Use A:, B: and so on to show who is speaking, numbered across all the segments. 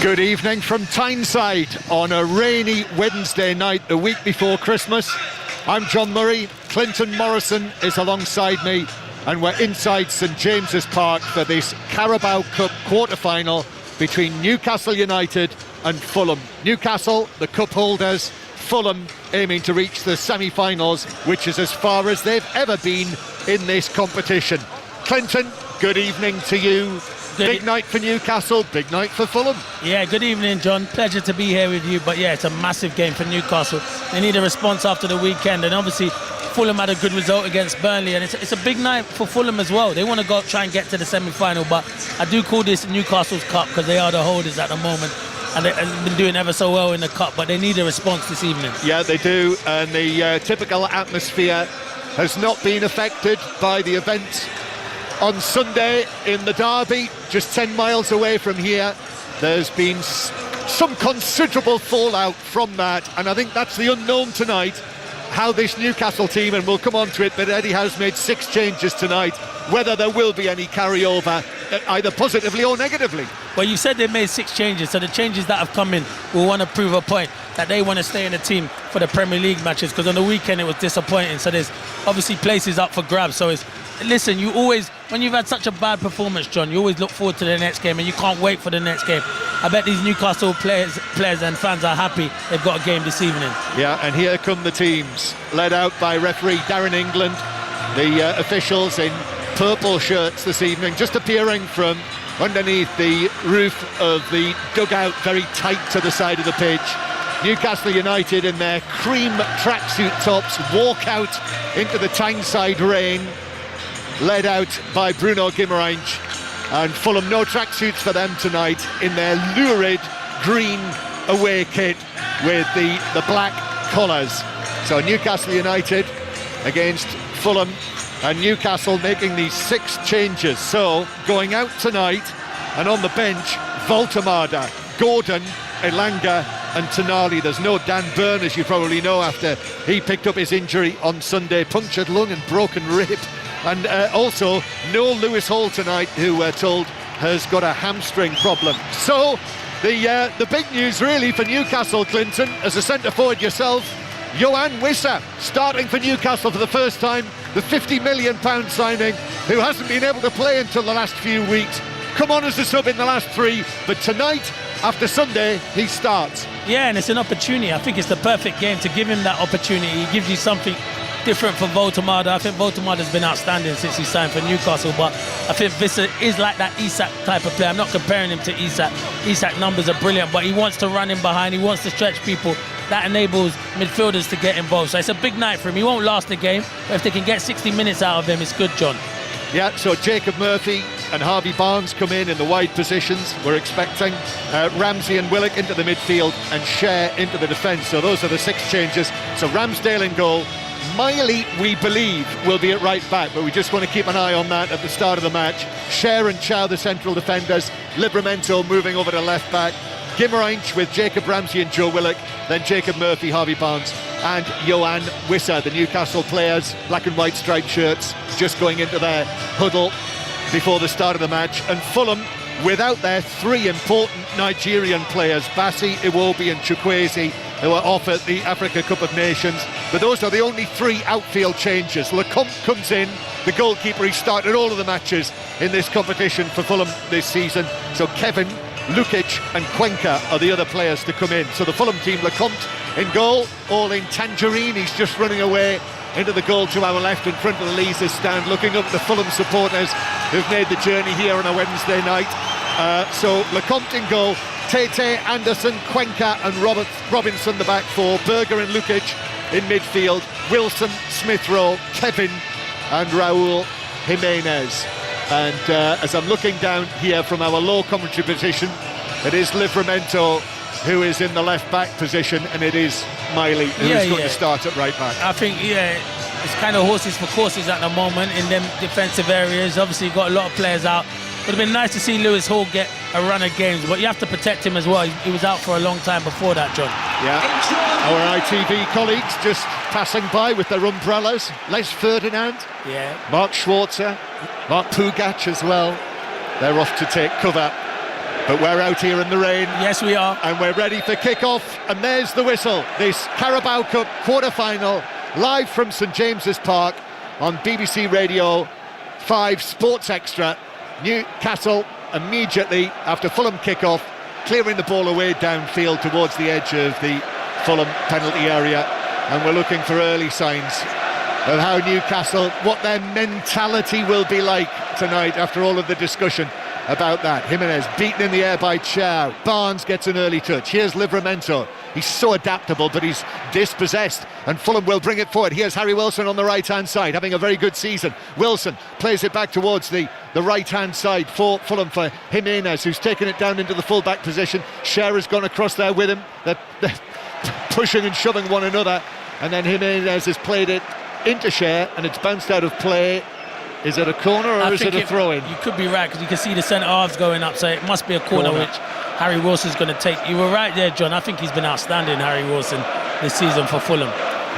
A: Good evening from Tyneside on a rainy Wednesday night, the week before Christmas. I'm John Murray, Clinton Morrison is alongside me, and we're inside St James's Park for this Carabao Cup quarter-final between Newcastle United and Fulham. Newcastle, the cup holders, Fulham aiming to reach the semi-finals, which is as far as they've ever been in this competition. Clinton, good evening to you. Big night for Newcastle, big night for Fulham.
B: Yeah, good evening, John. Pleasure to be here with you. But yeah, it's a massive game for Newcastle. They need a response after the weekend, and obviously Fulham had a good result against Burnley, and it's a big night for Fulham as well. They want to go try and get to the semi-final, but I do call this Newcastle's Cup because they are the holders at the moment, and they've been doing ever so well in the Cup, but they need a response this evening.
A: Yeah, they do, and the typical atmosphere has not been affected by the event on Sunday in the derby, just 10 miles away from here. There's been some considerable fallout from that, and I think that's the unknown tonight, how this Newcastle team, and we'll come on to it, but Eddie Howe's made 6 changes tonight, whether there will be any carryover, either positively or negatively.
B: Well, you said they made 6 changes, so the changes that have come in will want to prove a point that they want to stay in the team for the Premier League matches, because on the weekend it was disappointing, so there's obviously places up for grabs. So it's, listen, you always, when you've had such a bad performance, John, you always look forward to the next game and you can't wait for the next game. I bet these Newcastle players and fans are happy they've got a game this evening.
A: Yeah, and here come the teams, led out by referee Darren England. The officials in purple shirts this evening, just appearing from underneath the roof of the dugout, very tight to the side of the pitch. Newcastle United in their cream tracksuit tops walk out into the Tyneside rain, led out by Bruno Guimaraes, and Fulham, no tracksuits for them tonight, in their lurid green away kit with the black collars. So Newcastle United against Fulham, and Newcastle making these 6 changes. So going out tonight, and on the bench, Voltemada, Gordon, Elanga and Tonali. There's no Dan Burn, as you probably know, after he picked up his injury on Sunday, punctured lung and broken rib. And also no Lewis Hall tonight, who we're told has got a hamstring problem. So the big news really for Newcastle, Clinton, as a centre forward yourself, Yoane Wissa starting for Newcastle for the first time, the £50 million signing, who hasn't been able to play until the last few weeks. Come on as a sub in the last 3, but tonight, after Sunday, he starts. Yeah,
B: and it's an opportunity. I think it's the perfect game to give him that opportunity. He gives you something different for Voltemada. I think Voltemada's been outstanding since he signed for Newcastle, but I think Wissa is like that Isak type of player. I'm not comparing him to Isak. Isak numbers are brilliant, but he wants to run in behind, he wants to stretch people. That enables midfielders to get involved. So it's a big night for him. He won't last the game, but if they can get 60 minutes out of him, it's good, John.
A: Yeah, so Jacob Murphy and Harvey Barnes come in the wide positions. We're expecting Ramsey and Willock into the midfield and Cher into the defence. So those are the 6 changes. So Ramsdale in goal. Miley, we believe, will be at right back, but we just want to keep an eye on that at the start of the match. Cher and Chow, the central defenders. Livramento moving over to left back. Guimaraes with Jacob Ramsey and Joe Willock. Then Jacob Murphy, Harvey Barnes and Yoane Wissa, the Newcastle players, black and white striped shirts, just going into their huddle before the start of the match. And Fulham, without their 3 important Nigerian players, Bassi, Iwobi and Chukwueze, who are off at the Africa Cup of Nations. But those are the only 3 outfield changes. Lecomte comes in, the goalkeeper. He started all of the matches in this competition for Fulham this season. So Kevin, Lukic and Cuenca are the other players to come in. So the Fulham team, Lecomte in goal, all in tangerine. He's just running away into the goal to our left in front of the Leazes stand, looking up at the Fulham supporters who've made the journey here on a Wednesday night. So Lecomte in goal, Tete, Anderson, Cuenca and Robinson the back 4, Berger and Lukic in midfield, Wilson, Smith Rowe, Kevin and Raul Jimenez. And as I'm looking down here from our low commentary position, it is Livramento who is in the left back position, and it is Miley who is going to start at right back.
B: I think, it's kind of horses for courses at the moment in them defensive areas. Obviously, you've got a lot of players out. It would have been nice to see Lewis Hall get a run of games, but you have to protect him as well. He was out for a long time before that, John.
A: Yeah, our ITV colleagues just passing by with their umbrellas. Les Ferdinand, Mark Schwarzer, Mark Pugac as well. They're off to take cover, but we're out here in the rain.
B: Yes, we are.
A: And we're ready for kick-off, and there's the whistle. This Carabao Cup quarter-final, live from St James's Park on BBC Radio 5 Sports Extra. Newcastle immediately after Fulham kick-off, clearing the ball away downfield towards the edge of the Fulham penalty area, and we're looking for early signs of how Newcastle, what their mentality will be like tonight after all of the discussion about that. Jimenez beaten in the air by Chow. Barnes gets an early touch. Here's Livramento. He's so adaptable, but he's dispossessed, and Fulham will bring it forward. Here's Harry Wilson on the right-hand side, having a very good season. Wilson plays it back towards the right-hand side for Fulham, for Jimenez, who's taken it down into the full-back position. Shearer's gone across there with him. They're pushing and shoving one another, and then Jimenez has played it into Shearer, and it's bounced out of play. Is it a corner or is it a throw-in?
B: You could be right, because you can see the centre halves going up, so it must be a corner. Which Harry Wilson's going to take. You were right there, John. I think he's been outstanding, Harry Wilson, this season for Fulham.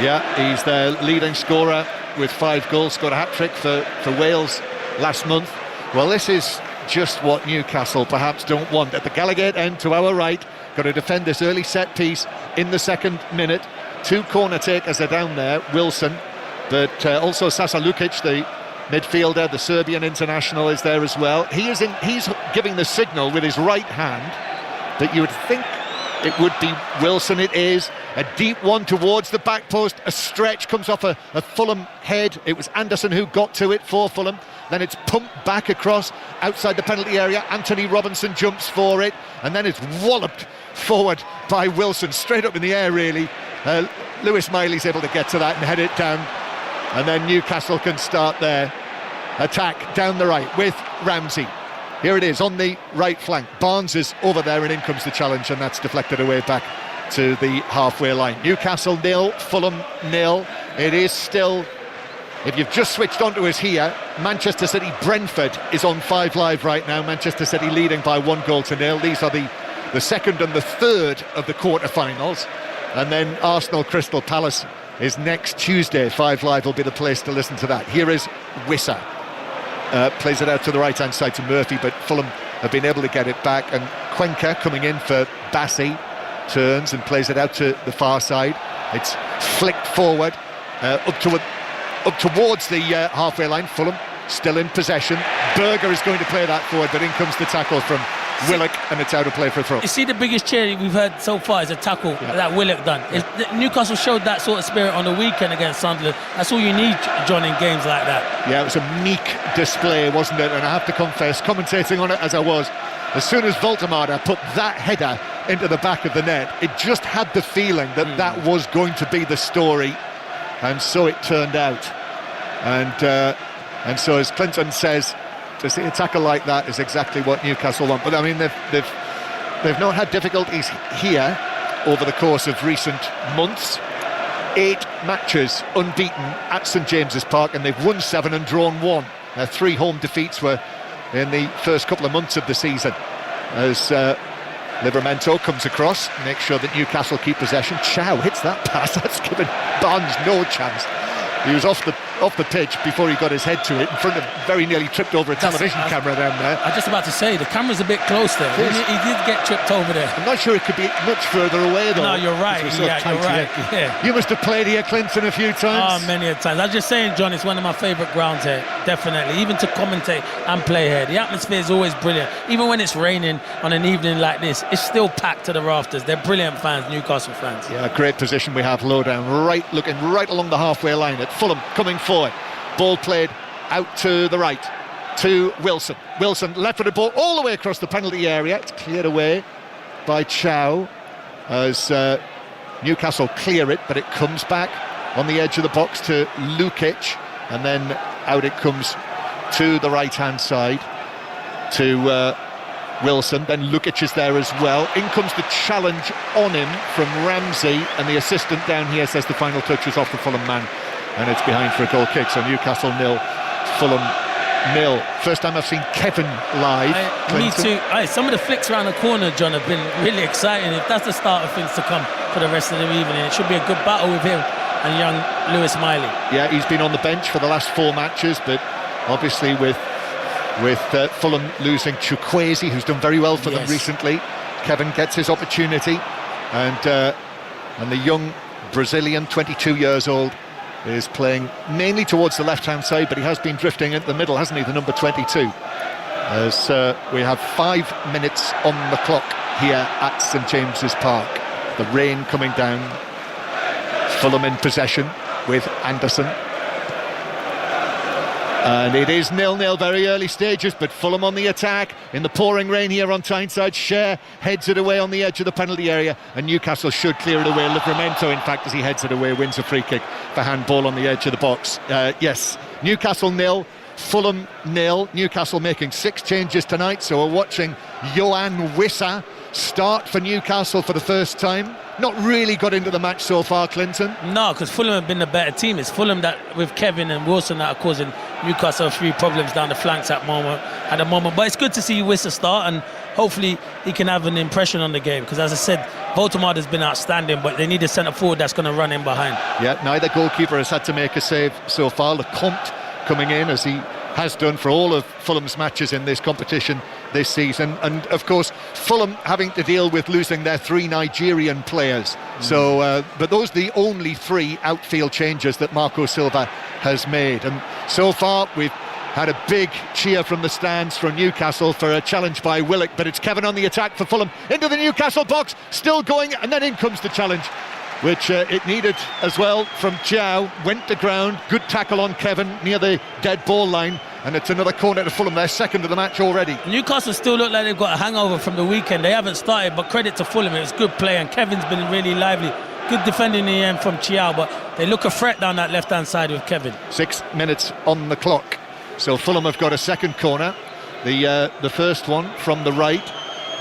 A: Yeah, he's their leading scorer with 5 goals, scored a hat-trick for Wales last month. Well, this is just what Newcastle perhaps don't want. At the Gallagher end to our right, got to defend this early set piece in the second minute. 2 corner takers are down there, Wilson, but also Sasa Lukic, the midfielder, the Serbian international, is there as well. He's giving the signal with his right hand that you would think it would be Wilson. It is a deep one towards the back post. A stretch comes off a Fulham head. It was Anderson who got to it for Fulham. Then it's pumped back across outside the penalty area. Anthony Robinson jumps for it, and then it's walloped forward by Wilson, straight up in the air really. Lewis Miley's able to get to that and head it down, and then Newcastle can start their attack down the right with Ramsey. Here it is on the right flank. Barnes is over there, and in comes the challenge, and that's deflected away back to the halfway line. Newcastle 0, Fulham 0. It is still, if you've just switched onto us here, Manchester City Brentford is on 5 Live right now. Manchester City leading by 1-0. These are the second and the third of the quarter-finals, and then Arsenal Crystal Palace is next Tuesday. 5 Live will be the place to listen to that. Here is Wissa. Plays it out to the right-hand side to Murphy, but Fulham have been able to get it back, and Cuenca coming in for Bassi turns and plays it out to the far side. It's flicked forward up towards the halfway line. Fulham still in possession. Berger is going to play that forward, but in comes the tackle from Willock, and it's out of play for a throw.
B: You see, the biggest cheer we've heard so far is a tackle that Willock done. Newcastle showed that sort of spirit on the weekend against Sunderland. That's all you need, John, in games like that. Yeah,
A: it was a meek display, wasn't it? And I have to confess, commentating on it as I was, as soon as Voltemada put that header into the back of the net, it just had the feeling that that was going to be the story, and so it turned out. And so, as Clinton says, to see a tackle like that is exactly what Newcastle want. But I mean, they've not had difficulties here over the course of recent months. 8 matches unbeaten at St James's Park, and they've won 7 and drawn 1. Their 3 home defeats were in the first couple of months of the season. As Livramento comes across, makes sure that Newcastle keep possession. Chow hits that pass. That's given Barnes no chance. He was off the pitch before he got his head to it, in front of, very nearly tripped over a television camera down there.
B: I was just about to say, the camera's a bit close there. He did get tripped over there.
A: I'm not sure it could be much further away though.
B: No, you're right. You're right. Yeah.
A: You must have played here, Clinton, a few times.
B: Oh, many a times. I was just saying, John, it's one of my favourite grounds here, definitely. Even to commentate and play here. The atmosphere is always brilliant. Even when it's raining on an evening like this, it's still packed to the rafters. They're brilliant fans, Newcastle fans.
A: Yeah, great position we have low down, looking right along the halfway line at Fulham, coming forward. Ball played out to the right to Wilson. Wilson left-footed ball all the way across the penalty area. It's cleared away by Chow as Newcastle clear it, but it comes back on the edge of the box to Lukic, and then out it comes to the right-hand side to Wilson. Then Lukic is there as well. In comes the challenge on him from Ramsey, and the assistant down here says the final touch was off the Fulham man, and it's behind for a goal kick. So Newcastle 0, Fulham 0. First time I've seen Kevin live.
B: Me too. Some of the flicks around the corner, John, have been really exciting. If that's the start of things to come for the rest of the evening, it should be a good battle with him and young Lewis Miley.
A: Yeah, he's been on the bench for the last 4 matches, but obviously with with Fulham losing Chukwueze, who's done very well for them
B: Yes.
A: recently. Kevin gets his opportunity, and the young Brazilian, 22 years old, is playing mainly towards the left-hand side, but he has been drifting into the middle, hasn't he, the number 22? As we have 5 minutes on the clock here at St James's Park. The rain coming down. Fulham in possession with Anderson. And it is 0-0, very early stages, but Fulham on the attack in the pouring rain here on Tyneside. Cher heads it away on the edge of the penalty area, and Newcastle should clear it away. Livramento, in fact, as he heads it away, wins a free kick for handball on the edge of the box. Yes, Newcastle 0, Fulham 0. Newcastle making 6 changes tonight, so we're watching Yohan Wissa start for Newcastle for the first time. Not really got into the match so far, Clinton.
B: No, because Fulham have been the better team. It's Fulham that, with Kevin and Wilson, that are causing Newcastle a few problems down the flanks at the moment. But it's good to see Wissa start, and hopefully he can have an impression on the game. Because as I said, Baltimore has been outstanding, but they need a centre forward that's going to run in behind.
A: Yeah, neither goalkeeper has had to make a save so far. Lecomte coming in, as he has done for all of Fulham's matches in this competition this season, and of course Fulham having to deal with losing their 3 Nigerian players. So but those are the only 3 outfield changes that Marco Silva has made, and so far we've had a big cheer from the stands from Newcastle for a challenge by Willock, but it's Kevin on the attack for Fulham, into the Newcastle box, still going, and then in comes the challenge, which it needed as well from João. Went to ground, good tackle on Kevin near the dead ball line, and it's another corner to Fulham, their second of the match already.
B: Newcastle still look like they've got a hangover from the weekend. They haven't started, but credit to Fulham, it's good play, and Kevin's been really lively. Good defending in the end from João, but they look a threat down that left-hand side with Kevin.
A: 6 minutes on the clock, so Fulham have got a second corner. The first one from the right,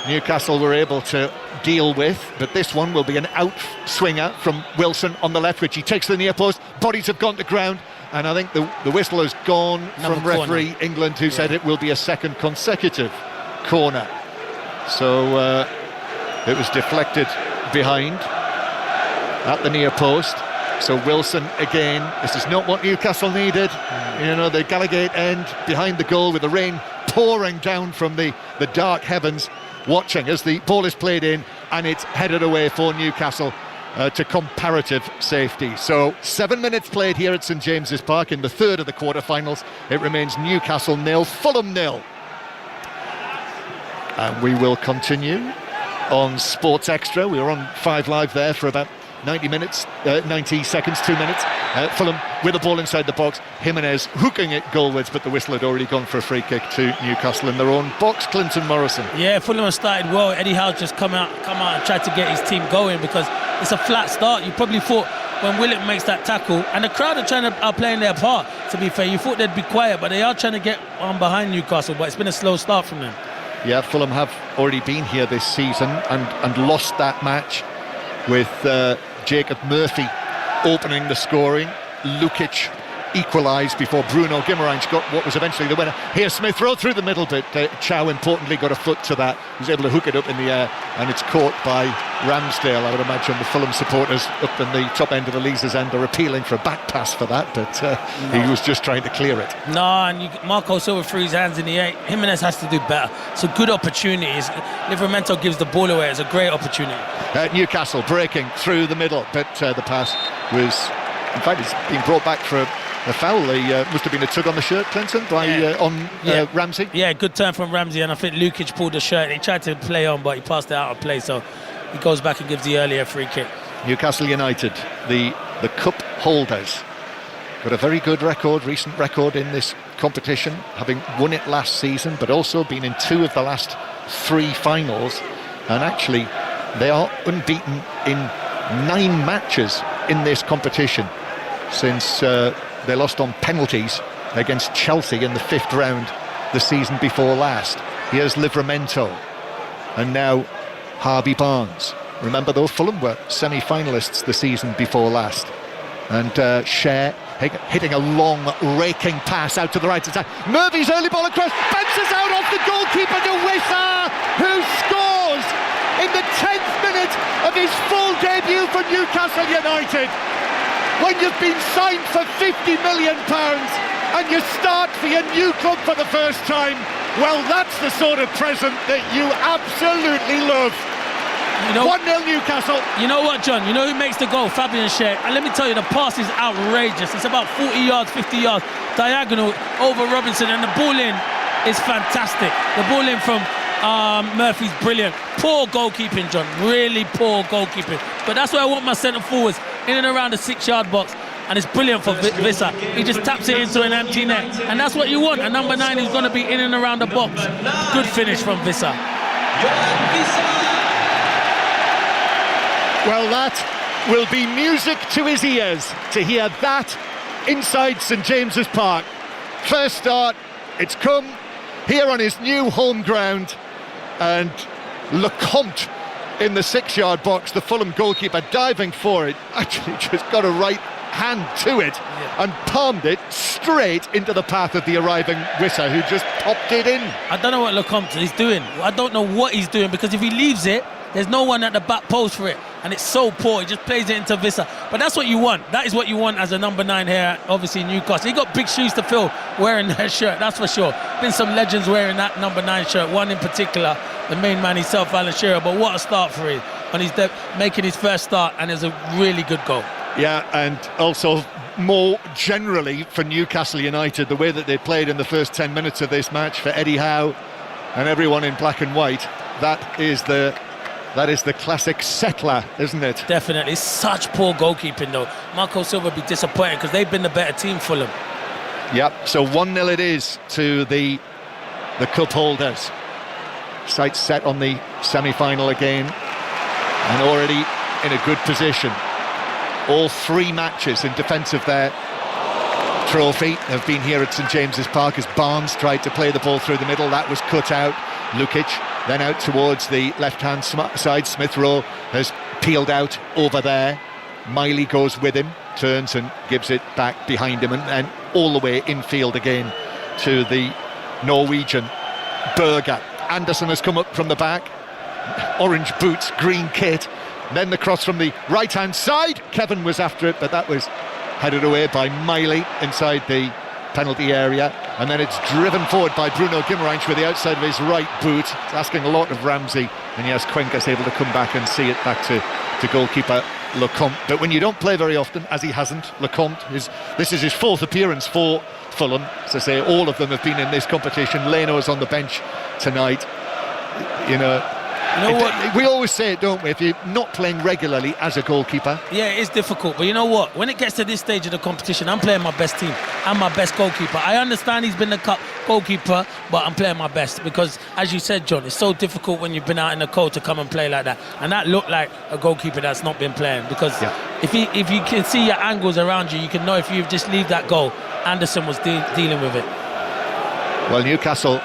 A: Newcastle were able to deal with, but this one will be an out swinger from Wilson on the left, which he takes to the near post. Bodies have gone to ground, and I think the whistle has gone from referee England, who said it will be a second consecutive corner. So it was deflected behind at the near post. So Wilson again, this is not what Newcastle needed. You know, the Gallagate end behind the goal with the rain pouring down from the dark heavens, watching as the ball is played in, and it's headed away for Newcastle to comparative safety. So 7 minutes played here at St James's Park in the third of the quarter-finals. It remains Newcastle 0, Fulham 0. And we will continue on Sports Extra. We were on 5 Live there for about 90 seconds, 2 minutes. Fulham with the ball inside the box, Jimenez hooking it goalwards, but the whistle had already gone for a free kick to Newcastle in their own box. Clinton Morrison.
B: Yeah, Fulham have started well. Eddie Howe's just come out and tried to get his team going, because it's a flat start. You probably thought when Willock makes that tackle, and the crowd are playing their part, to be fair, you thought they'd be quiet, but they are trying to get on behind Newcastle, but it's been a slow start from them. Yeah,
A: Fulham have already been here this season and lost that match with Jacob Murphy opening the scoring. Lukic equalised before Bruno Guimarães got what was eventually the winner. Here Smith rolled through the middle, but Chow importantly got a foot to that. He was able to hook it up in the air, and it's caught by Ramsdale. I would imagine the Fulham supporters up in the top end of the Leazes end are appealing for a back pass for that, but he was just trying to clear it.
B: No, and Marco Silva threw his hands in the air. Jimenez has to do better. It's a good opportunity. Livramento gives the ball away. It's a great opportunity.
A: Newcastle breaking through the middle, but the pass was, in fact, it's been brought back for a foul. Must have been a tug on the shirt, Clinton, by Ramsey.
B: Yeah, good turn from Ramsey, and I think Lukic pulled the shirt. He tried to play on, but he passed it out of play, so he goes back and gives the earlier free kick.
A: Newcastle United, the cup holders, got a very good record, recent record in this competition, having won it last season, but also been in 2 of the last 3 finals, and actually they are unbeaten in 9 matches in this competition since they lost on penalties against Chelsea in the 5th round the season before last. Here's Livramento, and now Harvey Barnes. Remember, though, Fulham were semi-finalists the season before last. And Cher hitting a long, raking pass out to the right side. Murphy's early ball across, bounces out off the goalkeeper to Wissa, who scores in the 10th minute of his full debut for Newcastle United. When you've been signed for £50 million and you start for your new club for the first time, well, that's the sort of present that you absolutely love. 1-0 Newcastle.
B: You know what, John? You know who makes the goal? Fabian Schär. And let me tell you, the pass is outrageous. It's about 40 yards, 50 yards, diagonal over Robinson, and the ball in is fantastic. The ball in from Murphy's brilliant. Poor goalkeeping, John. Really poor goalkeeping. But that's where I want my centre forwards, in and around the 6-yard box. And it's brilliant for Vissa. He just taps it into an empty net. And that's what you want. A number 9 is going to be in and around the box. Good finish from Vissa.
A: Well, that will be music to his ears to hear that inside St James's Park. First start, it's come here on his new home ground, and Lecomte in the 6-yard box, the Fulham goalkeeper diving for it, actually just got a right hand to it and palmed it straight into the path of the arriving Wissa, who just popped it in.
B: I don't know what Lecomte is doing. I don't know what he's doing, because if he leaves it, there's no one at the back post for it, and it's so poor. He just plays it into Vissa. But that's what you want. That is what you want as a number 9 here, obviously in Newcastle. He got big shoes to fill wearing that shirt, that's for sure. Been some legends wearing that number 9 shirt. One in particular, the main man himself, Alan Shearer. But what a start for him when he's making his first start, and it's a really good goal. Yeah,
A: and also more generally for Newcastle United, the way that they played in the first 10 minutes of this match, for Eddie Howe and everyone in black and white, that is the classic settler, isn't it?
B: Definitely. Such poor goalkeeping, though. Marco Silva will be disappointed, because they've been the better team, Fulham.
A: Yep, so 1-0 it is to the cup holders. Sights set on the semi-final again, and already in a good position. All 3 matches in defence of their trophy have been here at St James's Park, as Barnes tried to play the ball through the middle. That was cut out. Lukic then out towards the left-hand side. Smith Rowe has peeled out over there. Miley goes with him, turns and gives it back behind him, and all the way infield again to the Norwegian Berger. Anderson has come up from the back. Orange boots, green kit. Then the cross from the right-hand side. Kevin was after it, but that was headed away by Miley inside the penalty area, and then it's driven forward by Bruno Guimaraes with the outside of his right boot. It's asking a lot of Ramsey, and yes, Cuenca's able to come back and see it back to goalkeeper Lecomte. But when you don't play very often, as he hasn't, Lecomte, this is his 4th appearance for Fulham. As I say, all of them have been in this competition. Leno is on the bench tonight. You know what? We always say it, don't we? If you're not playing regularly as a goalkeeper.
B: Yeah, it is difficult. But you know what? When it gets to this stage of the competition, I'm playing my best team and my best goalkeeper. I understand he's been the cup goalkeeper, but I'm playing my best, because, as you said, John, it's so difficult when you've been out in the cold to come and play like that. And that looked like a goalkeeper that's not been playing, because if you can see your angles around you, you can know if you just leave that goal, Anderson was dealing with it.
A: Well, Newcastle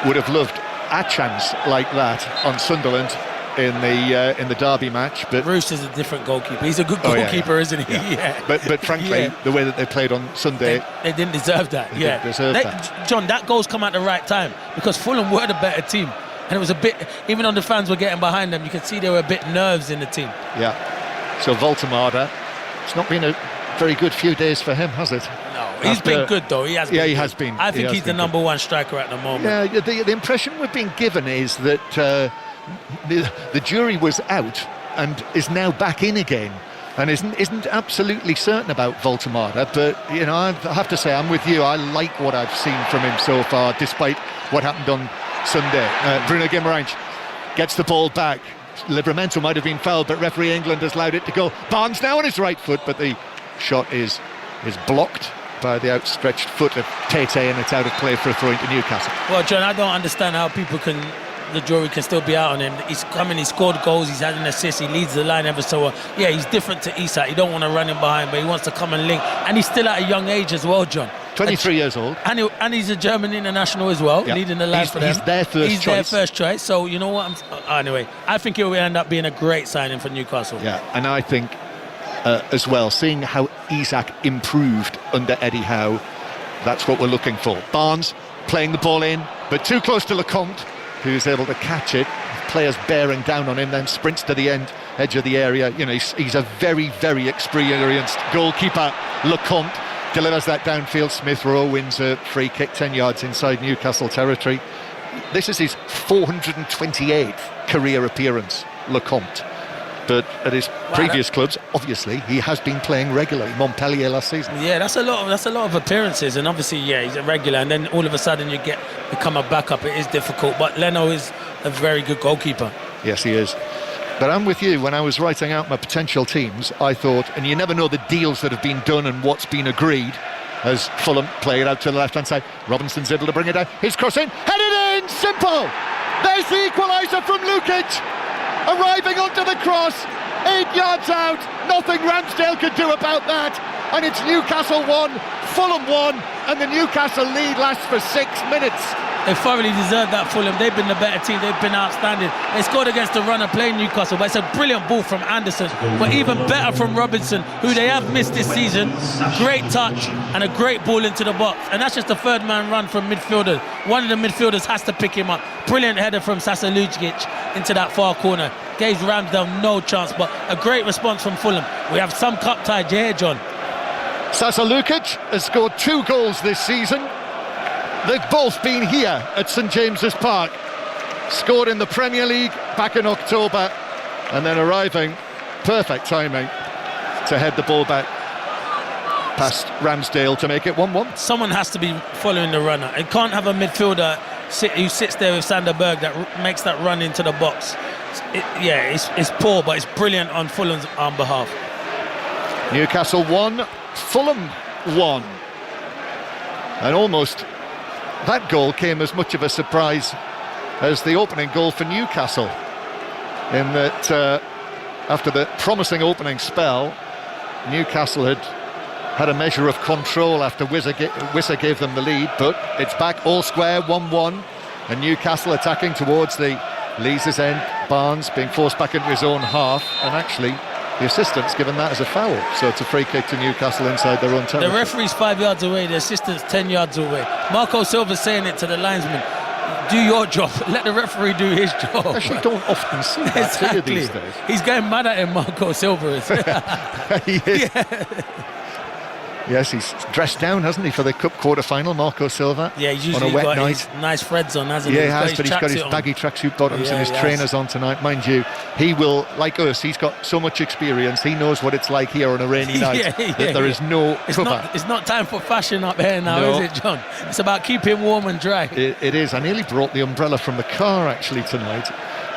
A: would have loved a chance like that on Sunderland in the derby match, but
B: Bruce is a different goalkeeper. He's a good goalkeeper, isn't he?
A: Yeah. But frankly, the way that they played on Sunday,
B: they didn't deserve that.
A: They didn't deserve that.
B: John, that goal's come at the right time, because Fulham were the better team, and it was a bit, even though the fans were getting behind them, you could see there were a bit nerves in the team.
A: Yeah. So Voltemada, it's not been a very good few days for him, has it?
B: No, he's been good, though. He has been.
A: Yeah, he has been.
B: I think he's the number 1 striker at the moment.
A: Yeah, the impression we've been given is that the jury was out and is now back in again, and isn't absolutely certain about Voltemada. But you know, I have to say, I'm with you. I like what I've seen from him so far, despite what happened on Sunday. Bruno Guimaraes gets the ball back. Livramento might have been fouled, but referee England has allowed it to go. Barnes now on his right foot, but the shot is blocked by the outstretched foot of Tete, and it's out of play for a throw into Newcastle.
B: Well, John, I don't understand how the jury can still be out on him. He's coming, he scored goals, he's had an assist, he leads the line ever so well. Yeah, he's different to Isak. You don't want to run him behind, but he wants to come and link. And he's still at a young age as well, John.
A: 23 years old.
B: And he's a German international as well, leading the line for them.
A: He's their first choice.
B: So, you know what? Anyway, I think it will end up being a great signing for Newcastle.
A: Yeah, and I think as well, seeing how Isak improved under Eddie Howe, that's what we're looking for. Barnes playing the ball in, but too close to Lecomte, who's able to catch it. Players bearing down on him, then sprints to the edge of the area. You know, he's a very, very experienced goalkeeper, Lecomte. delivers that downfield. Smith Rowe wins a free kick 10 yards inside Newcastle territory. This is his 428th career appearance, Lecomte. But at his previous clubs, obviously, he has been playing regularly. Montpellier last season.
B: Yeah, that's a lot of appearances, and obviously, yeah, he's a regular. And then all of a sudden, you become a backup. It is difficult, but Leno is a very good goalkeeper.
A: Yes, he is. But I'm with you. When I was writing out my potential teams, I thought, and you never know the deals that have been done and what's been agreed. As Fulham play it out to the left-hand side, Robinson's able to bring it down. His cross in, headed in, simple. There's the equaliser from Lukic. Arriving onto the cross, 8 yards out, nothing Ramsdale could do about that, and it's Newcastle 1, Fulham 1, and the Newcastle lead lasts for 6 minutes.
B: They thoroughly deserved that, Fulham. They've been the better team, they've been outstanding. They scored against the runner playing Newcastle, but it's a brilliant ball from Anderson, but even better from Robinson, who they have missed this season. Great touch and a great ball into the box, and that's just the third man run from midfielder. One of the midfielders has to pick him up. Brilliant header from Sasa Lukic into that far corner. Gave Ramsdale no chance, but a great response from Fulham. We have some cup tied here, John.
A: Sasa Lukic has scored 2 goals this season. They've both been here at St James's Park. Scored in the Premier League back in October, and then arriving, perfect timing, to head the ball back past Ramsdale to make it 1-1.
B: Someone has to be following the runner. It can't have a midfielder who sits there with Sander Berg that makes that run into the box. It's poor, but it's brilliant on Fulham's behalf.
A: Newcastle 1, Fulham 1. And almost that goal came as much of a surprise as the opening goal for Newcastle, in that after the promising opening spell, Newcastle had a measure of control after Wissa gave them the lead, but it's back all square, 1-1, and Newcastle attacking towards the Lees' end. Barnes being forced back into his own half, and actually the assistant's given that as a foul, so it's a free kick to Newcastle inside their own territory.
B: The referee's 5 yards away, the assistant's 10 yards away. Marco Silva's saying it to the linesman, do your job, let the referee do his job.
A: Actually, don't often see that
B: exactly.
A: these days.
B: He's going mad at him, Marco Silva is.
A: He is. Yeah. Yes, he's dressed down, hasn't he, for the Cup quarter-final, Marco Silva?
B: Yeah, he's usually
A: on a wet
B: got
A: night.
B: His nice threads on, hasn't he?
A: Yeah, he has, but he's got his baggy tracksuit bottoms and his trainers on tonight. Mind you, he will, like us, he's got so much experience, he knows what it's like here on a rainy night, that there is no cover.
B: It's not time for fashion up here now, is it, John? It's about keeping warm and dry.
A: It is. I nearly brought the umbrella from the car, actually, tonight,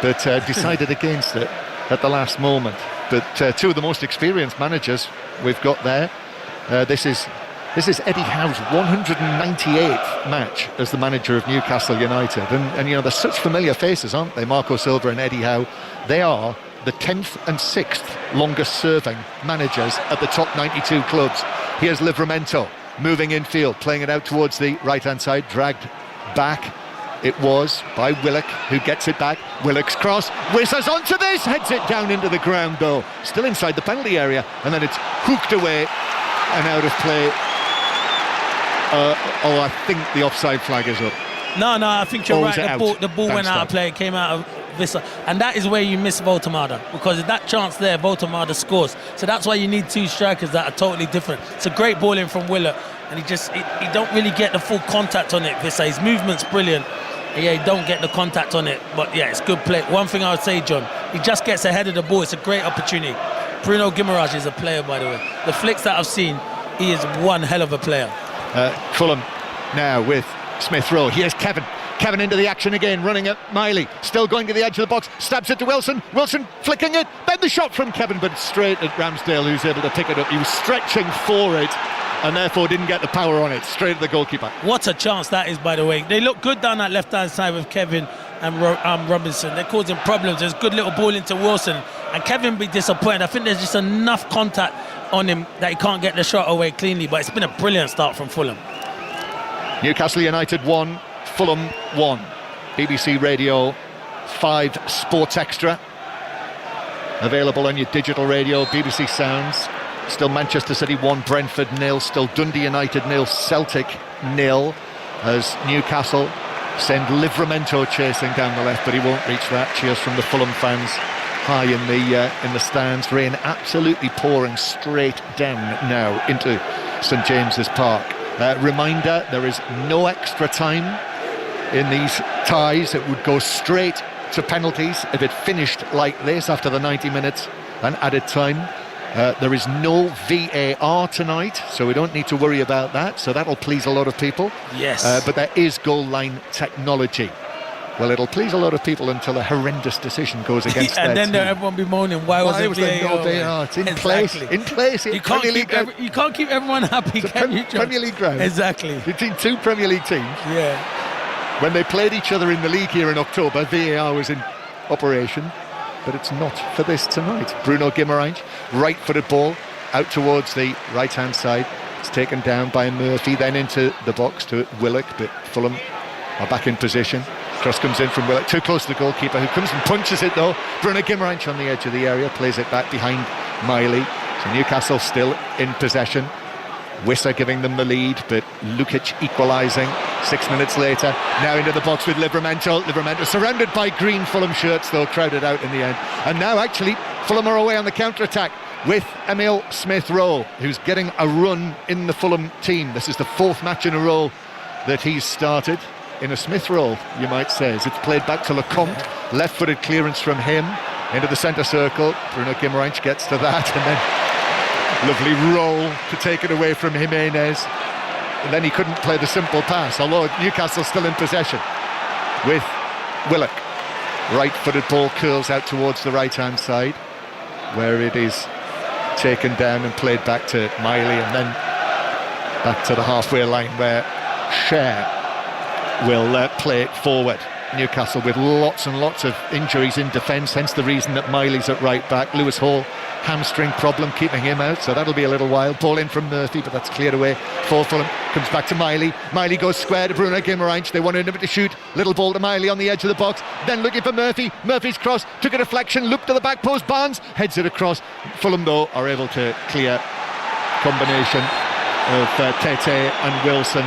A: but decided against it at the last moment. But 2 of the most experienced managers we've got there. This is Eddie Howe's 198th match as the manager of Newcastle United, and you know, they're such familiar faces, aren't they? Marco Silva and Eddie Howe. They are the 10th and 6th longest serving managers at the top 92 clubs. Here's Livramento moving infield, playing it out towards the right hand side, dragged back. It was by Willock, who gets it back. Willock's cross, whizzes onto this, heads it down into the ground though, still inside the penalty area, and then it's hooked away and out of play. I think the offside flag is up.
B: No, I think you're right. The ball
A: Thanks,
B: went out of play, it came out of Vissa, and that is where you miss Voltemada, because that chance there, Voltemada scores. So that's why you need 2 strikers that are totally different. It's a great ball in from Willock, and he don't really get the full contact on it, Vissa. His movement's brilliant. Yeah, he don't get the contact on it, but yeah, it's good play. One thing I would say, John, he just gets ahead of the ball. It's a great opportunity. Bruno Guimaraes is a player, by the way. The flicks that I've seen, he is one hell of a player.
A: Fulham now with Smith Rowe. Here's Kevin into the action again, running at Miley, still going to the edge of the box, stabs it to Wilson flicking it, then the shot from Kevin, but straight at Ramsdale, who's able to pick it up. He was stretching for it and therefore didn't get the power on it, straight at the goalkeeper.
B: What a chance that is, by the way. They look good down that left hand side with Kevin and Robinson. They're causing problems. There's a good little ball into Wilson, and Kevin be disappointed. I think there's just enough contact on him that he can't get the shot away cleanly, but it's been a brilliant start from Fulham.
A: Newcastle United 1, Fulham 1. BBC Radio 5 Sports Extra available on your digital radio, BBC Sounds. Still Manchester City 1, Brentford 0, still Dundee United 0, Celtic 0, as Newcastle send Livramento chasing down the left, but he won't reach that. Cheers from the Fulham fans high in the stands. Rain absolutely pouring straight down now into St James's Park. Reminder, there is no extra time in these ties. It would go straight to penalties if it finished like this after the 90 minutes and added time. There is no VAR tonight, so we don't need to worry about that, so that'll please a lot of people.
B: Yes.
A: But there is goal line technology. Well, it'll please a lot of people until a horrendous decision goes against their
B: and then
A: team.
B: everyone be moaning, why was
A: there no
B: VAR?
A: VAR? It's in
B: Exactly.
A: place. In place.
B: You can't, you can't keep everyone happy, can you, John?
A: Premier League ground.
B: Exactly.
A: Between two Premier League teams.
B: Yeah.
A: When they played each other in the league here in October, VAR was in operation, but it's not for this tonight. Bruno Guimaraes, right-footed ball out towards the right-hand side. It's taken down by Murphy, then into the box to Willock, but Fulham are back in position. Cross comes in from Willock, too close to the goalkeeper, who comes and punches it though. Bruno Guimaraes on the edge of the area, plays it back behind Miley. So Newcastle still in possession. Wissa giving them the lead, but Lukic equalising 6 minutes later. Now into the box with Livramento. Livramento surrounded by green Fulham shirts, though crowded out in the end. And now actually Fulham are away on the counter-attack with Emil Smith-Rowe, who's getting a run in the Fulham team. This is the 4th match in a row that he's started in a Smith role, you might say, as it's played back to Lecomte. Left-footed clearance from him into the centre circle. Bruno Guimaraes gets to that, and then lovely roll to take it away from Jimenez. And then he couldn't play the simple pass, although Newcastle still in possession with Willock. Right-footed ball curls out towards the right-hand side, where it is taken down and played back to Miley, and then back to the halfway line where Cher will play it forward. Newcastle with lots and lots of injuries in defence, hence the reason that Miley's at right back. Lewis Hall, hamstring problem keeping him out, so that'll be a little while. Ball in from Murphy, but that's cleared away for Fulham. Comes back to Miley. Miley goes square to Bruno Guimaraes. They wanted him to shoot. Little ball to Miley on the edge of the box. Then looking for Murphy. Murphy's cross took a deflection, looked to the back post. Barnes heads it across. Fulham, though, are able to clear. Combination of Tete and Wilson.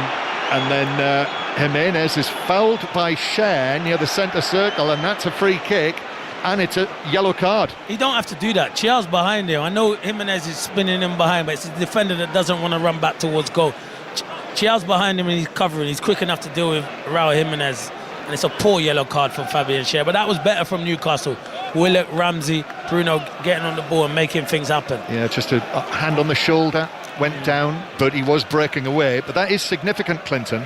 A: And then Jimenez is fouled by Cher near the centre circle, and that's a free kick, and it's a yellow card.
B: You don't have to do that. Chia's behind him. I know Jimenez is spinning him behind, but it's the defender that doesn't want to run back towards goal. Chia's behind him and he's covering. He's quick enough to deal with Raul Jimenez, and it's a poor yellow card from Fabian Cher. But that was better from Newcastle. Willock, Ramsey, Bruno getting on the ball and making things happen.
A: Yeah, just a hand on the shoulder, went down, but he was breaking away. But that is significant, Clinton,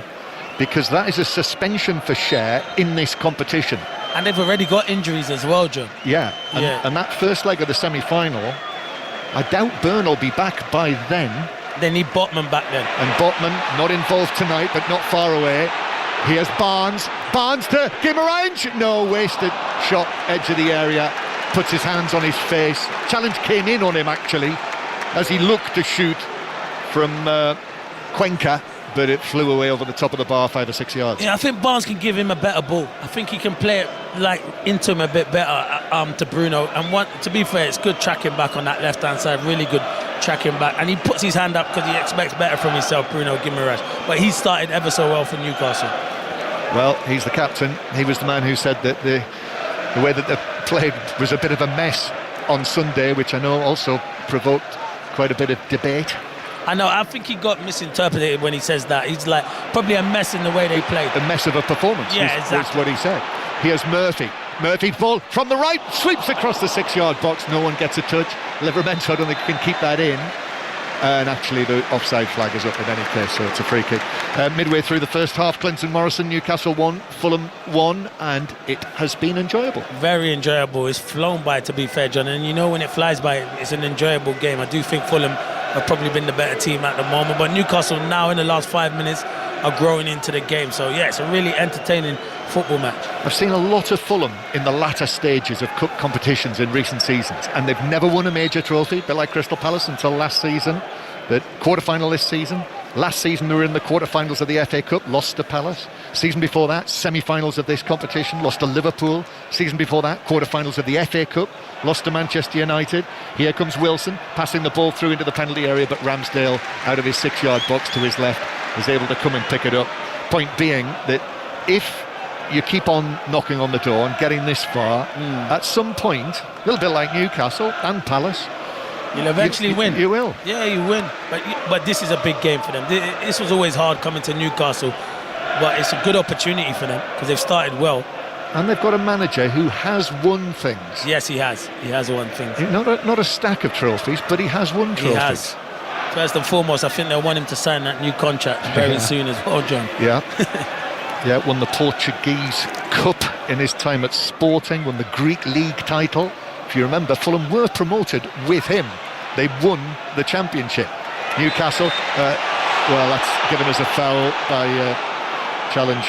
A: because that is a suspension for Cher in this competition.
B: And they've already got injuries as well, John.
A: Yeah, and that first leg of the semi-final, I doubt Byrne will be back by then.
B: They need Botman back then.
A: And Botman not involved tonight, but not far away. Here's Barnes. Barnes to Guimaraes. No, wasted shot, edge of the area. Puts his hands on his face. Challenge came in on him, actually, as he looked to shoot from Cuenca, but it flew away over the top of the bar 5 or 6 yards.
B: Yeah, I think Barnes can give him a better ball. I think he can play it like into him a bit better to Bruno. And to be fair, it's good tracking back on that left-hand side, really good tracking back. And he puts his hand up because he expects better from himself, Bruno Guimaraes. But he started ever so well for Newcastle.
A: Well, he's the captain. He was the man who said that the way that they played was a bit of a mess on Sunday, which I know also provoked quite a bit of debate.
B: I know, I think he got misinterpreted when he says that. He's like, probably a mess in the way they played.
A: A mess of a performance,
B: exactly.
A: was what he said. Here's Murphy. Murphy's ball from the right, sweeps across the 6-yard box. No one gets a touch. Livramento, I don't think can keep that in. And actually the offside flag is up in any case, so it's a free kick. Midway through the first half, Clinton Morrison, Newcastle 1, Fulham 1, and it has been enjoyable.
B: Very enjoyable. It's flown by, to be fair, John, and you know when it flies by, it's an enjoyable game. I do think Fulham have probably been the better team at the moment, but Newcastle now in the last 5 minutes are growing into the game. So yeah, it's a really entertaining football match. I've
A: seen a lot of Fulham in the latter stages of cup competitions in recent seasons, and they've never won a major trophy, a bit like Crystal Palace until last season. But quarter-final this season. Last season they were in the quarter-finals of the FA Cup, lost to Palace. Season before that, semi-finals of this competition, lost to Liverpool. Season before that, quarter-finals of the FA Cup, lost to Manchester United. Here comes Wilson, passing the ball through into the penalty area, but Ramsdale, out of his 6-yard box to his left, is able to come and pick it up. Point being that if you keep on knocking on the door and getting this far, at some point, a little bit like Newcastle and Palace,
B: You'll eventually win.
A: You will.
B: Yeah, you win. But this is a big game for them. This was always hard coming to Newcastle, but it's a good opportunity for them because they've started well.
A: And they've got a manager who has won things.
B: Yes, he has. He has won things.
A: Not a stack of trophies, but he has won trophies.
B: He has. First and foremost, I think they'll want him to sign that new contract very soon as well, John.
A: Yeah. Yeah, won the Portuguese Cup in his time at Sporting, won the Greek League title. If you remember, Fulham were promoted with him. They won the championship. Newcastle, well, that's given us a foul by challenge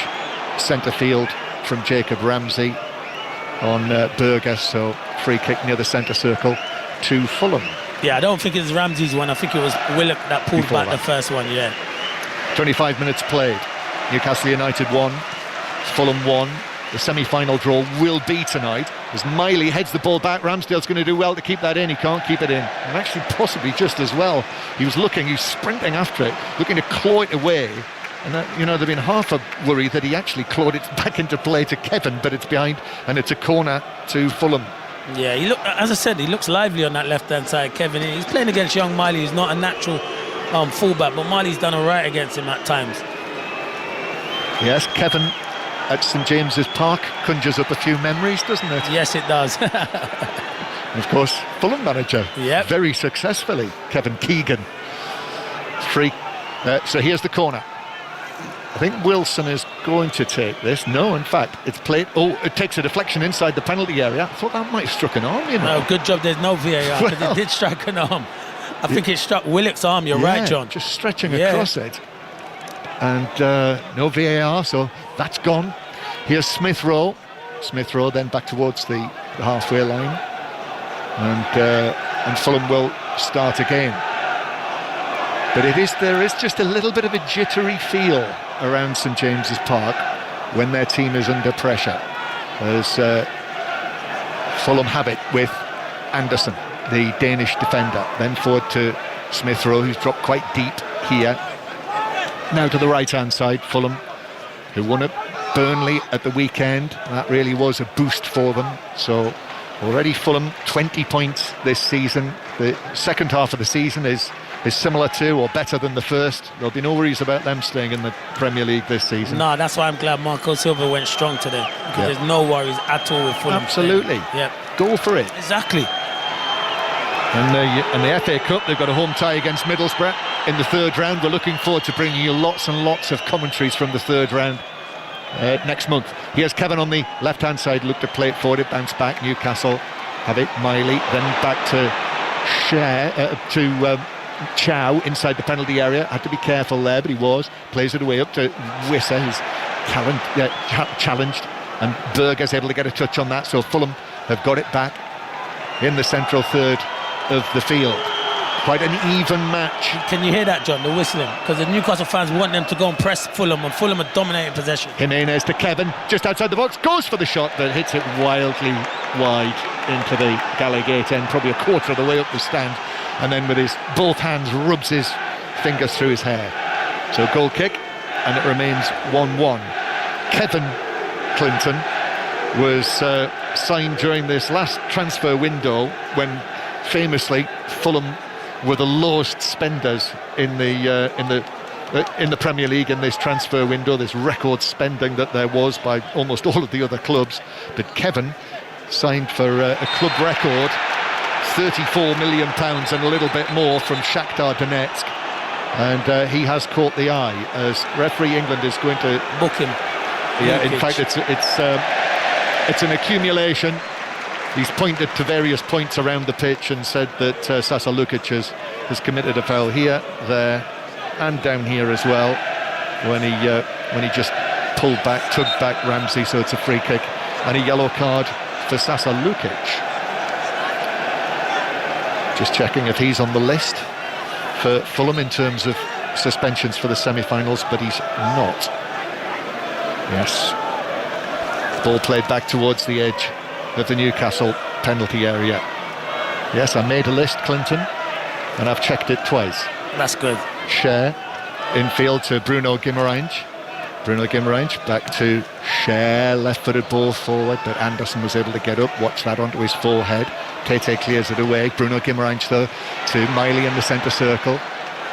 A: centre field from Jacob Ramsey on Berger, so free kick near the centre circle to Fulham.
B: Yeah, I don't think it's Ramsey's one. I think it was Willock that pulled
A: Before
B: back
A: that.
B: the first one, yeah.
A: 25 minutes played. Newcastle United won, Fulham won. The semi-final draw will be tonight. As Miley heads the ball back, Ramsdale's going to do well to keep that in. He can't keep it in. And actually possibly just as well. He was sprinting after it, looking to claw it away. And there'd been half a worry that he actually clawed it back into play to Kevin, but it's behind and it's a corner to Fulham.
B: Yeah, as I said, he looks lively on that left-hand side, Kevin. He's playing against young Miley, who's not a natural fullback, but Miley's done all right against him at times.
A: Yes, Kevin at St James's Park conjures up a few memories, doesn't it?
B: Yes, it does.
A: And of course, Fulham manager, very successfully, Kevin Keegan. Free. So here's the corner. I think Wilson is going to take this. No, in fact, it's played. Oh, it takes a deflection inside the penalty area. I thought that might have struck an arm,
B: No, good job there's no VAR, because it did strike an arm. I think it struck Willock's arm, you're right, John.
A: Just stretching across it. And no VAR, so that's gone. Here's Smith Rowe. Smith Rowe then back towards the halfway line. And Fulham will start again. But there is just a little bit of a jittery feel around St James's Park when their team is under pressure. As Fulham have it with Anderson, the Danish defender, then forward to Smith Rowe, who's dropped quite deep here. Now to the right-hand side, Fulham, who won at Burnley at the weekend. That really was a boost for them. So already Fulham 20 points this season. The second half of the season is similar to or better than the first. There'll be no worries about them staying in the Premier League this season.
B: No, that's why I'm glad Marco Silva went strong today, because there's no worries at all with Fulham.
A: Absolutely.
B: Yeah.
A: Go for it.
B: Exactly.
A: And the FA Cup, they've got a home tie against Middlesbrough in the third round. We're looking forward to bringing you lots and lots of commentaries from the third round next month. Here's Kevin on the left-hand side, looked to play it forward, it bounced back. Newcastle have it, Miley, then back to Chow inside the penalty area. Had to be careful there, but he plays it away up to Wissa, who's challenged, and Berger's able to get a touch on that. So Fulham have got it back in the central third of the field. Quite an even match.
B: Can you hear that, John, the whistling? Because the Newcastle fans want them to go and press Fulham, and Fulham are dominating possession.
A: Jimenez to Kevin, just outside the box, goes for the shot, but hits it wildly wide into the Gallagate end, probably a quarter of the way up the stand, and then with his both hands rubs his fingers through his hair. So goal kick, and it remains 1-1. Kevin Clinton was signed during this last transfer window when famously Fulham were the lowest spenders in the Premier League in this transfer window, this record spending that there was by almost all of the other clubs. But Kevin signed for a club record £34 million and a little bit more from Shakhtar Donetsk, and he has caught the eye as referee England is going to
B: book him.
A: Yeah, in fact it's an accumulation. He's pointed to various points around the pitch and said that Sasa Lukic has committed a foul here, there and down here as well when he just tugged back Ramsey, so it's a free kick and a yellow card for Sasa Lukic. Just checking if he's on the list for Fulham in terms of suspensions for the semi-finals, but he's not. Yes. Ball played back towards the edge of the Newcastle penalty area. Yes, I made a list, Clinton, and I've checked it twice.
B: That's good.
A: Share infield to Bruno Guimaraes. Bruno Guimaraes back to Cher, left-footed ball forward, but Anderson was able to get up, watch that onto his forehead. Tete clears it away. Bruno Guimaraes though to Miley in the centre circle,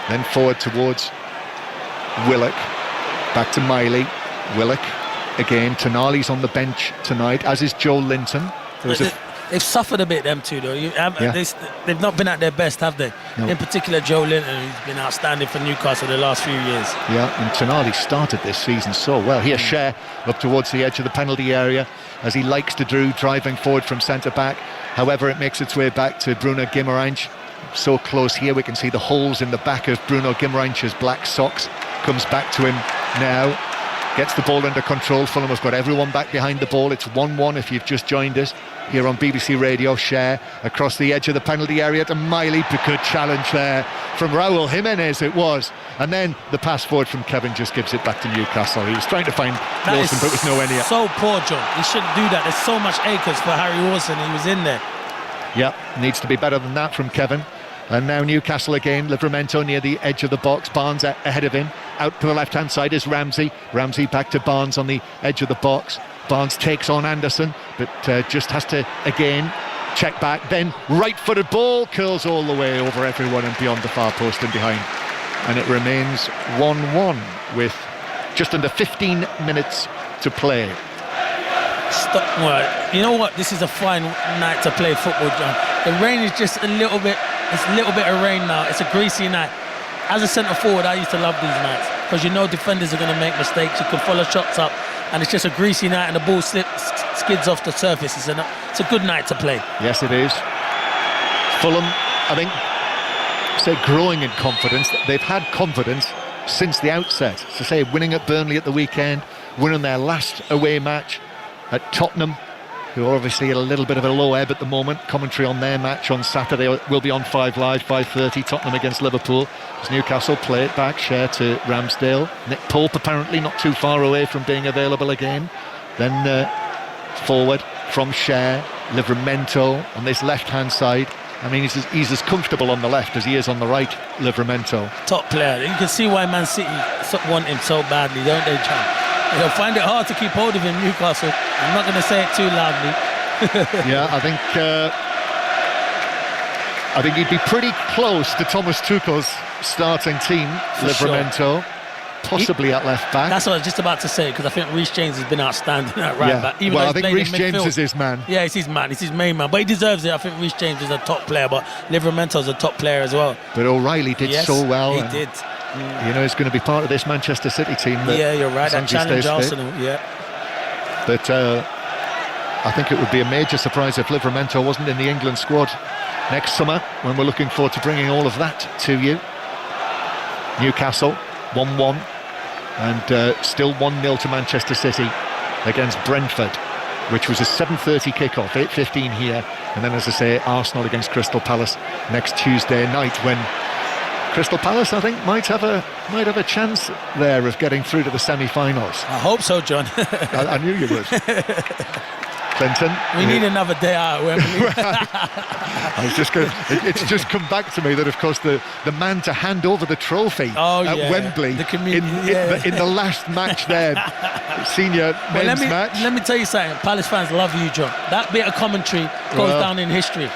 A: then forward towards Willock, back to Miley. Willock again. Tonali's on the bench tonight, as is Joe Linton.
B: They've suffered a bit, them two, though. They've not been at their best, have they?
A: No.
B: In particular, Joe Linton, who's been outstanding for Newcastle the last few years.
A: Yeah, and Tonali started this season so well. Here's Cher up towards the edge of the penalty area, as he likes to do, driving forward from centre-back. However, it makes its way back to Bruno Guimaraes. So close here, we can see the holes in the back of Bruno Guimaraes' black socks. Comes back to him now. Gets the ball under control. Fulham have got everyone back behind the ball. It's 1-1 if you've just joined us here on BBC Radio. Cher across the edge of the penalty area to Miley. Good challenge there from Raúl Jiménez, it was. And then the pass forward from Kevin just gives it back to Newcastle. He was trying to find Wilson, but it was nowhere near.
B: So poor, John. He shouldn't do that. There's so much acres for Harry Wilson. He was in there.
A: Yeah, needs to be better than that from Kevin. And now Newcastle again. Livramento near the edge of the box. Barnes ahead of him. Out to the left-hand side is Ramsey. Ramsey back to Barnes on the edge of the box. Barnes takes on Anderson, but just has to, again, check back. Then right-footed ball curls all the way over everyone and beyond the far post and behind. And it remains 1-1 with just under 15 minutes to play.
B: Well, you know what? This is a fine night to play football, John. The rain is just a little bit... It's a little bit of rain now. It's a greasy night. As a centre forward, I used to love these nights because you know defenders are going to make mistakes. You can follow shots up, and it's just a greasy night, and the ball skids off the surface. It's a good night to play.
A: Yes, it is. Fulham, I think, say growing in confidence. They've had confidence since the outset. So say winning at Burnley at the weekend, winning their last away match at Tottenham, who are obviously at a little bit of a low ebb at the moment. Commentary on their match on Saturday will be on 5 Live, 5:30, Tottenham against Liverpool. As Newcastle play it back, Cher to Ramsdale. Nick Pope apparently not too far away from being available again. Then forward from Cher, Livramento on this left-hand side. I mean, he's as comfortable on the left as he is on the right, Livramento.
B: Top player. You can see why Man City want him so badly, don't they, John? They'll find it hard to keep hold of him, Newcastle. I'm not going to say it too loudly.
A: Yeah, I think he'd be pretty close to Thomas Tuchel's starting team, Livramento. Sure. Possibly at left back.
B: That's what I was just about to say, because I think Reece James has been outstanding at right back.
A: Even I think Reece James is his man.
B: Yeah, it's his man. It's his main man. But he deserves it. I think Reece James is a top player, but Livramento's a top player as well.
A: But O'Reilly did so well.
B: He did.
A: You know, he's going to be part of this Manchester City team.
B: Yeah, you're right. That challenge Arsenal. Yeah.
A: But I think it would be a major surprise if Livramento wasn't in the England squad next summer, when we're looking forward to bringing all of that to you. Newcastle 1-1. And still 1-0 to Manchester City against Brentford, which was a 7:30 kickoff, 8:15 here. And then, as I say, Arsenal against Crystal Palace next Tuesday night, when Crystal Palace, I think, might have a chance there of getting through to the semi-finals.
B: I hope so, John.
A: I knew you would. Clinton.
B: We need another day out at Wembley.
A: It's just come back to me that, of course, the man to hand over the trophy at Wembley in the last match there, senior men's match.
B: Let me tell you something. Palace fans love you, John. That bit of commentary goes down in history.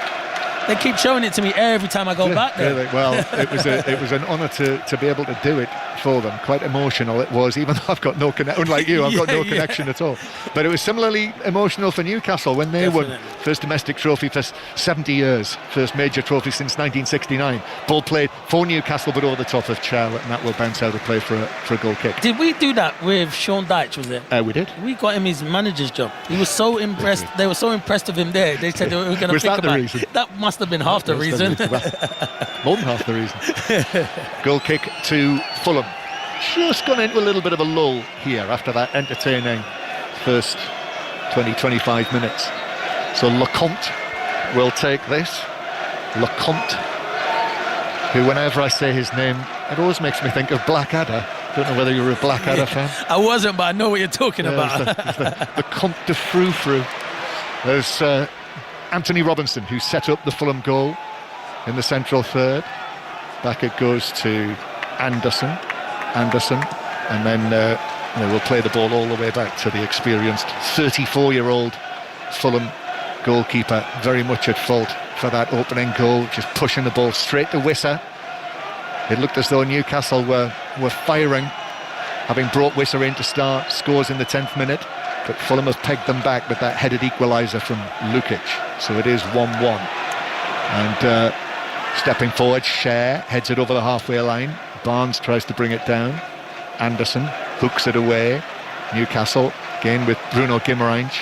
B: They keep showing it to me every time I go back there.
A: Well, it was an honour to be able to do it for them. Quite emotional it was, even though I've got no connection. Unlike you, I've got no connection at all. But it was similarly emotional for Newcastle when they won first domestic trophy for 70 years, first major trophy since 1969. Ball played for Newcastle, but over the top of Chell, and that will bounce out of play for a goal kick.
B: Did we do that with Sean Dyche? Was it?
A: We did.
B: We got him his manager's job. He was so impressed. They were so impressed with him there. They said they were going to think about.
A: Was that the reason?
B: That must have been half the reason.
A: More than half the reason. Goal kick to Fulham. Just gone into a little bit of a lull here after that entertaining first 20-25 minutes. So Lecomte will take this. Lecomte, who, whenever I say his name, it always makes me think of Blackadder. Don't know whether you're a Blackadder fan.
B: I wasn't, but I know what you're talking about.
A: It's the Comte de Frou-Frou. There's Anthony Robinson, who set up the Fulham goal in the central third. Back it goes to Anderson, and then They will play the ball all the way back to the experienced 34-year-old Fulham goalkeeper, very much at fault for that opening goal, just pushing the ball straight to Wissa. It looked as though Newcastle were firing, having brought Wissa in to start, scores in the 10th minute, but Fulham have pegged them back with that headed equaliser from Lukic, so it is 1-1. And stepping forward, Cher heads it over the halfway line. Barnes tries to bring it down. Anderson hooks it away. Newcastle again with Bruno Guimaraes.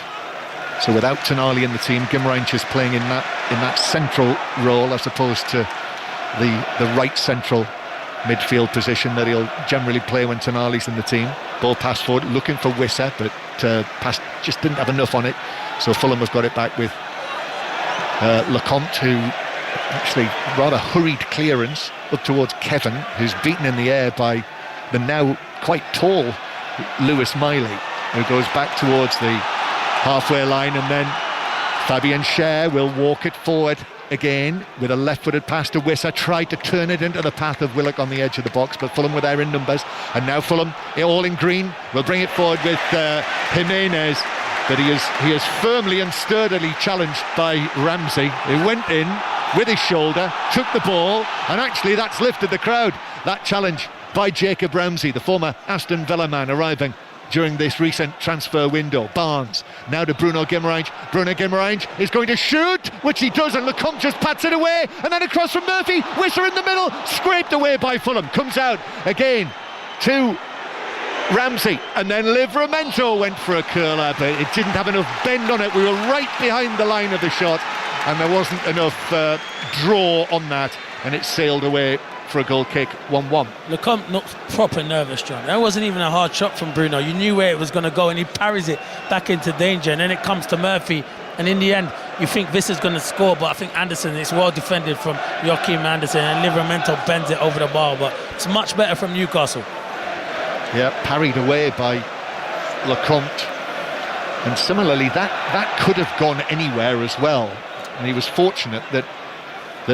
A: So without Tonali in the team, Guimaraes is playing in that central role as opposed to the right central midfield position that he'll generally play when Tonali's in the team. Ball passed forward, looking for Wissa, but pass just didn't have enough on it. So Fulham have got it back with Lecomte, who actually rather hurried clearance up towards Kevin, who's beaten in the air by the now quite tall Lewis Miley, who goes back towards the halfway line, and then Fabian Cher will walk it forward again with a left-footed pass to Wissa, tried to turn it into the path of Willock on the edge of the box, but Fulham were there in numbers, and now Fulham, all in green, will bring it forward with Jimenez, but he is firmly and sturdily challenged by Ramsey. He went in with his shoulder, took the ball, and actually that's lifted the crowd. That challenge by Jacob Ramsey, the former Aston Villa man, arriving during this recent transfer window. Barnes, now to Bruno Guimaraes. Bruno Guimaraes is going to shoot, which he does, and Lecomte just pats it away, and then across from Murphy, Wissa in the middle, scraped away by Fulham, comes out again to Ramsey, and then Livramento went for a curler, but it didn't have enough bend on it. We were right behind the line of the shot, and there wasn't enough draw on that, and it sailed away for a goal kick. 1-1.
B: Lecomte looked proper nervous, John. That wasn't even a hard shot from Bruno. You knew where it was going to go, and he parries it back into danger, and then it comes to Murphy, and in the end you think this is going to score, but I think Anderson, it's well defended from Joachim Anderson, and Livramento bends it over the bar, but it's much better from Newcastle.
A: Yeah, parried away by Lecomte, and similarly that could have gone anywhere as well, and he was fortunate that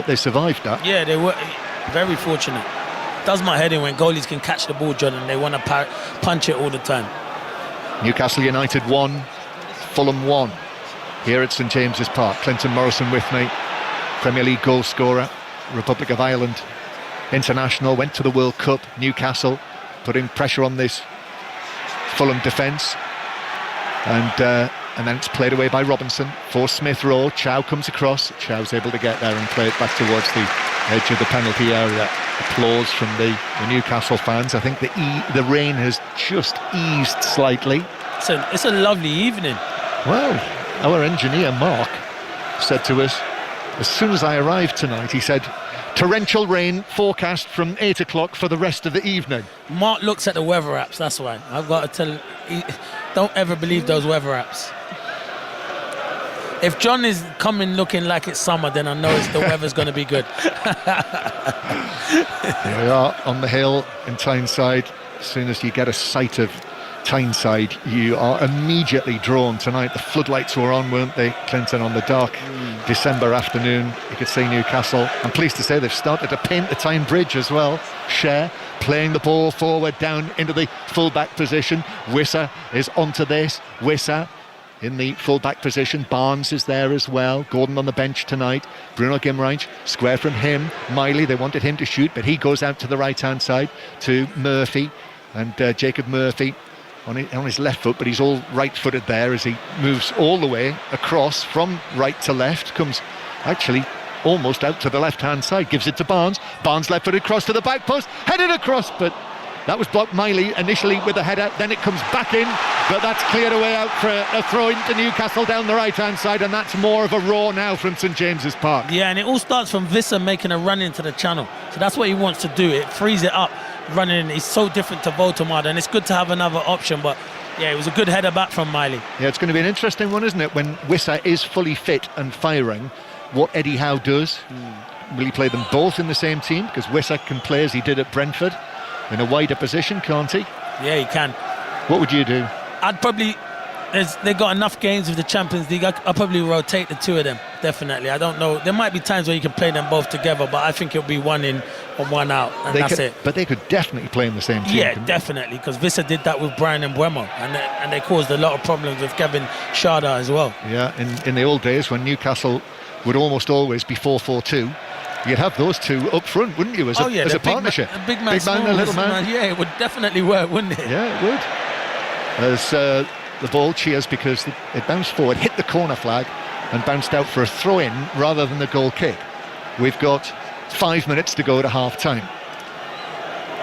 A: they survived that.
B: Yeah, they were very fortunate. Does my head in when goalies can catch the ball, John, and they want to punch it all the time.
A: Newcastle United 1, Fulham 1 here at St James's Park. Clinton Morrison with me, Premier League goal scorer, Republic of Ireland international, went to the World Cup. Newcastle putting pressure on this Fulham defence, and then it's played away by Robinson for Smith Rowe. Chow comes across. Chow's able to get there and play it back towards the edge of the penalty area. Applause from the Newcastle fans. I think the rain has just eased slightly.
B: It's a lovely evening.
A: Well, our engineer Mark said to us, as soon as I arrived tonight, he said, torrential rain forecast from 8 o'clock for the rest of the evening.
B: Mark looks at the weather apps, that's why. I've got to tell him, don't ever believe those weather apps. If John is coming looking like it's summer, then I know the weather's going to be good.
A: Here we are on the hill in Tyneside. As soon as you get a sight of Tyneside, you are immediately drawn. Tonight the floodlights were on, weren't they, Clinton, on the dark December afternoon. You could see Newcastle. I'm pleased to say they've started to paint the Tyne Bridge as well. Cher playing the ball forward down into the full-back position. Wissa is onto this. Wissa in the full-back position. Barnes is there as well. Gordon on the bench tonight. Bruno Guimaraes, square from him. Miley, they wanted him to shoot, but he goes out to the right-hand side to Murphy. And Jacob Murphy on his left foot, but he's all right-footed there as he moves all the way across from right to left. Comes actually almost out to the left-hand side. Gives it to Barnes. Barnes left-footed cross to the back post. Headed across, but that was blocked. Miley initially with the header, then it comes back in, but that's cleared away out for a throw into Newcastle down the right-hand side, and that's more of a roar now from St James's Park.
B: Yeah, and it all starts from Wissa making a run into the channel. So that's what he wants to do. It frees it up, running in. He's so different to Votemada, and it's good to have another option, but yeah, it was a good header back from Miley. Yeah,
A: it's going to be an interesting one, isn't it, when Wissa is fully fit and firing, what Eddie Howe does. Will he play them both in the same team? Because Wissa can play as he did at Brentford in a wider position, can't he?
B: Yeah, he can.
A: What would you do?
B: I'd probably, they've got enough games with the Champions League, I'll probably rotate the two of them, definitely. I don't know, there might be times where you can play them both together, but I think it'll be one in, on 1 out, and that's it.
A: But they could definitely play in the same team.
B: Yeah, definitely, because Vissa did that with Brian and Buemo, and they caused a lot of problems with Kevin Sharda as well.
A: Yeah, in the old days when Newcastle would almost always be 4-4-2, you'd have those two up front, wouldn't you, as a partnership?
B: A big man,
A: a little man.
B: Yeah, it would definitely work, wouldn't it?
A: Yeah, it would. As the ball cheers because it bounced forward, hit the corner flag, and bounced out for a throw-in rather than a goal kick. We've got 5 minutes to go to half-time.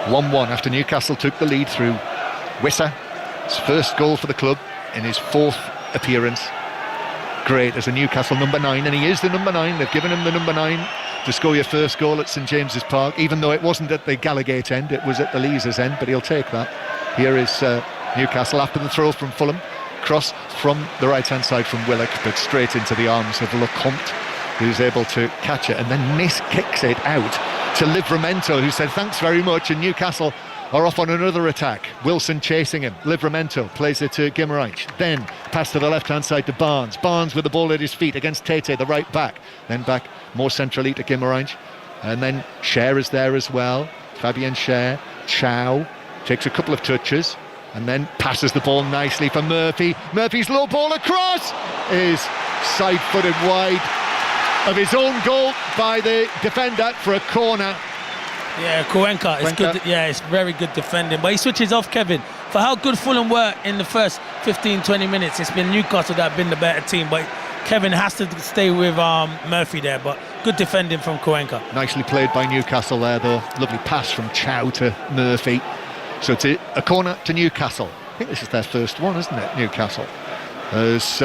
A: 1-1 after Newcastle took the lead through Wissa. His first goal for the club in his 4th appearance. Great as a Newcastle number 9, and he is the number 9. They've given him the number 9 to score your first goal at St James's Park, even though it wasn't at the Gallagate end, it was at the Leazes end, but he'll take that. Here is Newcastle after the throw from Fulham. Cross from the right-hand side from Willock, but straight into the arms of Lecomte, who's able to catch it and then miss-kicks it out to Livramento, who said thanks very much, and Newcastle are off on another attack. Wilson chasing him. Livramento plays it to Guimaraes. Then pass to the left-hand side to Barnes. Barnes with the ball at his feet against Tete, the right back. Then back more centrally to Guimaraes. And then Cher is there as well. Fabian Cher. Chow takes a couple of touches and then passes the ball nicely for Murphy. Murphy's low ball across is side-footed wide of his own goal by the defender for a corner.
B: Yeah, Cuenca. It's good. Yeah, it's very good defending. But he switches off, Kevin. For how good Fulham were in the first 15-20 minutes, it's been Newcastle that have been the better team. But Kevin has to stay with Murphy there. But good defending from Cuenca.
A: Nicely played by Newcastle there, though. Lovely pass from Chow to Murphy. So it's a corner to Newcastle. I think this is their first one, isn't it, Newcastle? As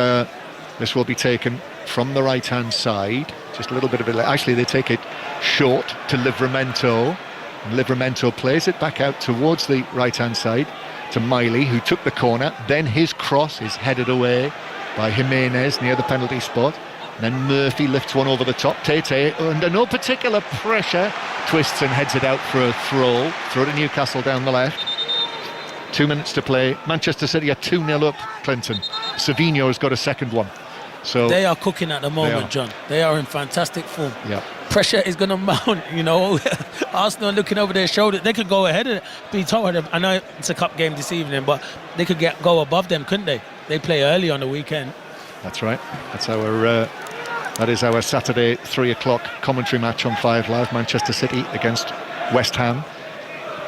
A: this will be taken from the right-hand side. Just a little bit of it. Actually, they take it short to Livramento. And Livramento plays it back out towards the right-hand side to Miley, who took the corner. Then his cross is headed away by Jimenez near the penalty spot. And then Murphy lifts one over the top. Tete, under no particular pressure, twists and heads it out for a throw. Throw to Newcastle down the left. 2 minutes to play. Manchester City are 2-0 up, Clinton. Savino has got a second one. So
B: they are cooking at the moment, John. They are in fantastic form.
A: Yeah.
B: Pressure is going to mount, you know. Arsenal looking over their shoulder. They could go ahead of be told. I know it's a cup game this evening, but they could go above them, couldn't they? They play early on the weekend.
A: That's right. That is our Saturday 3 o'clock commentary match on 5 Live. Manchester City against West Ham.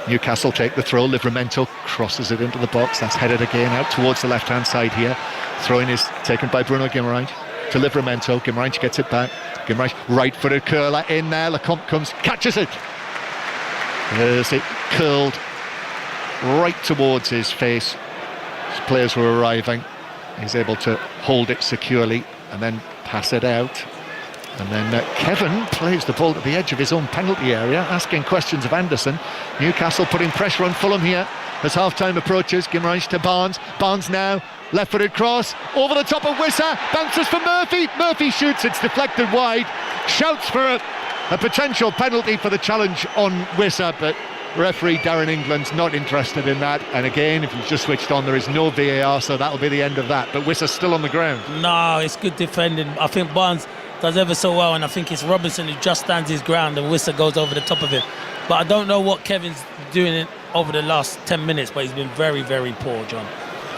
A: Newcastle take the throw. Livramento crosses it into the box. That's headed again out towards the left-hand side here. Throw-in is taken by Bruno Guimaraes to Livramento. Guimaraes gets it back. Guimaraes, right-footed curler in there. Lecomte comes, catches it. There's it curled right towards his face. His players were arriving. He's able to hold it securely and then pass it out. And then Kevin plays the ball to the edge of his own penalty area, asking questions of Anderson. Newcastle putting pressure on Fulham here as half-time approaches. Guimaraes to Barnes. Barnes now, left-footed cross, over the top of Wissa, bounces for Murphy. Murphy shoots, it's deflected wide. Shouts for a potential penalty for the challenge on Wissa, but referee Darren England's not interested in that. And again, if you've just switched on, there is no VAR, so that'll be the end of that. But Wissa's still on the ground.
B: No, it's good defending. I think Barnes does ever so well, and I think it's Robinson who just stands his ground and Wissa goes over the top of it. But I don't know what Kevin's doing over the last 10 minutes, but he's been very, very poor, John.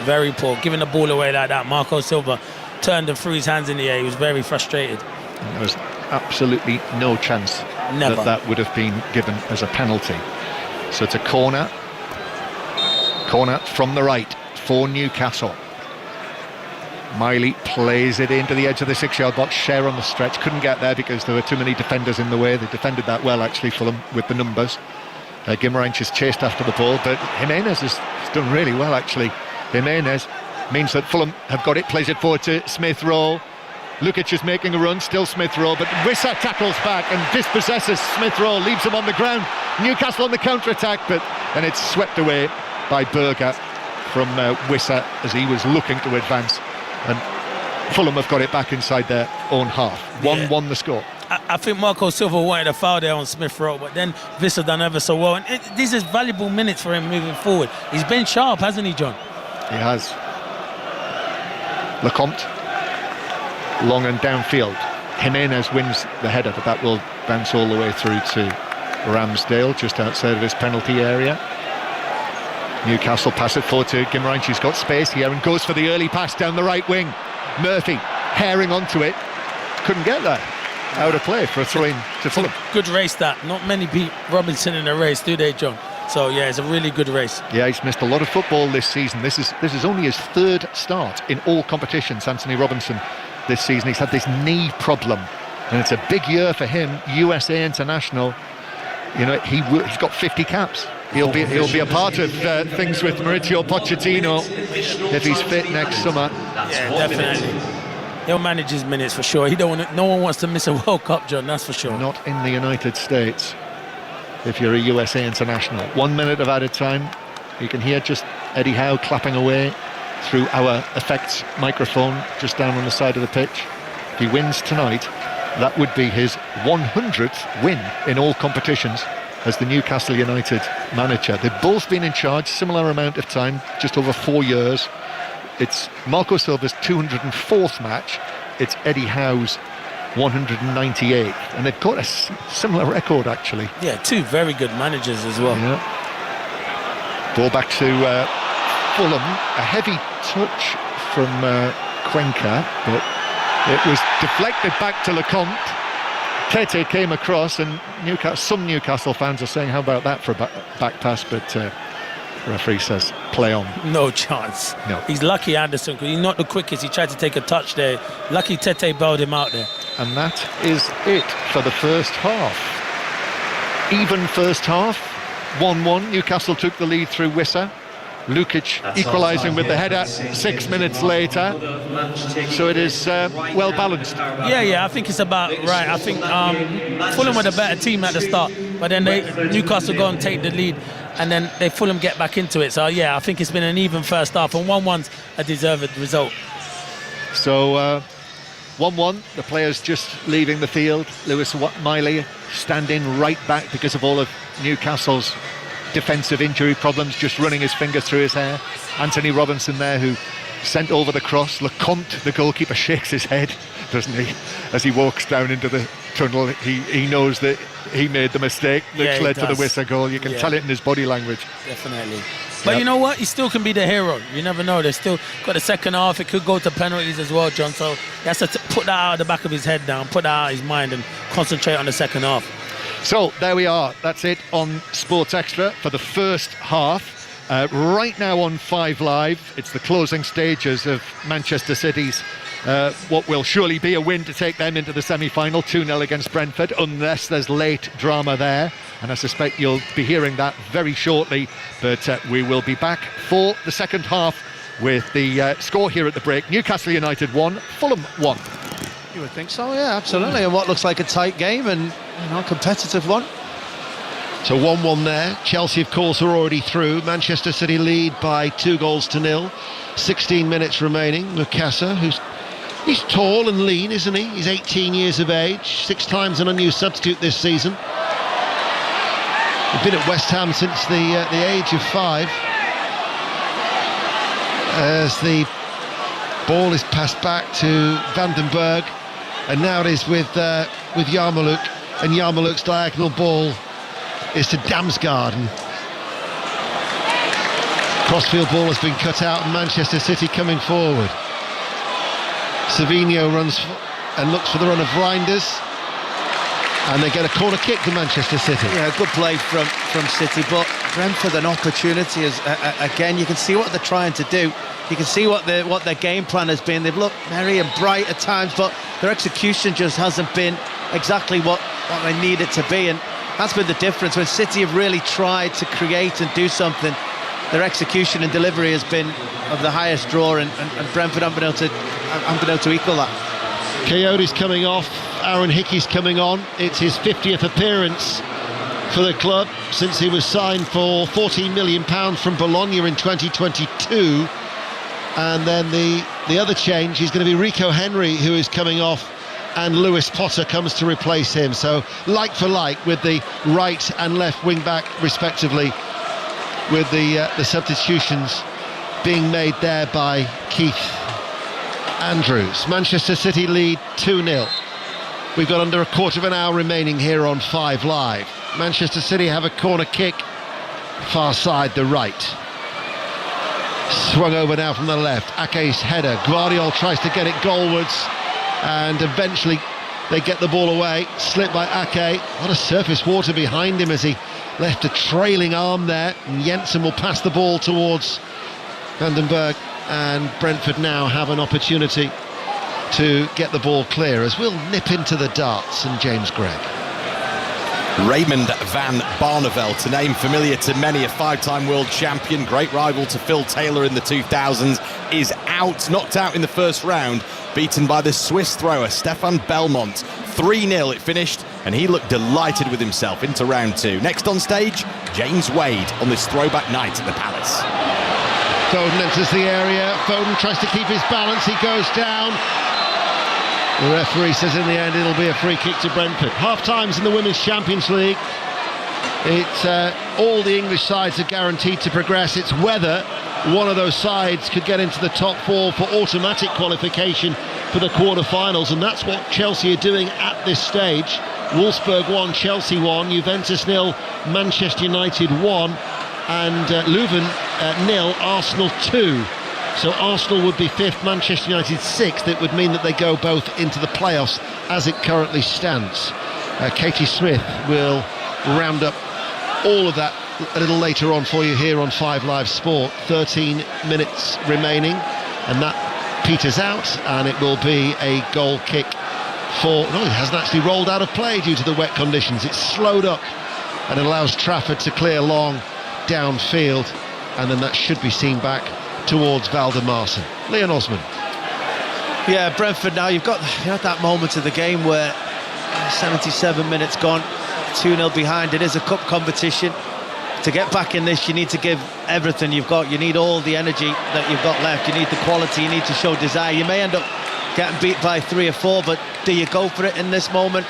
B: Very poor. Giving the ball away like that. Marco Silva turned and threw his hands in the air. He was very frustrated.
A: And there was absolutely no chance that would have been given as a penalty. So it's a corner. Corner from the right for Newcastle. Miley plays it into the edge of the 6-yard box. Cher on the stretch, couldn't get there because there were too many defenders in the way. They defended that well, actually, Fulham, with the numbers. Guimaraes is chased after the ball, but Jimenez has done really well, actually. Jimenez means that Fulham have got it, plays it forward to Smith Rowe. Lukic is making a run, still Smith Rowe, but Wissa tackles back and dispossesses Smith Rowe, leaves him on the ground. Newcastle on the counter-attack, but then it's swept away by Berger from Wissa as he was looking to advance. And Fulham have got it back inside their own half. 1-1 the score.
B: I think Marco Silva wanted a foul there on Smith Rowe, but then Vissa done ever so well. And these is valuable minutes for him moving forward. He's been sharp, hasn't he, John?
A: He has. Lecomte, long and downfield. Jimenez wins the header, but that will bounce all the way through to Ramsdale just outside of his penalty area. Newcastle pass it forward to Guimaraes, who's got space here and goes for the early pass down the right wing. Murphy herring onto it, couldn't get there. Out of play for a throw-in to Fulham.
B: Good race that. Not many beat Robinson in a race, do they, John? So yeah, it's a really good race.
A: Yeah, he's missed a lot of football this season. This is only his third start in all competitions, Anthony Robinson, this season. He's had this knee problem, and it's a big year for him. USA international. You know, he's got 50 caps. He'll be a part of things with Mauricio Pochettino if he's fit next summer.
B: Yeah, definitely. He'll manage his minutes for sure. No one wants to miss a World Cup, John, that's for sure.
A: Not in the United States, if you're a USA international. 1 minute of added time. You can hear just Eddie Howe clapping away through our effects microphone just down on the side of the pitch. If he wins tonight, that would be his 100th win in all competitions as the Newcastle United manager. They've both been in charge, similar amount of time, just over 4 years. It's Marco Silva's 204th match. It's Eddie Howe's 198th. And they've got a similar record, actually.
B: Yeah, two very good managers as well.
A: Yeah. Ball back to Fulham. A heavy touch from Cuenca, but it was deflected back to Lecomte. Tete came across, and some Newcastle fans are saying, how about that for a back pass? But referee says, play on.
B: No chance.
A: No.
B: He's lucky, Anderson, because he's not the quickest. He tried to take a touch there. Lucky Tete bailed him out there.
A: And that is it for the first half. Even first half, 1-1. Newcastle took the lead through Wissa. Lukic equalising with the header 6 minutes later. So it is well balanced.
B: Yeah, I think it's about right. I think Fulham were the better team at the start, but then Newcastle go and take the lead, and then Fulham get back into it. So yeah, I think it's been an even first half, and 1-1's a deserved result.
A: So 1-1, the players just leaving the field. Lewis Miley standing right back because of all of Newcastle's defensive injury problems, just running his fingers through his hair. Anthony Robinson there, who sent over the cross. Lecomte, the goalkeeper, shakes his head, doesn't he, as he walks down into the tunnel. He knows that he made the mistake that led to the Wissa goal. You can tell it in his body language.
B: Definitely. But you know what? He still can be the hero. You never know. They've still got the second half. It could go to penalties as well, John. So he has to put that out of the back of his head down, put that out of his mind, and concentrate on the second half.
A: So there we are. That's it on Sports Extra for the first half. Right now on 5 Live, it's the closing stages of Manchester City's what will surely be a win to take them into the semi-final, 2-0 against Brentford, unless there's late drama there. And I suspect you'll be hearing that very shortly. But we will be back for the second half with the score here at the break. Newcastle United 1, Fulham 1.
C: You would think so, yeah, absolutely. And what looks like a tight game and a competitive one.
D: So 1-1 there. Chelsea, of course, are already through. Manchester City lead by 2-0. 16 minutes remaining. Newcastle, he's tall and lean, isn't he? He's 18 years of age, 6 times an unused substitute this season. He's been at West Ham since the age of 5. As the ball is passed back to Vandenberg, and now it is with Yarmouk, and Yarmouk's diagonal ball is to Damsgaard, and crossfield ball has been cut out, and Manchester City coming forward. Savinho runs and looks for the run of Reinders, and they get a corner kick to Manchester City.
C: Yeah, good play from City, but Brentford an opportunity is again. You can see what they're trying to do. You can see what their game plan has been. They've looked merry and bright at times, but their execution just hasn't been exactly what they need it to be, and that's been the difference. When City have really tried to create and do something, their execution and delivery has been of the highest draw, and Brentford haven't been able to equal that.
D: Coyote's coming off, Aaron Hickey's coming on. It's his 50th appearance for the club since he was signed for £14 million from Bologna in 2022. And then the other change, he's going to be Rico Henry, who is coming off, and Lewis Potter comes to replace him. So like for like with the right and left wing back respectively, with the substitutions being made there by Keith Andrews. Manchester City lead 2-0. We've got under a quarter of an hour remaining here on 5 Live. Manchester City have a corner kick, far side the right. Swung over now from the left, Ake's header, Guardiola tries to get it goalwards, and eventually they get the ball away, slipped by Ake. A lot of surface water behind him as he left a trailing arm there, and Jensen will pass the ball towards Vandenberg, and Brentford now have an opportunity to get the ball clear as we'll nip into the darts and James Gregg.
E: Raymond van Barneveld, a name familiar to many, a five-time world champion, great rival to Phil Taylor in the 2000s, is out, knocked out in the first round, beaten by the Swiss thrower Stefan Belmont. 3-0 it finished, and he looked delighted with himself into round two. Next on stage, James Wade on this throwback night at the Palace.
D: Foden enters the area, Foden tries to keep his balance, he goes down. The referee says in the end it'll be a free kick to Brentford. Half times in the Women's Champions League. It's all the English sides are guaranteed to progress. It's whether one of those sides could get into the top four for automatic qualification for the quarter-finals, and that's what Chelsea are doing at this stage. Wolfsburg 1, Chelsea 1, Juventus 0, Manchester United 1, and Leuven 0, Arsenal 2. So Arsenal would be 5th, Manchester United 6th. It would mean that they go both into the playoffs as it currently stands. Katie Smith will round up all of that a little later on for you here on 5 Live Sport. 13 minutes remaining, and that peters out, and it will be a goal kick for... No, it hasn't actually rolled out of play due to the wet conditions. It's slowed up, and it allows Trafford to clear long downfield, and then that should be seen back towards Valdemarsen. Leon Osman.
C: Yeah, Brentford now, you've got that moment of the game where 77 minutes gone, 2-0 behind. It is a cup competition. To get back in this, you need to give everything you've got. You need all the energy that you've got left. You need the quality, you need to show desire. You may end up getting beat by 3 or 4, but do you go for it in this moment?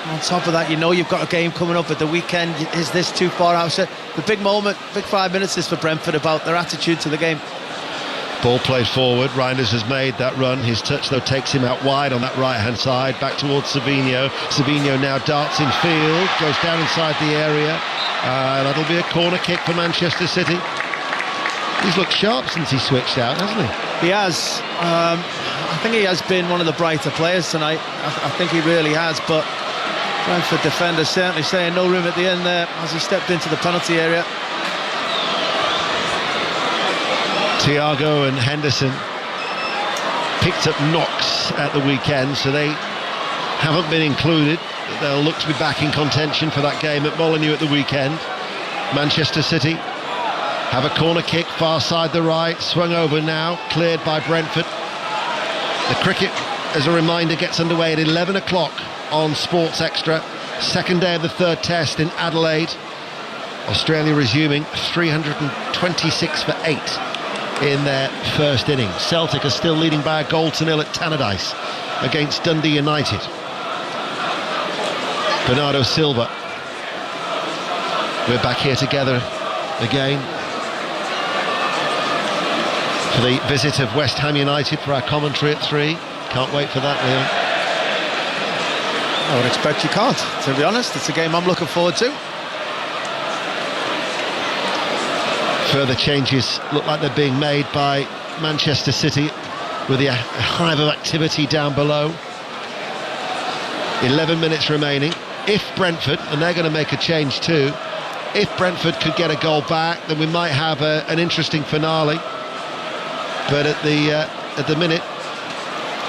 C: On top of that, you know you've got a game coming up at the weekend. Is this too far out? So the big moment, big 5 minutes is for Brentford about their attitude to the game.
D: Ball played forward, Reinders has made that run. His touch though takes him out wide on that right hand side, back towards Savinho. Savinho now darts in field, goes down inside the area. That'll be a corner kick for Manchester City. He's looked sharp since he switched out, hasn't he?
C: He has. I think he has been one of the brighter players tonight. I think he really has, but Brentford defender certainly saying no room at the end there as he stepped into the penalty area.
D: Thiago and Henderson picked up knocks at the weekend, so they haven't been included. They'll look to be back in contention for that game at Molineux at the weekend. Manchester City have a corner kick, far side the right, swung over now, cleared by Brentford. The cricket, as a reminder, gets underway at 11 o'clock on Sports Extra. Second day of the third test in Adelaide. Australia resuming 326 for 8 in their first innings. Celtic are still leading by a 1-0 at Tannadice against Dundee United. Bernardo Silva. We're back here together again for the visit of West Ham United for our commentary at 3. Can't wait for that, Leon.
C: I would expect you can't, to be honest. It's a game I'm looking forward to.
D: Further changes look like they're being made by Manchester City with a hive of activity down below. 11 minutes remaining. If Brentford, and they're going to make a change too, if Brentford could get a goal back, then we might have an interesting finale. But at the minute,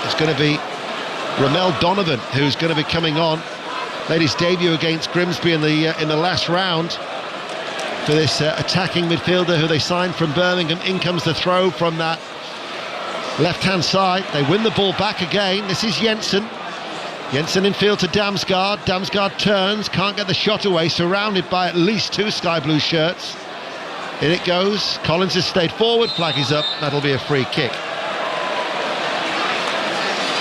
D: it's going to be Ramel Donovan who's going to be coming on. Made his debut against Grimsby in the last round for this attacking midfielder who they signed from Birmingham. In comes the throw from that left-hand side. They win the ball back again. This is Jensen. Jensen in field to Damsgaard. Damsgaard turns, can't get the shot away, surrounded by at least 2 sky blue shirts. In it goes. Collins has stayed forward, flag is up. That'll be a free kick.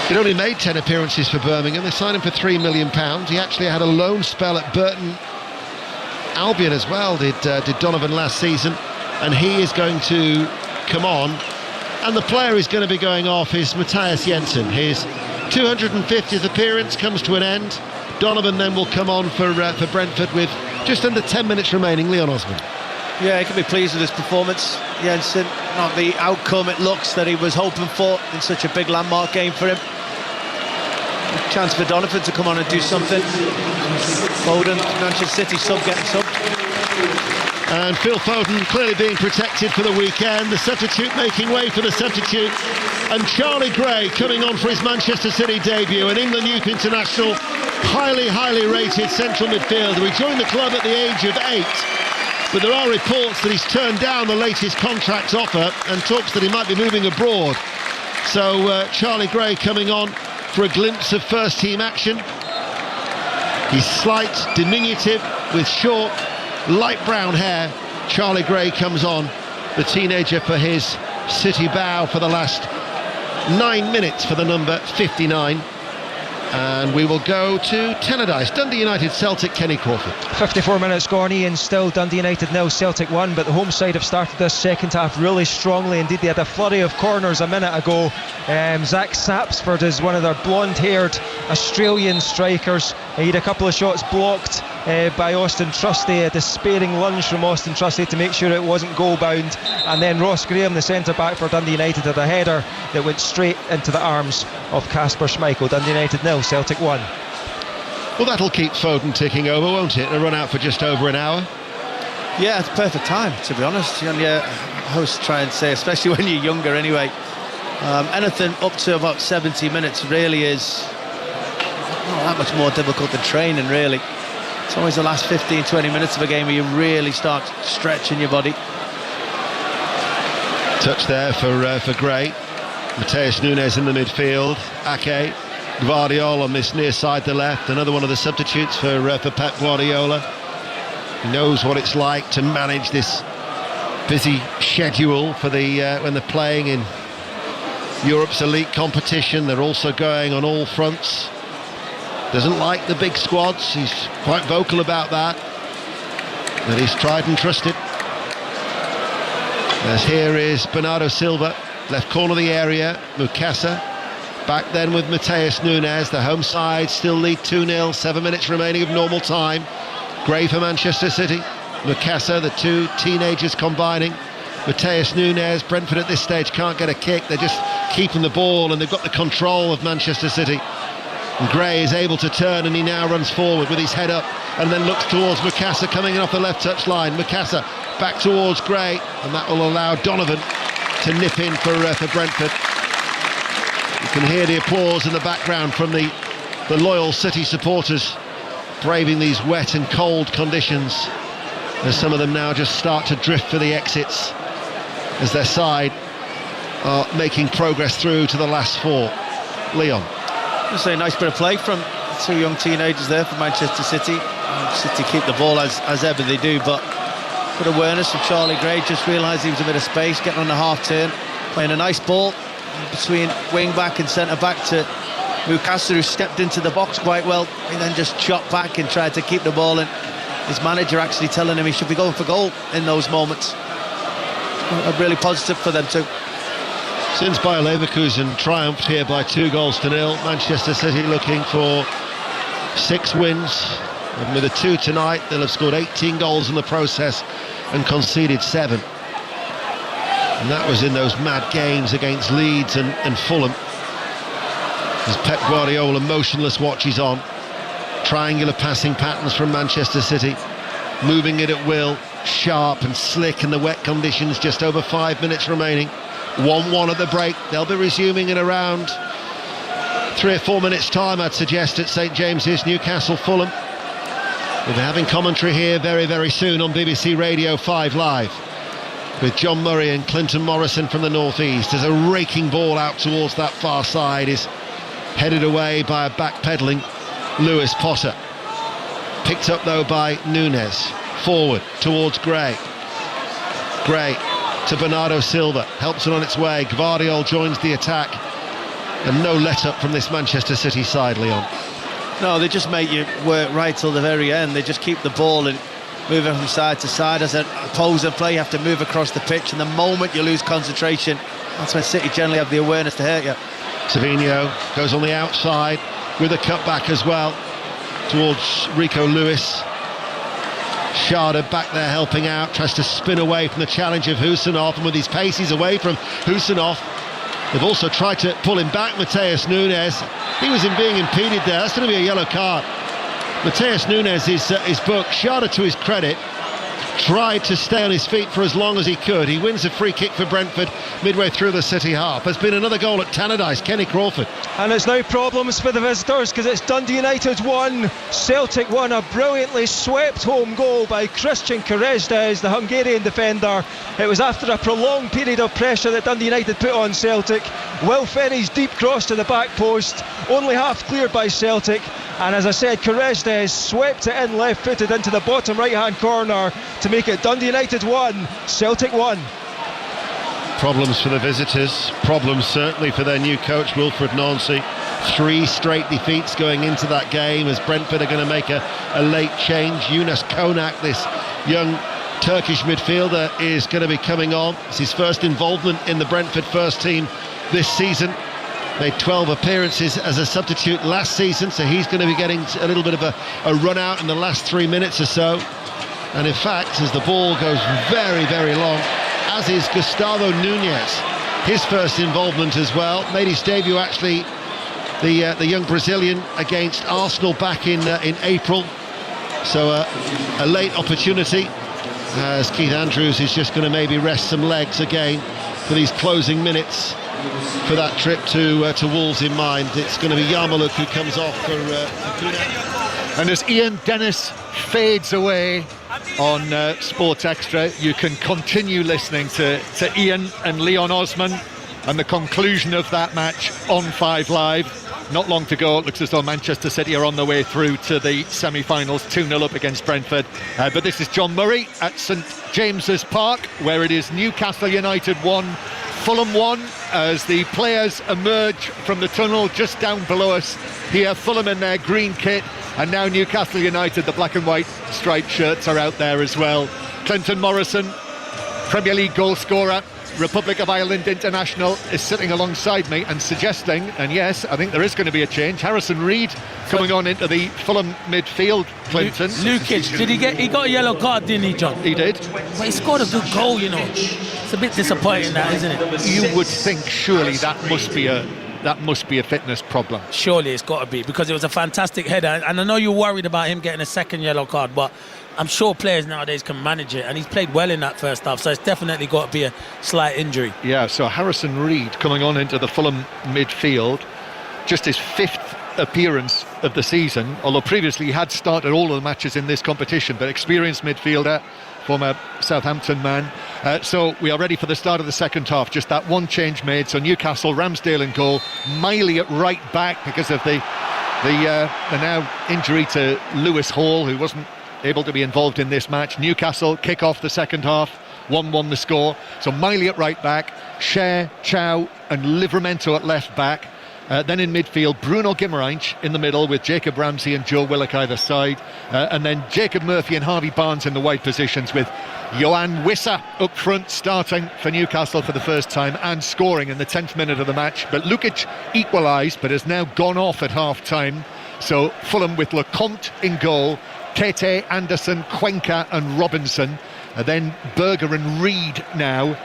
D: He'd only made 10 appearances for Birmingham. They signed him for £3 million. He actually had a loan spell at Burton Albion as well, did Donovan last season, and he is going to come on, and the player who's going to be going off is Matthias Jensen. His 250th appearance comes to an end. Donovan then will come on for Brentford with Just under 10 minutes remaining, Leon Osman.
C: Yeah, he can be pleased with his performance. Jensen, not the outcome it looks that he was hoping for in such a big landmark game for him. A chance for Donovan to come on and do something. Foden, Manchester City sub getting sub.
D: And Phil Foden clearly being protected for the weekend. The substitute making way for the substitute. And Charlie Gray coming on for his Manchester City debut. An England youth international, highly rated central midfielder. He joined the club at the age of 8. But there are reports that he's turned down the latest contract offer and talks that he might be moving abroad. So Charlie Gray coming on for a glimpse of first-team action. He's slight, diminutive, with short, light brown hair. Charlie Gray comes on, the teenager for his City bow for the last 9 minutes for the number 59. And we will go to Tannadice, Dundee United Celtic, Kenny Crawford.
F: 54 minutes gone, Ian, still Dundee United 0, Celtic 1, but the home side have started this second half really strongly. Indeed, they had a flurry of corners a minute ago. Zach Sapsford is one of their blonde-haired Australian strikers. He had a couple of shots blocked by Austin Trusty, a despairing lunge from Austin Trusty to make sure it wasn't goal-bound. And then Ross Graham, the centre-back for Dundee United, had a header that went straight into the arms of Kasper Schmeichel. Dundee United 0, Celtic 1.
D: Well, that'll keep Foden ticking over, won't it? A run out for just over an hour.
C: Yeah, it's perfect time, to be honest. And yeah, I always try and say, especially when you're younger anyway, anything up to about 70 minutes really is not that much more difficult than training, really. It's always the last 15-20 minutes of a game where you really start stretching your body.
D: Touch there for Gray. Mateus Nunes in the midfield. Ake, Guardiola on this near side to left. Another one of the substitutes for Pep Guardiola. He knows what it's like to manage this busy schedule for the when they're playing in Europe's elite competition. They're also going on all fronts. Doesn't like the big squads. He's quite vocal about that. But he's tried and trusted. As here is Bernardo Silva, left corner of the area. Mukasa back then with Mateus Nunes. The home side still lead 2-0. 7 minutes remaining of normal time. Gray for Manchester City. Mukasa, the two teenagers combining. Mateus Nunes. Brentford at this stage can't get a kick. They're just keeping the ball and they've got the control of Manchester City. And Gray is able to turn and he now runs forward with his head up and then looks towards Mukasa coming in off the left touch line. Mukasa back towards Gray and that will allow Donovan to nip in for Brentford. You can hear the applause in the background from the loyal City supporters braving these wet and cold conditions as some of them now just start to drift for the exits as their side are making progress through to the last 4. Leon.
C: Just a nice bit of play from two young teenagers there for Manchester City. City keep the ball as ever they do, but good awareness from Charlie Gray. Just realised he was a bit of space, getting on the half turn, playing a nice ball between wing back and centre back to Newcastle, who stepped into the box quite well. He then just chopped back and tried to keep the ball in. His manager actually telling him he should be going for goal in those moments. Really positive for them too.
D: Since Bayer Leverkusen triumphed here by 2-0, Manchester City looking for 6 wins. And with a 2 tonight, they'll have scored 18 goals in the process and conceded 7. And that was in those mad games against Leeds and Fulham. As Pep Guardiola motionless watches on. Triangular passing patterns from Manchester City. Moving it at will, sharp and slick in the wet conditions, just over 5 minutes remaining. 1-1 at the break. They'll be resuming in around 3 or 4 minutes time, I'd suggest, at St James's, Newcastle, Fulham. We'll be having commentary here very soon on BBC Radio 5 Live with John Murray and Clinton Morrison from the northeast as a raking ball out towards that far side is headed away by a backpedaling Lewis Potter. Picked up though by Nunes. Forward towards Gray. Gray to Bernardo Silva, helps it on its way. Gvardiol joins the attack and no let up from this Manchester City side, Leon.
C: No, they just make you work right till the very end. They just keep the ball and move it from side to side. As an opposing player, you have to move across the pitch, and the moment you lose concentration, that's when City generally have the awareness to hurt you.
D: Savinho goes on the outside with a cutback as well towards Rico Lewis. Sharda back there helping out, tries to spin away from the challenge of Husinov, and with his pace he's away from Husinov. They've also tried to pull him back, Mateus Nunes. He was being impeded there. That's going to be a yellow card. Mateus Nunes is booked. Sharda, to his credit, tried to stay on his feet for as long as he could. He wins a free kick for Brentford midway through the City half. There's been another goal at Tannadice, Kenny Crawford.
F: And it's now problems for the visitors, because it's Dundee United 1, Celtic 1. A brilliantly swept home goal by Christian Kerezdes, the Hungarian defender. It was after a prolonged period of pressure that Dundee United put on Celtic. Will Ferry's deep cross to the back post, only half cleared by Celtic. And as I said, Kerezdes swept it in left-footed into the bottom right-hand corner to make it Dundee United 1, Celtic 1.
D: Problems for the visitors, problems certainly for their new coach Wilfred Nancy. 3 straight defeats going into that game, as Brentford are going to make a late change. Yunus Konak, this young Turkish midfielder, is going to be coming on. It's his first involvement in the Brentford first team this season. Made 12 appearances as a substitute last season, so he's going to be getting a little bit of a run out in the last 3 minutes or so. And in fact, as the ball goes very, very long, as is Gustavo Nunez, his first involvement as well. Made his debut, actually, the young Brazilian, against Arsenal back in April. So a late opportunity, as Keith Andrews is just going to maybe rest some legs again for these closing minutes for that trip to Wolves in mind. It's going to be Yarmouk who comes off for Kuna.
A: And as Ian Dennis fades away on Sports Extra, you can continue listening to Ian and Leon Osman and the conclusion of that match on 5 Live. Not long to go. It looks as though Manchester City are on their way through to the semi-finals, 2-0 up against Brentford. But this is John Murray at St James's Park, where it is Newcastle United 1, Fulham 1, as the players emerge from the tunnel just down below us here. Fulham in their green kit, and now Newcastle United, the black and white striped shirts, are out there as well. Clinton Morrison, Premier League goal scorer, Republic of Ireland international, is sitting alongside me and suggesting, and yes, I think there is going to be a change, Harrison Reed coming on into the Fulham midfield. Clinton
B: Lukic, he got a yellow card, didn't he, John?
A: He did,
B: but he scored a good goal, you know. It's a bit disappointing, that, isn't it?
A: You would think surely that must be a fitness problem.
B: Surely it's got to be, because it was a fantastic header, and I know you're worried about him getting a second yellow card, but I'm sure players nowadays can manage it, and he's played well in that first half, so it's definitely got to be a slight injury.
A: Yeah, so Harrison Reed coming on into the Fulham midfield, just his 5th appearance of the season, although previously he had started all of the matches in this competition, but experienced midfielder, former Southampton man. So we are ready for the start of the second half. Just that one change made. So Newcastle, Ramsdale in goal, Miley at right back because of the now injury to Lewis Hall, who wasn't able to be involved in this match. Newcastle kick off the second half, 1-1 the score. So Miley at right back, Cher, Chow and Livramento at left back. Then in midfield, Bruno Guimaraes in the middle with Jacob Ramsey and Joe Willock either side. And then Jacob Murphy and Harvey Barnes in the wide positions, with Johan Wissa up front, starting for Newcastle for the first time and scoring in the 10th minute of the match. But Lukic equalised, but has now gone off at half-time. So Fulham with Lecomte in goal, Tete, Anderson, Cuenca and Robinson. And then Berger and Reed now.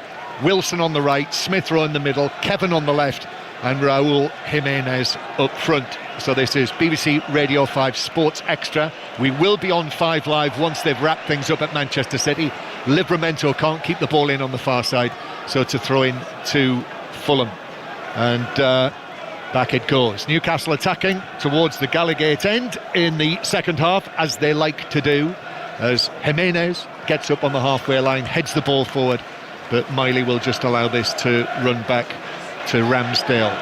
A: Wilson on the right, Smith Rowe in the middle, Kevin on the left, and Raúl Jiménez up front. So this is BBC Radio 5 Sports Extra. We will be on 5 Live once they've wrapped things up at Manchester City. Livramento can't keep the ball in on the far side, so to throw in to Fulham. And back it goes. Newcastle attacking towards the Gallagate end in the second half, as they like to do, as Jiménez gets up on the halfway line, heads the ball forward, but Miley will just allow this to run back to Ramsdale.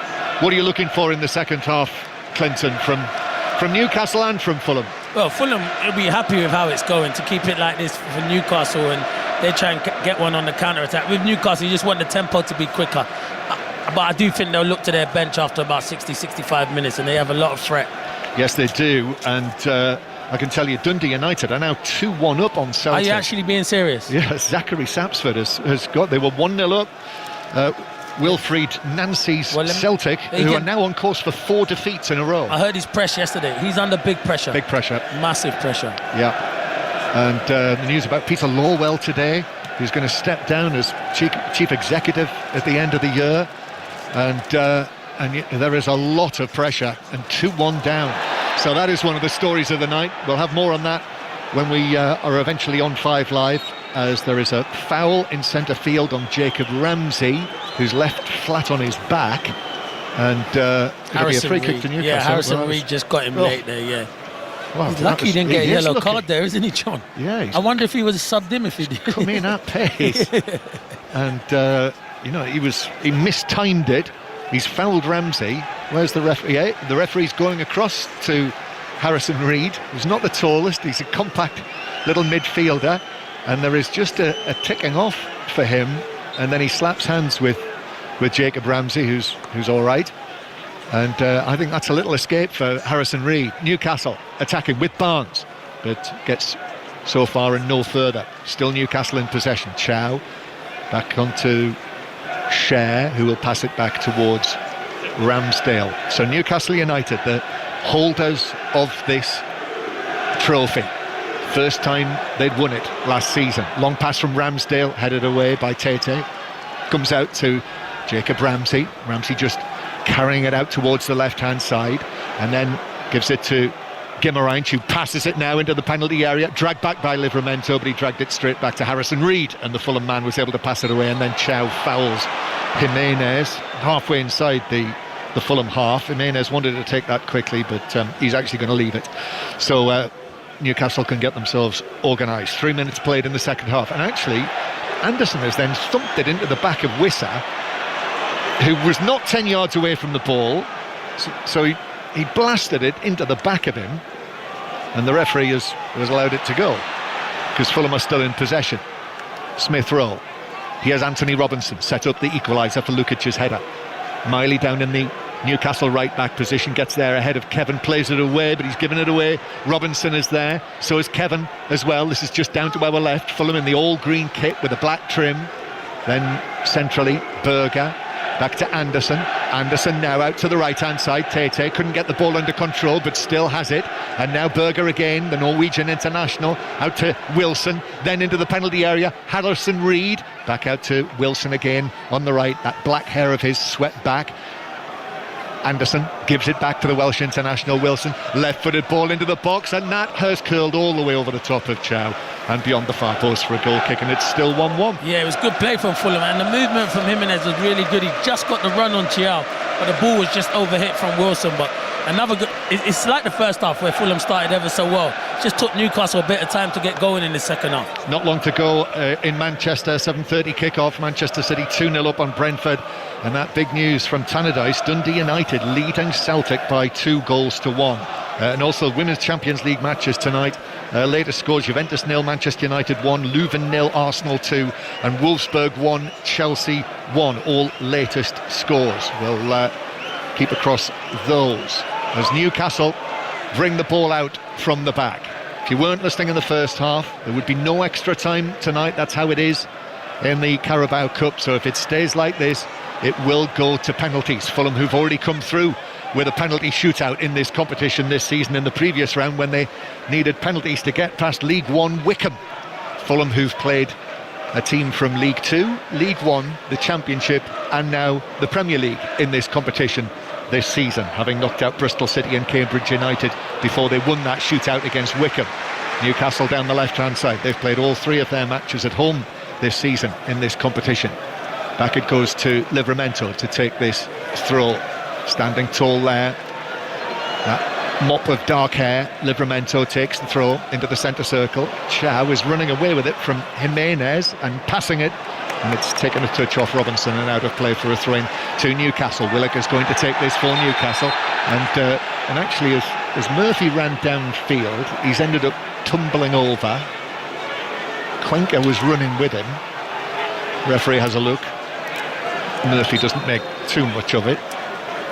A: What are you looking for in the second half, Clinton, from Newcastle and from Fulham?
B: Well, Fulham will be happy with how it's going, to keep it like this for Newcastle, and they try and get one on the counter-attack. With Newcastle, you just want the tempo to be quicker. But I do think they'll look to their bench after about 60-65 minutes, and they have a lot of threat.
A: Yes, they do, and I can tell you Dundee United are now 2-1 up on Celtic.
B: Are you actually being serious?
A: Yeah, Zachary Sapsford has got... They were 1-0 up. Wilfried Nancy's Celtic, who are now on course for 4 defeats in a row.
B: I heard his press yesterday. He's under big pressure.
A: Big pressure.
B: Massive pressure.
A: Yeah. And the news about Peter Lawwell today, who's going to step down as chief executive at the end of the year. And there is a lot of pressure, and 2-1 down. So that is one of the stories of the night. We'll have more on that when we are eventually on 5 Live, as there is a foul in centre field on Jacob Ramsey, who's left flat on his back. And it'll be a free kick to Newcastle.
B: Yeah, Harrison Reed just got him late there, yeah.
A: Well,
B: he's lucky he didn't get a yellow card there, isn't he, John?
A: Yeah.
B: I wonder if he was subbed him if he did.
A: Come in at pace. And, he mistimed it. He's fouled Ramsey. Where's the referee? Yeah, the referee's going across to Harrison Reed, who's not the tallest. He's a compact little midfielder. And there is just a ticking off for him. And then he slaps hands with Jacob Ramsey, who's all right. And I think that's a little escape for Harrison Reed. Newcastle attacking with Barnes, but gets so far and no further. Still Newcastle in possession. Chow back onto Cher, who will pass it back towards Ramsdale. So Newcastle United, the holders of this trophy. First time they'd won it last season. Long pass from Ramsdale, headed away by Tete. Comes out to Jacob Ramsey. Ramsey just carrying it out towards the left-hand side, and then gives it to Guimaraes, who passes it now into the penalty area, dragged back by Livramento, but he dragged it straight back to Harrison Reed, and the Fulham man was able to pass it away, and then Chow fouls Jimenez halfway inside the Fulham half. Jimenez wanted to take that quickly, but he's actually going to leave it. So Newcastle can get themselves organised. 3 minutes played in the second half, and actually Anderson has then thumped it into the back of Wissa, who was not 10 yards away from the ball, so he blasted it into the back of him, and the referee has allowed it to go, because Fulham are still in possession. Smith Rowe, here's Anthony Robinson, set up the equaliser for Lukic's header. Miley down in the Newcastle right-back position, gets there ahead of Kevin, plays it away, but he's given it away. Robinson is there, so is Kevin as well. This is just down to our left. Fulham in the all-green kit with a black trim. Then centrally, Berger. Back to Anderson. Anderson now out to the right-hand side. Tete couldn't get the ball under control, but still has it. And now Berger again, the Norwegian international, out to Wilson, then into the penalty area. Harrison Reed back out to Wilson again on the right. That black hair of his swept back. Anderson gives it back to the Welsh international. Wilson, left-footed ball into the box, and that has curled all the way over the top of Chow and beyond the far post for a goal kick, and it's still 1-1.
B: Yeah, it was good play from Fulham, and the movement from Jimenez was really good. He just got the run on Chow, but the ball was just overhit from Wilson. But another good, it's like the first half where Fulham started ever so well. Just took Newcastle a bit of time to get going in the second half.
A: Not long to go in Manchester. 7:30 kick-off. Manchester City 2-0 up on Brentford. And that big news from Tannadice, Dundee United leading Celtic by 2-1. And also Women's Champions League matches tonight. Latest scores: Juventus 0, Manchester United 1, Leuven 0, Arsenal 2, and Wolfsburg 1, Chelsea 1. All latest scores. We'll keep across those as Newcastle bring the ball out from the back. If you weren't listening in the first half, there would be no extra time tonight. That's how it is in the Carabao Cup. So if it stays like this, it will go to penalties. Fulham, who've already come through with a penalty shootout in this competition this season, in the previous round when they needed penalties to get past League One Wickham. Fulham, who've played a team from League Two, League One, the Championship, and now the Premier League in this competition this season, having knocked out Bristol City and Cambridge United before they won that shootout against Wickham. Newcastle down the left-hand side. They've played all 3 of their matches at home this season in this competition. Back it goes to Livramento to take this throw. Standing tall there. That mop of dark hair. Livramento takes the throw into the centre circle. Chow is running away with it from Jimenez and passing it, and it's taken a touch off Robinson and out of play for a throw-in to Newcastle. Willock is going to take this for Newcastle, and actually as Murphy ran downfield, he's ended up tumbling over. Cuenca was running with him. Referee has a look. Murphy doesn't make too much of it.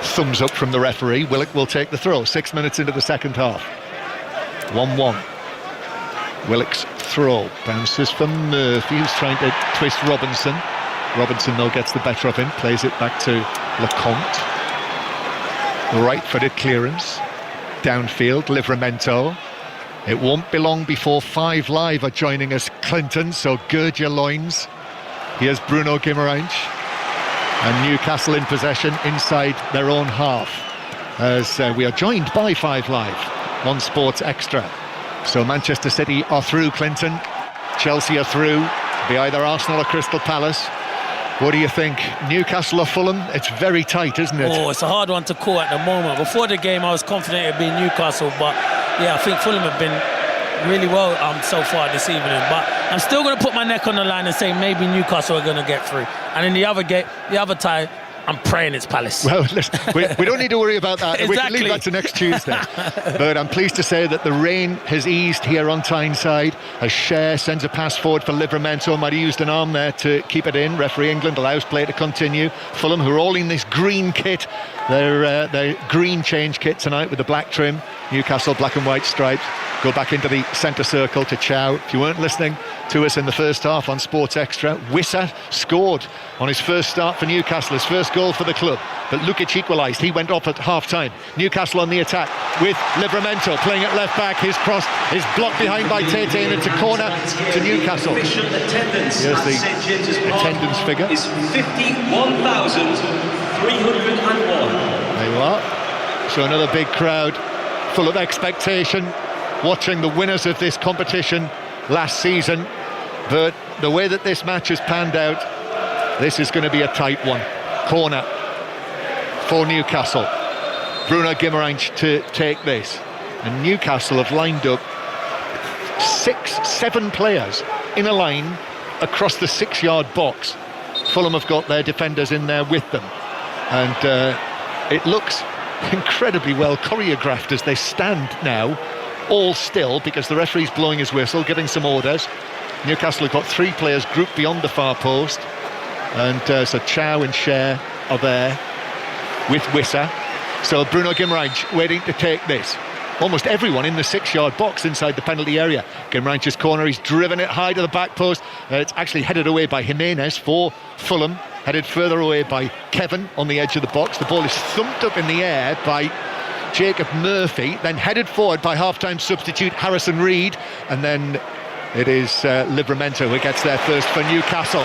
A: Thumbs up from the referee. Willock will take the throw. 6 minutes into the second half. 1-1. Willock's throw bounces for Murphy, who's trying to twist Robinson. Robinson, though, gets the better of him, plays it back to Lecomte. Right-footed clearance. Downfield, Livramento. It won't be long before 5 Live are joining us, Clinton, so gird your loins. Here's Bruno Guimaraes, and Newcastle in possession inside their own half, as we are joined by 5 Live on Sports Extra. So Manchester City are through, Clinton. Chelsea are through. Be either Arsenal or Crystal Palace. What do you think? Newcastle or Fulham? It's very tight, isn't it?
B: Oh, it's a hard one to call at the moment. Before the game, I was confident it'd be Newcastle, but yeah, I think Fulham have been really well so far this evening. But I'm still going to put my neck on the line and say maybe Newcastle are going to get through. And in the other tie, I'm praying it's Palace.
A: Well, listen, we don't need to worry about that.
B: Exactly.
A: We can leave that to next Tuesday. But I'm pleased to say that the rain has eased here on Tyneside as Cher sends a pass forward for Livramento. Might have used an arm there to keep it in. Referee England allows play to continue. Fulham, who are all in this green kit, their green change kit tonight with the black trim. Newcastle black and white stripes. Go back into the centre circle to Chow. If you weren't listening to us in the first half on Sports Extra, Wissa scored on his first start for Newcastle, his first goal for the club. But Lukic equalised. He went off at half-time. Newcastle on the attack with Livramento playing at left-back. His cross is blocked behind by Tete, and it's a corner to Newcastle. Here's the attendance figure.
G: Is 51,301.
A: There you are. So another big crowd, full of expectation, watching the winners of this competition last season. But the way that this match has panned out, this is going to be a tight one. Corner for Newcastle. Bruno Guimaraes to take this. And Newcastle have lined up 6-7 players in a line across the 6-yard box. Fulham have got their defenders in there with them. And it looks incredibly well choreographed as they stand now, all still, because the referee's blowing his whistle, giving some orders. Newcastle have got 3 players grouped beyond the far post, and so Chow and Cher are there with Wissa. So Bruno Guimaraes waiting to take this. Almost everyone in the 6-yard box inside the penalty area. Guimaraes' corner, he's driven it high to the back post. It's actually headed away by Jimenez for Fulham. Headed further away by Kevin on the edge of the box. The ball is thumped up in the air by Jacob Murphy, then headed forward by half-time substitute Harrison Reed, and then it is Livramento who gets there first for Newcastle.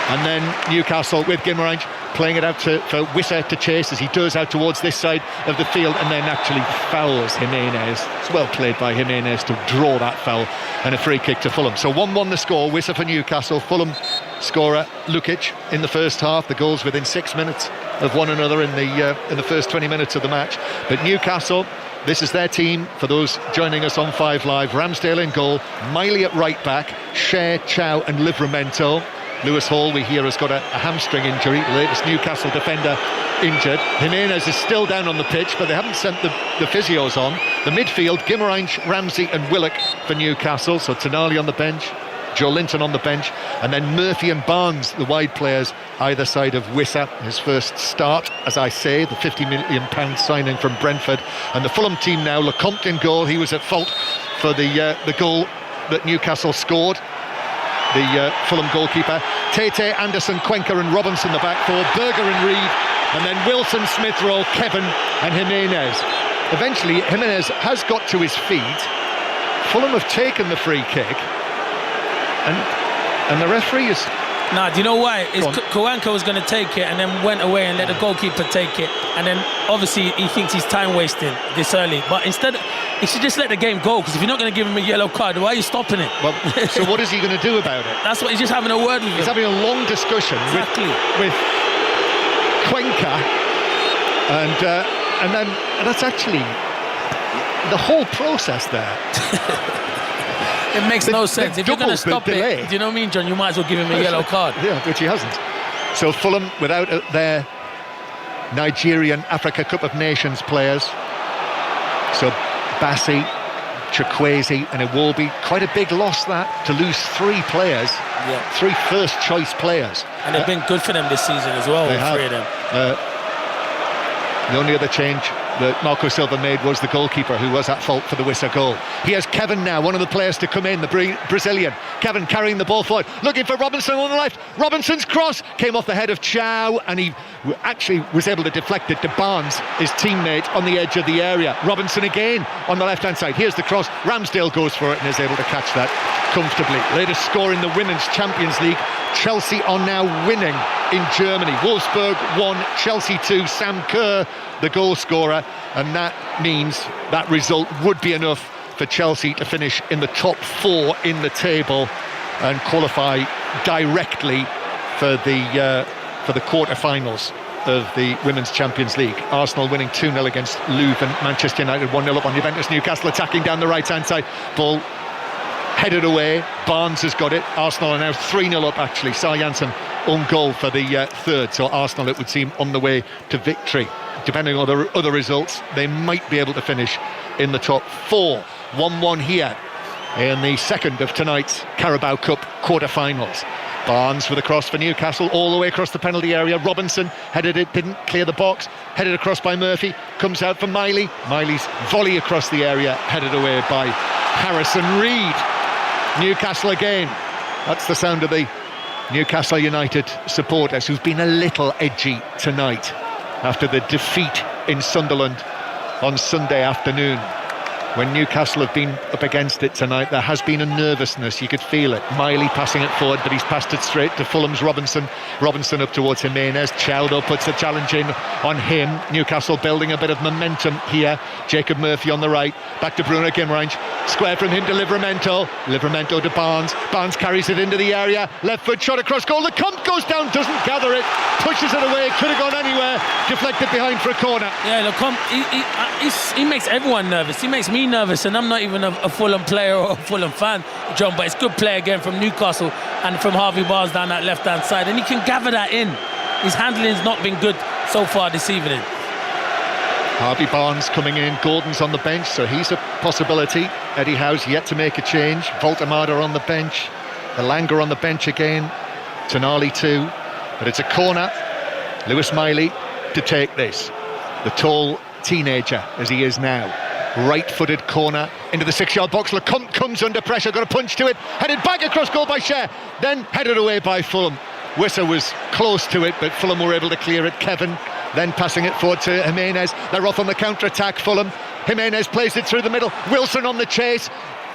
A: And then Newcastle with Guimaraes playing it out for Wissa to chase as he does out towards this side of the field, and then actually fouls Jimenez. It's well played by Jimenez to draw that foul, and a free kick to Fulham. So 1-1 the score. Wissa for Newcastle. Fulham scorer Lukic in the first half. The goals within 6 minutes of one another in the first 20 minutes of the match. But Newcastle, this is their team. For those joining us on 5 Live, Ramsdale in goal, Miley at right back, Cher, Chow and Livramento. Lewis Hall, we hear, has got a hamstring injury, latest Newcastle defender injured. Jimenez is still down on the pitch, but they haven't sent the physios on. The midfield, Guimaraes, Ramsey and Willock for Newcastle. So Tonali on the bench, Joe Linton on the bench, and then Murphy and Barnes, the wide players, either side of Wissa. His first start, as I say, the £50 million signing from Brentford. And the Fulham team now, Lecomte in goal. He was at fault for the goal that Newcastle scored. The Fulham goalkeeper. Tete, Anderson, Cuenca and Robinson the back four, Berger and Reed, and then Wilson, Smith Rowe, Kevin and Jimenez. Eventually Jimenez has got to his feet. Fulham have taken the free kick, and the referee is...
B: Nah, do you know why? Cuenca was going to take it and then went away and let the goalkeeper take it, and then obviously he thinks he's time wasting this early, but instead he should just let the game go, because if you're not going to give him a yellow card, why are you stopping it?
A: Well, so what is he going to do about it?
B: That's what he's just having a word with him.
A: He's having a long discussion with Cuenca, and that's actually the whole process there.
B: It makes no sense. If you're going to stop it, do you know what I mean, John? You might as well give him a yellow card.
A: Yeah, which he hasn't. So Fulham without their Nigerian Africa Cup of Nations players. So Bassi, Chukwueze and Iwobi. Quite a big loss that, to lose 3 players, 3 first-choice players.
B: And they've been good for them this season as well, all 3 of them.
A: The only other change that Marco Silva made was the goalkeeper, who was at fault for the Wissa goal. Here's Kevin now, one of the players to come in, the Brazilian. Kevin carrying the ball forward, looking for Robinson on the left. Robinson's cross came off the head of Chow, and he actually was able to deflect it to Barnes, his teammate, on the edge of the area. Robinson again on the left-hand side. Here's the cross. Ramsdale goes for it and is able to catch that comfortably. Latest score in the Women's Champions League. Chelsea are now winning in Germany. Wolfsburg 1, Chelsea 2. Sam Kerr, the goal scorer, and that means that result would be enough for Chelsea to finish in the top 4 in the table and qualify directly for the quarter-finals of the Women's Champions League. Arsenal winning 2-0 against Leuven. Manchester United 1-0 up on Juventus. Newcastle attacking down the right-hand side. Ball headed away. Barnes has got it. Arsenal are now 3-0 up, actually. Sar Janssen own goal for the third. So Arsenal, it would seem, on the way to victory. Depending on the other results, they might be able to finish in the top 4. 1-1 here in the second of tonight's Carabao Cup quarter-finals. Barnes with a cross for Newcastle all the way across the penalty area. Robinson headed it, didn't clear the box. Headed across by Murphy. Comes out for Miley. Miley's volley across the area, headed away by Harrison Reed. Newcastle again. That's the sound of the Newcastle United supporters, who've been a little edgy tonight after the defeat in Sunderland on Sunday afternoon. When Newcastle have been up against it tonight, there has been a nervousness, you could feel it. Miley passing it forward, but he's passed it straight to Fulham's Robinson. Robinson up towards Jimenez. Chowdo puts the challenge in on him. Newcastle building a bit of momentum here. Jacob Murphy on the right, back to Bruno Guimaraes. Square from him to Livramento. Livramento to Barnes. Barnes carries it into the area. Left foot shot across goal. Lecomte goes down, doesn't gather it, pushes it away. Could have gone anywhere. Deflected behind for a corner.
B: Yeah, Lecomte, he makes everyone nervous. He makes me nervous, and I'm not even a Fulham player or a Fulham fan, John, but it's good play again from Newcastle and from Harvey Barnes down that left-hand side, and he can gather that in. His handling's not been good so far this evening.
A: Harvey Barnes coming in. Gordon's on the bench, so he's a possibility. Eddie Howe's yet to make a change. Voltemada on the bench. Elanga on the bench again. Tonali too. But it's a corner. Lewis Miley to take this. The tall teenager, as he is now. Right-footed corner into the 6-yard box. Lecomte comes under pressure, got a punch to it, headed back across goal by Cher, then headed away by Fulham. Wissa was close to it, but Fulham were able to clear it. Kevin then passing it forward to Jimenez. They're off on the counter-attack, Fulham. Jimenez plays it through the middle. Wilson on the chase,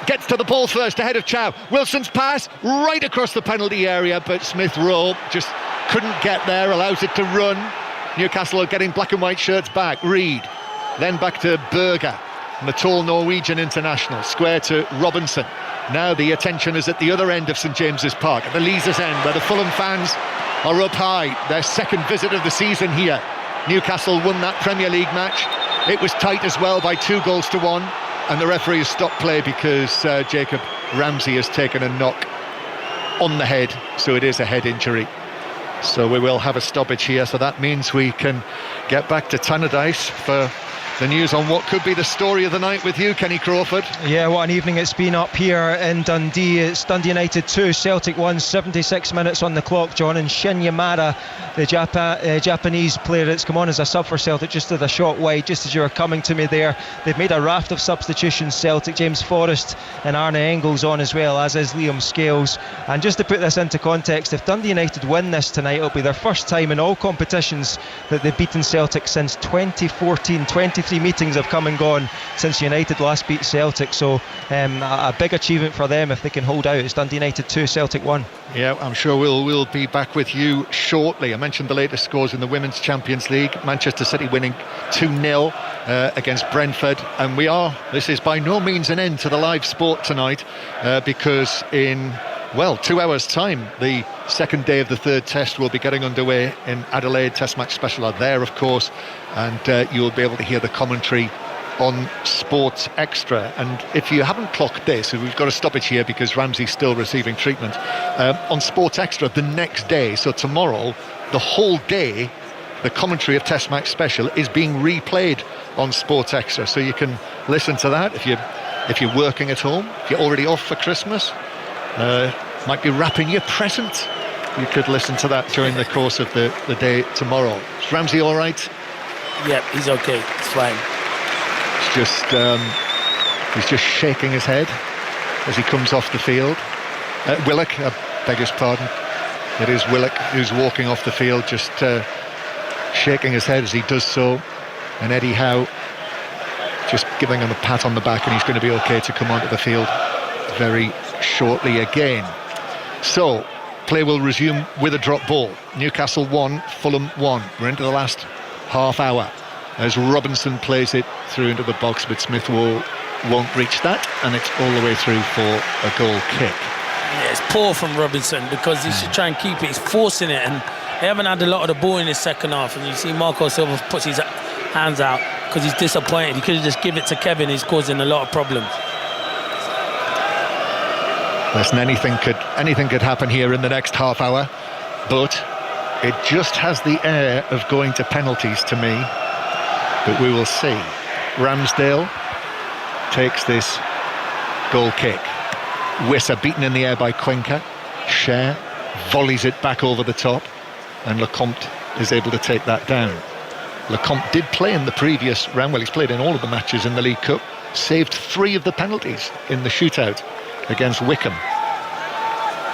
A: gets to the ball first ahead of Chow. Wilson's pass right across the penalty area, but Smith Rowe just couldn't get there, allows it to run. Newcastle are getting black and white shirts back. Reed, then back to Berger. And the tall Norwegian international, square to Robinson. Now the attention is at the other end of St James's Park, at the Leazes end, where the Fulham fans are up high. Their second visit of the season here. Newcastle won that Premier League match. It was tight as well by 2-1, and the referee has stopped play because Jacob Ramsey has taken a knock on the head, so it is a head injury. So we will have a stoppage here, so that means we can get back to Tannadice for the news on what could be the story of the night with you, Kenny Crawford.
F: Yeah, what an evening it's been up here in Dundee. It's Dundee United 2, Celtic 1, 76 minutes on the clock, John. And Shin Yamada, the Japanese player that's come on as a sub for Celtic, just did a shot wide, just as you were coming to me there. They've made a raft of substitutions, Celtic. James Forrest and Arne Engels on as well, as is Liam Scales. And just to put this into context, if Dundee United win this tonight, it'll be their first time in all competitions that they've beaten Celtic since 2014. 23 meetings have come and gone since United last beat Celtic, so a big achievement for them if they can hold out. It's Dundee United 2, Celtic 1.
A: Yeah, I'm sure we'll be back with you shortly. I mentioned the latest scores in the Women's Champions League. Manchester City winning 2-0 against Brentford, and this is by no means an end to the live sport tonight, because in 2 hours' time, the second day of the third test will be getting underway in Adelaide. Test match special are there, of course, and you'll be able to hear the commentary on Sports Extra. And if you haven't clocked this, we've got a stoppage here because Ramsey's still receiving treatment. On Sports Extra the next day, so tomorrow, the whole day, the commentary of Test match special is being replayed on Sports Extra, so you can listen to that if you're working at home, if you're already off for Christmas. Might be wrapping your present. You could listen to that during the course of the day tomorrow. Is Ramsey all right?
B: Yep, he's okay. It's fine.
A: He's just shaking his head as he comes off the field. Willock, I beg his pardon. It is Willock who's walking off the field, just shaking his head as he does so, and Eddie Howe just giving him a pat on the back, and he's going to be okay to come onto the field very shortly again. So play will resume with a drop ball. Newcastle 1, Fulham 1. We're into the last half hour as Robinson plays it through into the box, but Smith won't reach that, and it's all the way through for a goal kick.
B: Yeah, it's poor from Robinson because he should try and keep it. He's forcing it, and they haven't had a lot of the ball in the second half. And you see Marco Silva puts his hands out because he's disappointed. He could have just given it to Kevin. He's causing a lot of problems.
A: Listen, anything could happen here in the next half hour, but it just has the air of going to penalties to me. But we will see. Ramsdale takes this goal kick. Wissa beaten in the air by Cuenca. Cher volleys it back over the top, and Lecomte is able to take that down. Lecomte did play in the previous round. Well, he's played in all of the matches in the League Cup, saved 3 of the penalties in the shootout against Wickham.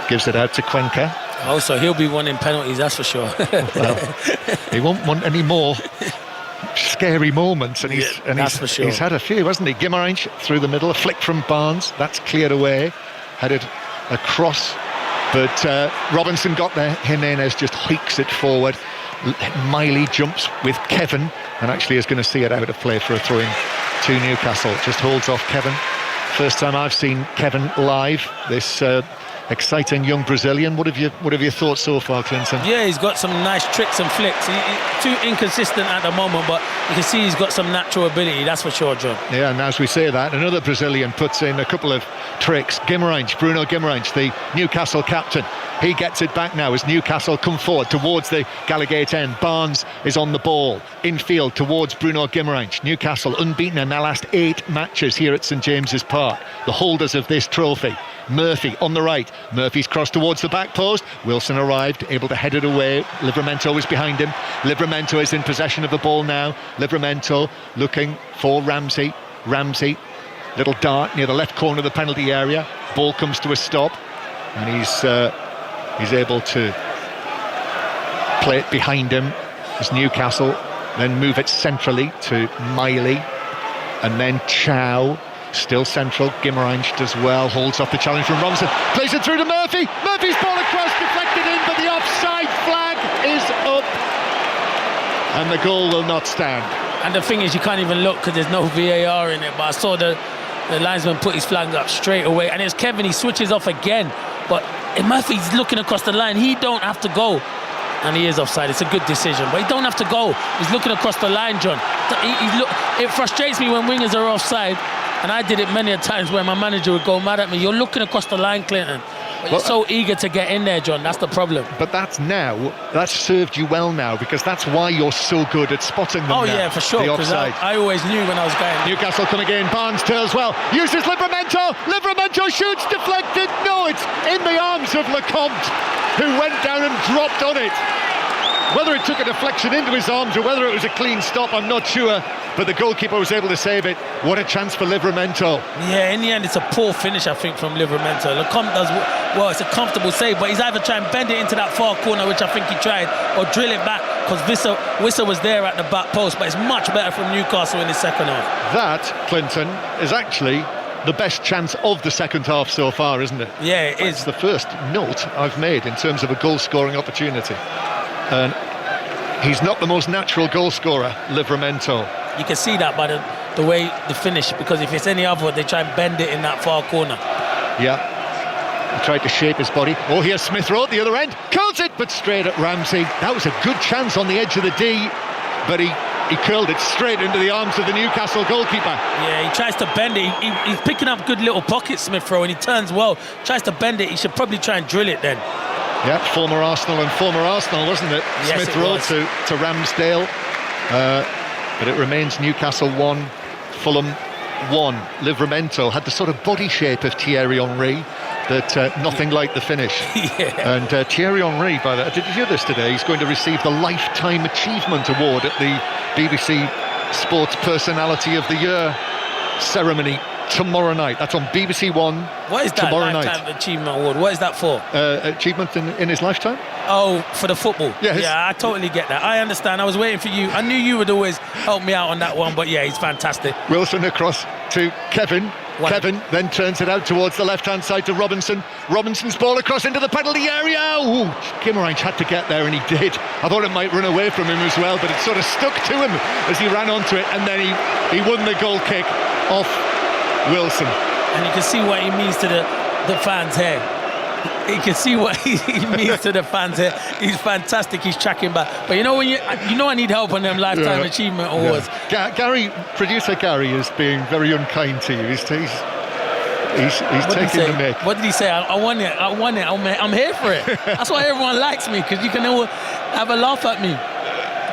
A: Gives it out to Cuenca.
B: Oh, so he'll be wanting penalties, that's for sure.
A: Well, he won't want any more scary moments, and he's
B: for sure.
A: He's had a few, hasn't he? Guimarães through the middle, a flick from Barnes, that's cleared away, headed across, but Robinson got there. Jimenez just hikes it forward. Miley jumps with Kevin and actually is going to see it out of play for a throw-in to Newcastle. Just holds off Kevin. First time I've seen Kevin live, this exciting young Brazilian. What have you thought so far, Clinton?
B: Yeah, he's got some nice tricks and flicks. He's too inconsistent at the moment, but you can see he's got some natural ability, that's for sure, John.
A: Yeah, and as we say that, another Brazilian puts in a couple of tricks. Guimarães, Bruno Guimarães, the Newcastle captain, he gets it back now as Newcastle come forward towards the Gallagate end. Barnes is on the ball, infield towards Bruno Guimarães. Newcastle unbeaten in their last 8 matches here at St James's Park, the holders of this trophy. Murphy on the right. Murphy's crossed towards the back post. Wilson arrived, able to head it away. Livramento is behind him. Livramento is in possession of the ball now. Livramento looking for Ramsey. Ramsey, little dart near the left corner of the penalty area. Ball comes to a stop, and he's able to play it behind him as Newcastle then move it centrally to Miley, and then Chow. Still central, Guimarães does well, holds off the challenge from Robinson, plays it through to Murphy. Murphy's ball across, deflected in, but the offside flag is up, and the goal will not stand.
B: And the thing is, you can't even look because there's no VAR in it, but I saw the linesman put his flag up straight away, and it's Kevin, he switches off again, but if Murphy's looking across the line, he don't have to go. And he is offside. It's a good decision, but he don't have to go. He's looking across the line, John. It frustrates me when wingers are offside, and I did it many a times where my manager would go mad at me. You're looking across the line, Clinton. But you're so eager to get in there, John. That's the problem.
A: But that's served you well now, because that's why you're so good at spotting them.
B: Oh,
A: now,
B: yeah, for sure. Because I always knew when I was going.
A: Newcastle come again. Barnes turns well. Uses Livramento. Livramento shoots, deflected. No, it's in the arms of Lecomte, who went down and dropped on it. Whether it took a deflection into his arms or whether it was a clean stop, I'm not sure, but the goalkeeper was able to save it. What a chance for Livramento.
B: Yeah, in the end it's a poor finish, I think, from Livramento. Lecomte does well, it's a comfortable save, but he's either trying to bend it into that far corner, which I think he tried, or drill it back, because Wissa was there at the back post, but it's much better from Newcastle in the second half.
A: That, Clinton, is actually the best chance of the second half so far, isn't it?
B: Yeah, it is.
A: It's the first note I've made in terms of a goal-scoring opportunity. And he's not the most natural goal scorer, Livramento.
B: You can see that by the way the finish, because if it's any other, they try and bend it in that far corner.
A: Yeah, he tried to shape his body. Oh, here's Smith Rowe at the other end, curls it, but straight at Ramsey. That was a good chance on the edge of the D, but he curled it straight into the arms of the Newcastle goalkeeper.
B: Yeah, he tries to bend it. He's picking up good little pockets, Smith Rowe, and he turns well. Tries to bend it. He should probably try and drill it then.
A: Yeah, former Arsenal, wasn't it?
B: Yes,
A: Smith Rowe to Ramsdale. But it remains Newcastle 1, Fulham 1. Livramento had the sort of body shape of Thierry Henry, but nothing like the finish.
B: Yeah.
A: And Thierry Henry, by the way, did you hear this today? He's going to receive the Lifetime Achievement Award at the BBC Sports Personality of the Year ceremony tomorrow night. That's on BBC One.
B: What is that
A: tomorrow
B: Lifetime
A: night.
B: Achievement Award? What is that for?
A: Achievement in his lifetime.
B: Oh, for the football?
A: Yes.
B: Yeah, I totally get that. I understand. I was waiting for you. I knew you would always help me out on that one, but yeah, he's fantastic.
A: Wilson across to Kevin.
B: Wow.
A: Kevin then turns it out towards the left-hand side to Robinson. Robinson's ball across into the penalty area. Ooh, Gimmerange had to get there, and he did. I thought it might run away from him as well, but it sort of stuck to him as he ran onto it, and then he won the goal kick off Wilson.
B: And you can see what he means to the fans here. You can see what he means to the fans here. He's fantastic. He's tracking back. But you know when I need help on them lifetime achievement awards.
A: Gary, producer Gary, is being very unkind to you. He's taking the mick.
B: What did he say? I want it. I'm here for it. That's why everyone likes me, because you can all have a laugh at me.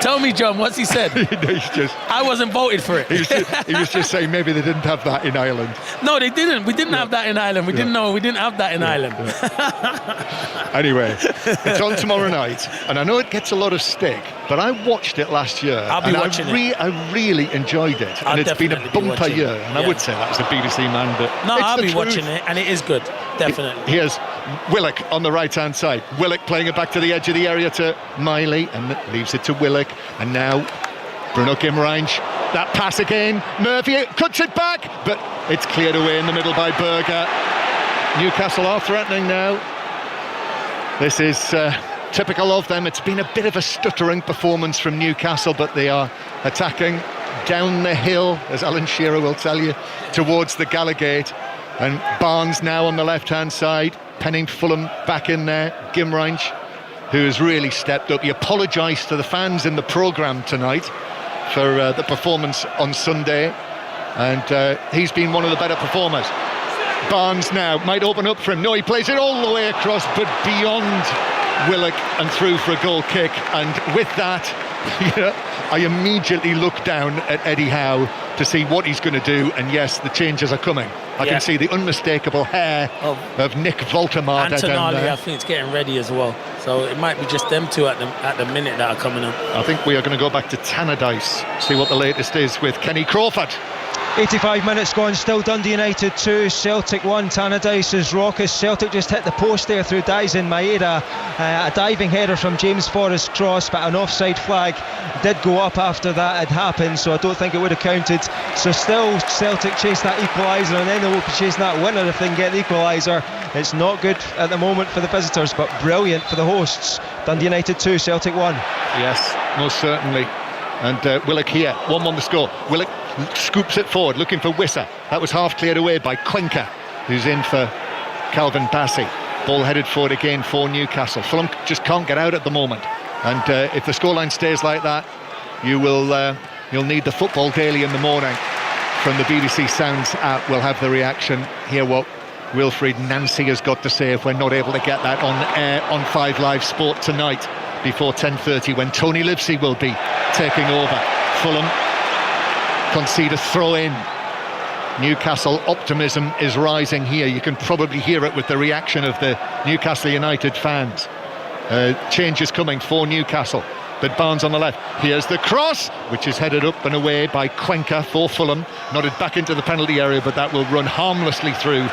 B: Tell me, John, what's he said? I wasn't voted for it.
A: He was just saying maybe they didn't have that in Ireland.
B: No, they didn't. We didn't have that in Ireland. We didn't know. We didn't have that in Ireland.
A: Anyway, it's on tomorrow night, and I know it gets a lot of stick, but I watched it last year.
B: I'll be watching it.
A: I really enjoyed it, and it's been a bumper year. And I would say that as a BBC man, but
B: I'll be watching it, and it is good, definitely.
A: Here's Willock on the right-hand side. Willock playing it back to the edge of the area to Miley, and leaves it to Willock. And now Bruno Gimmerange, that pass again. Murphy cuts it back, but it's cleared away in the middle by Berger. Newcastle are threatening now. This is typical of them. It's been a bit of a stuttering performance from Newcastle, but they are attacking down the hill, as Alan Shearer will tell you, towards the Gallagate. And Barnes now on the left-hand side, penning Fulham back in there. Gimmerange, who has really stepped up. He apologised to the fans in the programme tonight for the performance on Sunday, and he's been one of the better performers. Barnes now might open up for him. No, he plays it all the way across, but beyond Willock and through for a goal kick. And with that, I immediately look down at Eddie Howe to see what he's going to do, and yes, the changes are coming. I can see the unmistakable hair of Nick Voltemade down there.
B: I think it's getting ready as well, so it might be just them two at the minute that are coming up.
A: I think we are going to go back to Tannadice, see what the latest is with Kenny Crawford.
F: 85 minutes gone, still Dundee United 2, Celtic 1. Tannadice is raucous. Celtic just hit the post there through Daisen Maeda. A diving header from James Forrest's cross, but an offside flag did go up after that had happened, so I don't think it would have counted. So still Celtic chase that equaliser, and then they will be chasing that winner if they can get the equaliser. It's not good at the moment for the visitors, but brilliant for the hosts. Dundee United 2, Celtic 1.
A: Yes, most certainly. And Willock here, 1-1 the score. Willock scoops it forward, looking for Wissa. That was half cleared away by Cuenca, who's in for Calvin Bassey. Ball headed forward again for Newcastle. Fulham just can't get out at the moment. And if the scoreline stays like that, you'll need the Football Daily in the morning from the BBC Sounds app. We'll have the reaction. Hear what Wilfried Nancy has got to say if we're not able to get that on air on 5 Live Sport tonight before 10:30, when Tony Livesey will be taking over. Fulham concede a throw-in. Newcastle optimism is rising here. You can probably hear it with the reaction of the Newcastle United fans. Change is coming for Newcastle, but Barnes on the left. Here's the cross, which is headed up and away by Cuenca for Fulham. Nodded back into the penalty area, but that will run harmlessly through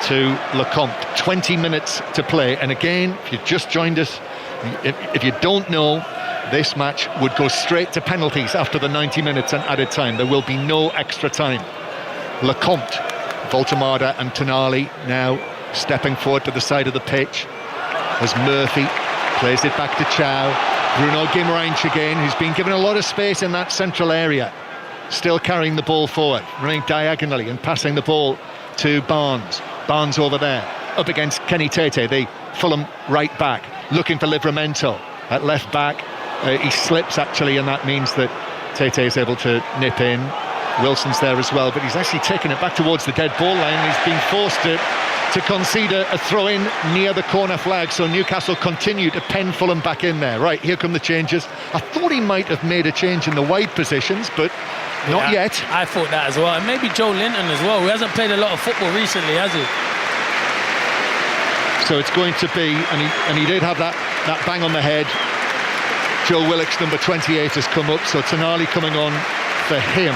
A: to Lecomte. 20 minutes to play, and again, if you just joined us, if you don't know, this match would go straight to penalties after the 90 minutes and added time. There will be no extra time. Lecomte, Voltemade and Tonali now stepping forward to the side of the pitch as Murphy plays it back to Chow. Bruno Gimmerange again, who's been given a lot of space in that central area, still carrying the ball forward, running diagonally and passing the ball to Barnes. Barnes over there, up against Kenny Tete, the Fulham right back, looking for Livramento at left back. He slips actually, and that means that Tete is able to nip in. Wilson's there as well, but he's actually taken it back towards the dead ball line. He's been forced to concede a throw-in near the corner flag, so Newcastle continue to pen Fulham back in there. Right, here come the changes. I thought he might have made a change in the wide positions, but not yet.
B: I thought that as well, and maybe Joe Linton as well, who hasn't played a lot of football recently, has he?
A: So it's going to be, and he did have that bang on the head. Joe Willock's number 28 has come up, so Tonali coming on for him.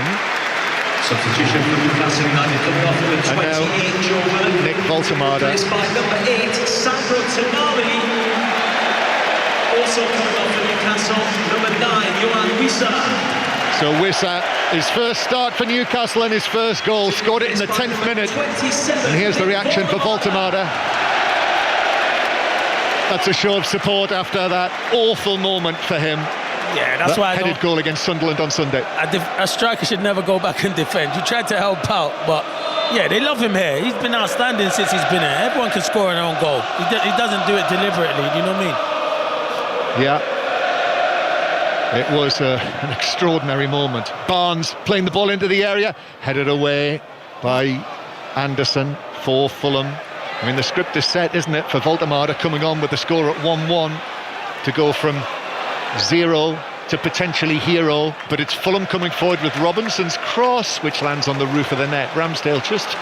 G: Substitution for Newcastle United coming off with 28, Joe Willock.
A: Nick Voltemade.
G: Replaced by number 8, Sandro Tonali. Also coming off for Newcastle, number 9, Johan Wissa.
A: So Wissa, his first start for Newcastle and his first goal, scored it in the 10th minute. And here's the reaction for Voltemade. That's a show of support after that awful moment for him.
B: Yeah, that's why I
A: headed goal against Sunderland on Sunday.
B: A striker should never go back and defend. You tried to help out, but yeah, they love him here. He's been outstanding since he's been here. Everyone can score an own goal. He doesn't do it deliberately, do you know what I mean?
A: Yeah. It was an extraordinary moment. Barnes playing the ball into the area, headed away by Anderson for Fulham. I mean, the script is set, isn't it, for Voltemade coming on with the score at 1-1 to go from 0 to potentially hero, but it's Fulham coming forward with Robinson's cross, which lands on the roof of the net. Ramsdale just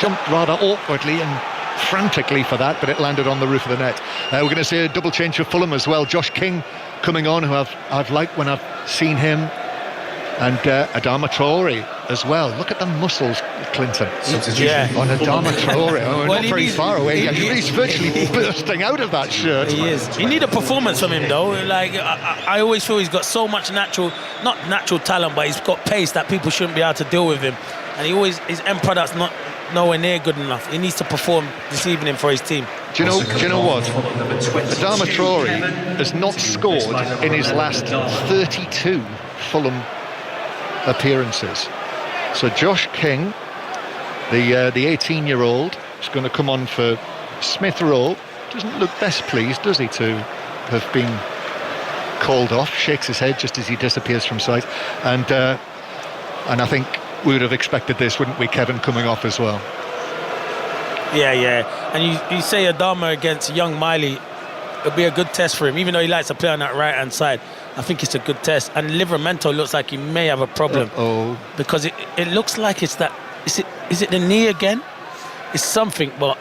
A: jumped rather awkwardly and frantically for that, but it landed on the roof of the net. We're going to see a double change for Fulham as well. Josh King coming on, who I've liked when I've seen him, and Adama Traore as well. Look at the muscles, Clinton, on Adama Traore. Oh, well, not very far away. He's virtually bursting out of that shirt.
B: He is. You need a performance from him, though. Like I always feel he's got so much not natural talent, but he's got pace that people shouldn't be able to deal with him. And his end product's not nowhere near good enough. He needs to perform this evening for his team.
A: Do you know what? Adama Traore has not scored in his last 32 Fulham appearances. So Josh King, the 18-year-old, is going to come on for Smith Rowe. Doesn't look best pleased, does he, to have been called off? Shakes his head just as he disappears from sight. And I think we would have expected this, wouldn't we, Kevin, coming off as well?
B: Yeah. And you say Adama against young Miley, it'll be a good test for him, even though he likes to play on that right-hand side. I think it's a good test. And Livramento looks like he may have a problem. Because it looks like it's that... Is it the knee again? It's something, but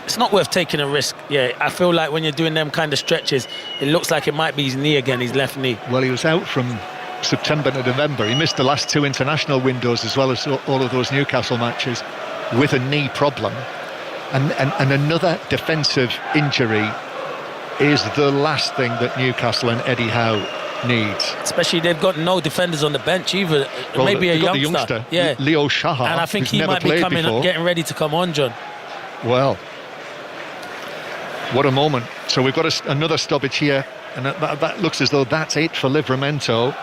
B: it's not worth taking a risk. Yeah, I feel like when you're doing them kind of stretches, it looks like it might be his knee again, his left knee.
A: Well, he was out from September to November. He missed the last 2 international windows as well as all of those Newcastle matches with a knee problem. And another defensive injury is the last thing that Newcastle and Eddie Howe needs.
B: Especially they've got no defenders on the bench either. Well, maybe a youngster.
A: Yeah, Leo Shaha.
B: And I think he might be getting ready to come on, John.
A: Well, what a moment. So we've got another stoppage here, and that looks as though that's it for Livramento.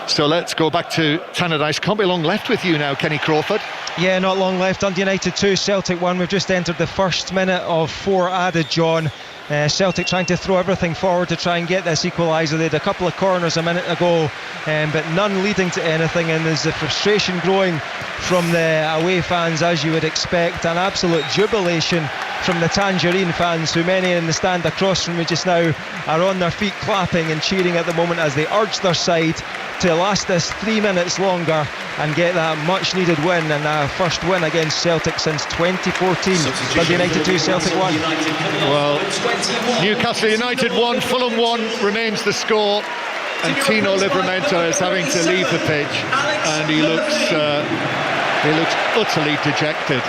A: So let's go back to Tannadice. Can't be long left with you now, Kenny Crawford.
F: Yeah, not long left. Dundee United 2, Celtic 1. We've just entered the first minute of 4 added, John. Celtic trying to throw everything forward to try and get this equaliser. They had a couple of corners a minute ago, but none leading to anything, and there's the frustration growing from the away fans, as you would expect. An absolute jubilation from the Tangerine fans, who many in the stand across from me just now are on their feet clapping and cheering at the moment as they urge their side to last this 3 minutes longer and get that much needed win, and a first win against Celtic since 2014. Dundee United 2, Celtic 1.
A: Well, Newcastle United 1, Fulham 1 remains the score, and Tino Livramento is having to leave the pitch, and he looks utterly dejected.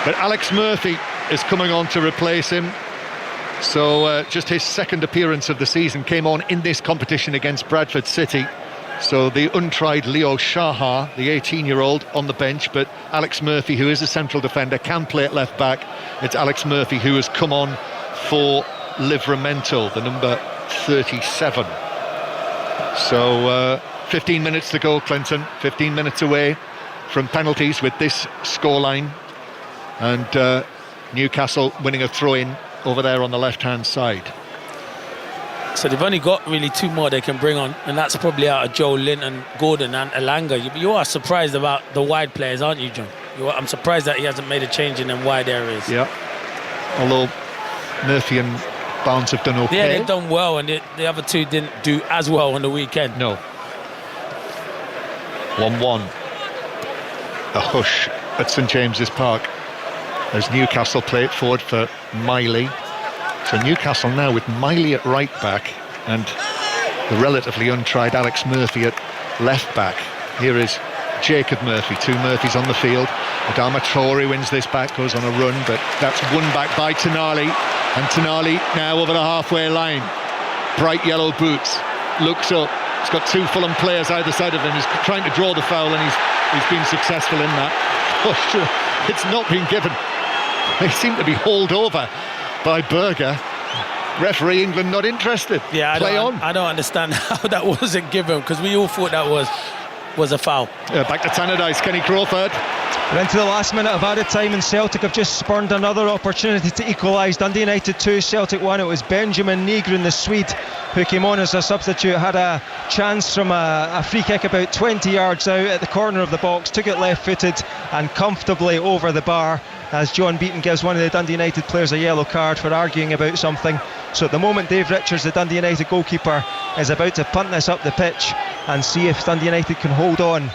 A: But Alex Murphy is coming on to replace him. So just his second appearance of the season came on in this competition against Bradford City. So the untried Leo Shaha, the 18-year-old, on the bench, but Alex Murphy, who is a central defender, can play at left back. It's Alex Murphy who has come on for Livramento, the number 37. So 15 minutes to go, Clinton. 15 minutes away from penalties with this scoreline, and Newcastle winning a throw-in over there on the left-hand side.
B: So they've only got really 2 more they can bring on, and that's probably out of Joe Linton, Gordon and Elanga. You are surprised about the wide players, aren't you, John? I'm surprised that he hasn't made a change in them wide areas.
A: Yeah, although Murphy and Barnes have done okay.
B: Yeah, they've done well, and the other 2 didn't do as well on the weekend.
A: No. 1-1. A hush at St James's Park as Newcastle play it forward for Miley. So Newcastle now with Miley at right back and the relatively untried Alex Murphy at left back. Here is Jacob Murphy, 2 Murphys on the field. Adama Traore wins this back, goes on a run, but that's won back by Tonali, and Tonali now over the halfway line. bright yellow boots, looks up. He's got two Fulham players either side of him. He's trying to draw the foul, and he's been successful in that. Oh, sure, it's not been given. They seem to be hauled over by Berger. Referee England not interested.
B: Yeah, I don't understand how that wasn't given, because we all thought that was a foul.
A: Back to Tannadice, Kenny Crawford.
F: We're into the last minute of added time, and Celtic have just spurned another opportunity to equalise. Dundee United 2, Celtic 1. It was Benjamin Nygren, the Swede, who came on as a substitute, had a chance from a free kick about 20 yards out at the corner of the box, took it left-footed and comfortably over the bar, as John Beaton gives one of the Dundee United players a yellow card for arguing about something. So at the moment, Dave Richards, the Dundee United goalkeeper, is about to punt this up the pitch and see if Dundee United can hold on.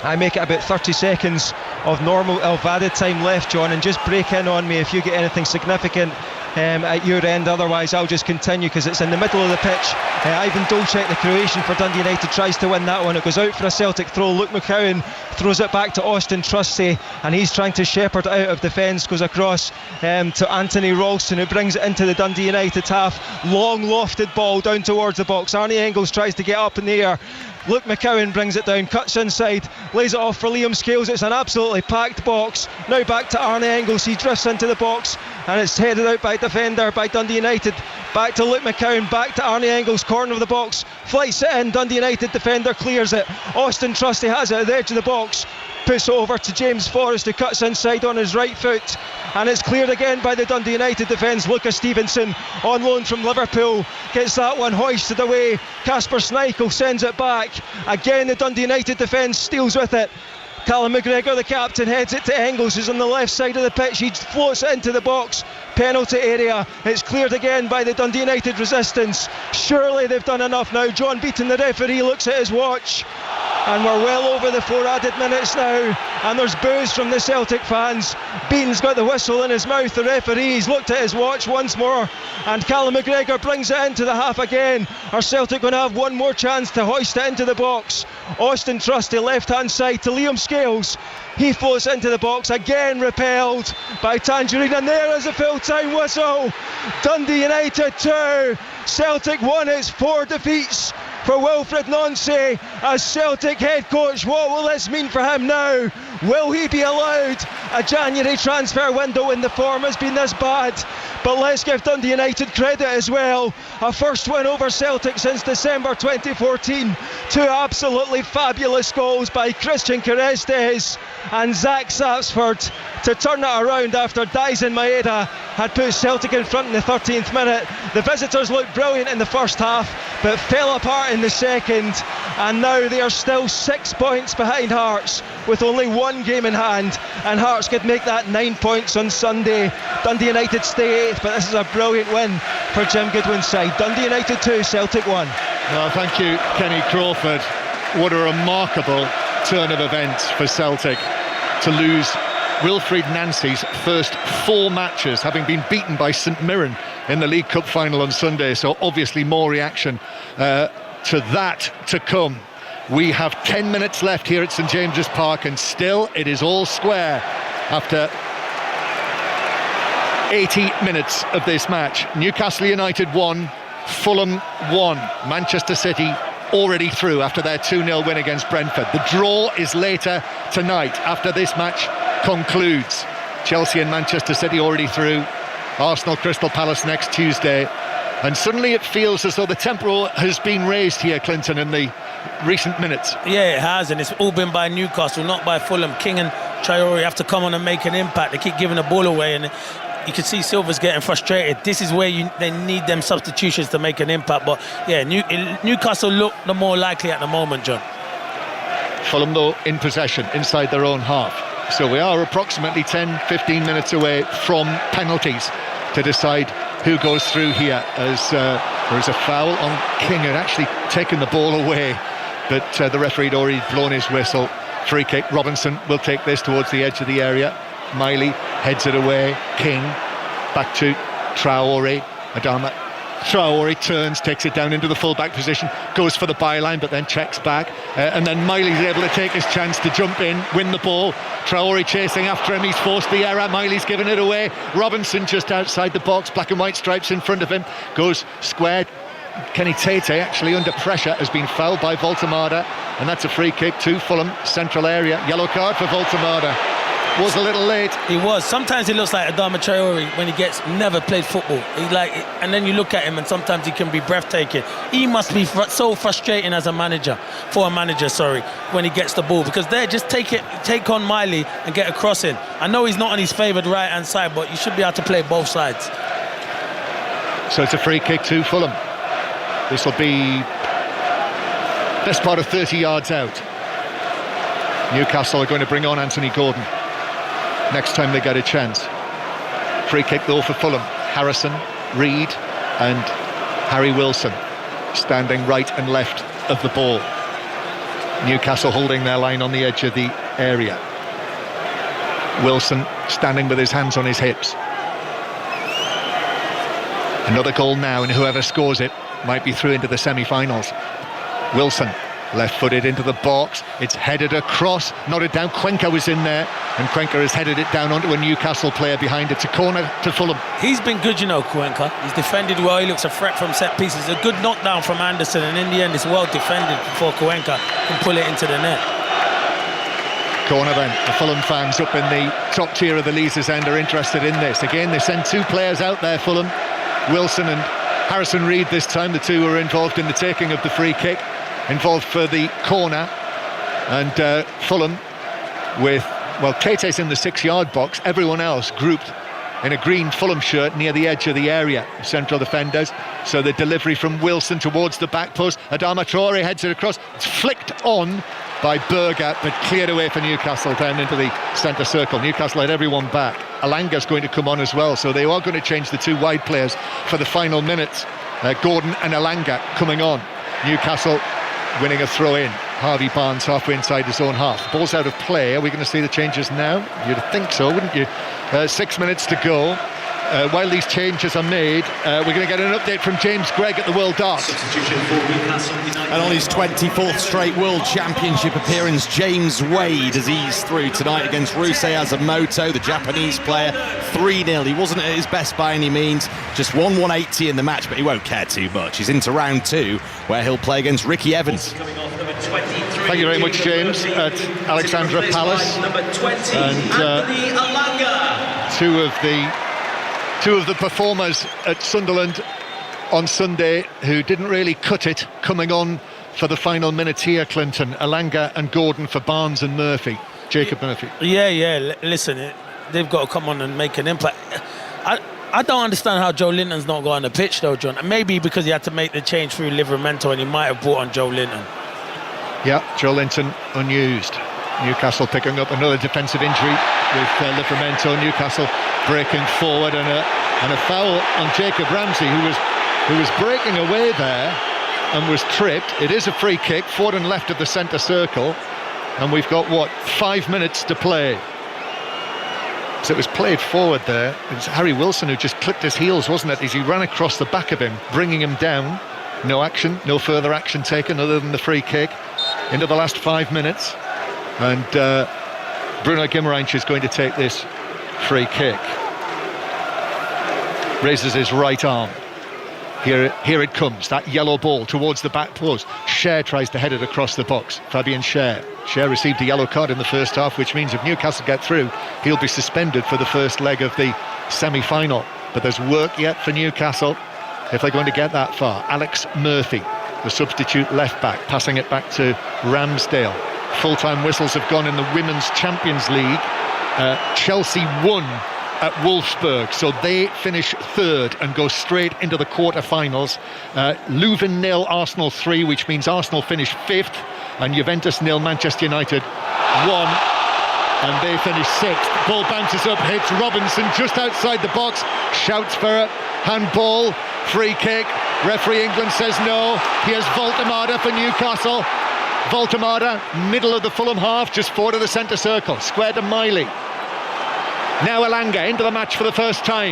F: I make it about 30 seconds of added time left, John, and just break in on me if you get anything significant at your end. Otherwise I'll just continue, because it's in the middle of the pitch. Ivan Dolcek, the Croatian for Dundee United, tries to win that one. It goes out for a Celtic throw. Luke McCowan throws it back to Austin Trusty, and he's trying to shepherd it out of defence. Goes across to Anthony Ralston, who brings it into the Dundee United half. Long lofted ball down towards the box. Arnie Engels tries to get up in the air. Luke McCowan brings it down, cuts inside, lays it off for Liam Scales. It's an absolutely packed box. Now back to Arnie Engels. He drifts into the box, and it's headed out by defender by Dundee United. Back to Luke McCowan, back to Arnie Engels, corner of the box, flights it in. Dundee United defender clears it. Austin Trusty has it at the edge of the box, puts it over to James Forrest, who cuts inside on his right foot, and it's cleared again by the Dundee United defence. Lucas Stevenson, on loan from Liverpool, gets that one hoisted away. Kasper Schmeichel sends it back. Again the Dundee United defence steals with it. Callum McGregor, the captain, heads it to Engels, who's on the left side of the pitch. He floats it into the box, penalty area. It's cleared again by the Dundee United resistance. Surely they've done enough now. John Beaton, the referee, looks at his watch, and we're well over the 4 added minutes now, and there's boos from the Celtic fans. Beaton's got the whistle in his mouth. The referee's looked at his watch once more, and Callum McGregor brings it into the half again. Are Celtic going to have one more chance to hoist it into the box? Austin Trusty, left hand side to Liam Scales. He floats into the box, again repelled by Tangerine, and there is a full-time whistle. Dundee United 2, Celtic 1. It's 4 defeats for Wilfried Nancy as Celtic head coach. What will this mean for him now? Will he be allowed a January transfer window when the form has been this bad? But let's give Dundee United credit as well. A first win over Celtic since December 2014. 2 absolutely fabulous goals by Christian Carestes and Zach Sapsford to turn it around after Daisen Maeda had put Celtic in front in the 13th minute. The visitors looked brilliant in the first half, but fell apart in the second, and now they are still 6 points behind Hearts with only 1 game in hand, and Hearts could make that 9 points on Sunday. Dundee United stay 8th, but this is a brilliant win for Jim Goodwin's side. Dundee United 2, Celtic 1.
A: Well, thank you, Kenny Crawford. What a remarkable turn of events for Celtic to lose Wilfried Nancy's first 4 matches, having been beaten by St Mirren in the League Cup final on Sunday. So obviously more reaction to that to come. We have 10 minutes left here at St James's Park, and still it is all square after 80 minutes of this match. Newcastle United 1, Fulham 1. Manchester City already through after their 2-0 win against Brentford. The draw is later tonight after this match concludes. Chelsea and Manchester City already through. Arsenal Crystal Palace next Tuesday. And suddenly it feels as though the tempo has been raised here, Clinton, in the recent minutes.
B: Yeah, it has, and it's all been by Newcastle, not by Fulham. King and Traore have to come on and make an impact. They keep giving the ball away, and you can see Silva's getting frustrated. This is where they need them substitutions to make an impact. But yeah, Newcastle look the more likely at the moment, John.
A: Fulham, though, in possession inside their own half. So we are approximately 10-15 minutes away from penalties to decide who goes through here, as there is a foul on King, who had actually taken the ball away, but the referee had already blown his whistle. Free kick. Robinson will take this towards the edge of the area. Miley heads it away. King back to Traore. Adama Traore turns, takes it down into the full-back position, goes for the byline, but then checks back, and then Miley's able to take his chance to jump in, win the ball. Traore chasing after him, he's forced the error. Miley's given it away. Robinson just outside the box, black and white stripes in front of him, goes squared, Kenny Tate, actually under pressure, has been fouled by Voltemada, and that's a free kick to Fulham, central area. Yellow card for Voltemada. Was a little late.
B: He was. Sometimes he looks like Adama Traore when he gets never played football. And then you look at him, and sometimes he can be breathtaking. He must be so frustrating as a manager, when he gets the ball, because they just take on Miley and get a cross in. I know he's not on his favoured right-hand side, but you should be able to play both sides.
A: So it's a free kick to Fulham. This will be best part of 30 yards out. Newcastle are going to bring on Anthony Gordon next time they get a chance. Free kick though for Fulham. Harrison, Reed and Harry Wilson standing right and left of the ball. Newcastle holding their line on the edge of the area. Wilson standing with his hands on his hips. Another goal now, and whoever scores it might be through into the semi-finals. Wilson, left-footed into the box. It's headed across, nodded down. Cuenca was in there, and Cuenca has headed it down onto a Newcastle player behind it. It's a corner to Fulham.
B: He's been good, Cuenca. He's defended well. He looks a threat from set pieces. A good knockdown from Anderson, and in the end, it's well defended before Cuenca can pull it into the net.
A: Corner then. The Fulham fans up in the top tier of the Leazes End are interested in this. Again, they send two players out there, Fulham. Wilson and Harrison Reed this time. The two were involved in the taking of the free kick, involved for the corner. And Fulham with, well, Tate's in the 6-yard box. Everyone else grouped in a green Fulham shirt near the edge of the area, central defenders. So the delivery from Wilson towards the back post. Adama Traore heads it across. It's flicked on by Berger, but cleared away for Newcastle down into the centre circle. Newcastle had everyone back. Alanga's going to come on as well, so they are going to change the two wide players for the final minutes. Gordon and Alanga coming on. Newcastle winning a throw-in. Harvey Barnes halfway inside his own half. Ball's out of play. Are we going to see the changes now? You'd think so, wouldn't you? 6 minutes to go. While these changes are made, we're going to get an update from James Gregg at the World Darts.
E: And on his 24th straight World Championship appearance, James Wade has eased through tonight against Rusei Asamoto, the Japanese player, 3-0. He wasn't at his best by any means, just won 180 in the match, but he won't care too much. He's into round 2, where he'll play against Ricky Evans.
A: Thank you very much, James, at Alexandra Palace. And two of the performers at Sunderland on Sunday who didn't really cut it, coming on for the final minutes here, Clinton. Alanga and Gordon for Barnes and Murphy. Jacob Murphy.
B: Yeah, listen, they've got to come on and make an impact. I don't understand how Joe Linton's not got on the pitch though, John. Maybe because he had to make the change through Livramento and he might have brought on Joe Linton. Yeah,
A: Joe Linton unused. Newcastle picking up another defensive injury with Livramento. Newcastle breaking forward, and a foul on Jacob Ramsey, who was breaking away there and was tripped. It is a free kick, forward and left of the centre circle, and we've got 5 minutes to play. So it was played forward there. It was Harry Wilson who just clipped his heels, wasn't it, as he ran across the back of him, bringing him down. No action, no further action taken other than the free kick into the last 5 minutes. And Bruno Guimaraes is going to take this free kick. Raises his right arm. Here it comes, that yellow ball towards the back post. Cher tries to head it across the box. Fabian Cher. Cher received a yellow card in the first half, which means if Newcastle get through, he'll be suspended for the first leg of the semi-final. But there's work yet for Newcastle if they're going to get that far. Alex Murphy, the substitute left-back, passing it back to Ramsdale. Full-time whistles have gone in the Women's Champions League. Chelsea won at Wolfsburg, so they finish third and go straight into the quarter-finals. Leuven 0, Arsenal 3, which means Arsenal finish 5th, and Juventus 0, Manchester United 1, and they finish 6th. Ball bounces up, hits Robinson just outside the box, shouts for a handball, free kick. Referee England says no. Here's Voltemada for Newcastle. Voltemada, middle of the Fulham half, just forward of the centre circle, square to Miley. Now Alanga into the match for the first time.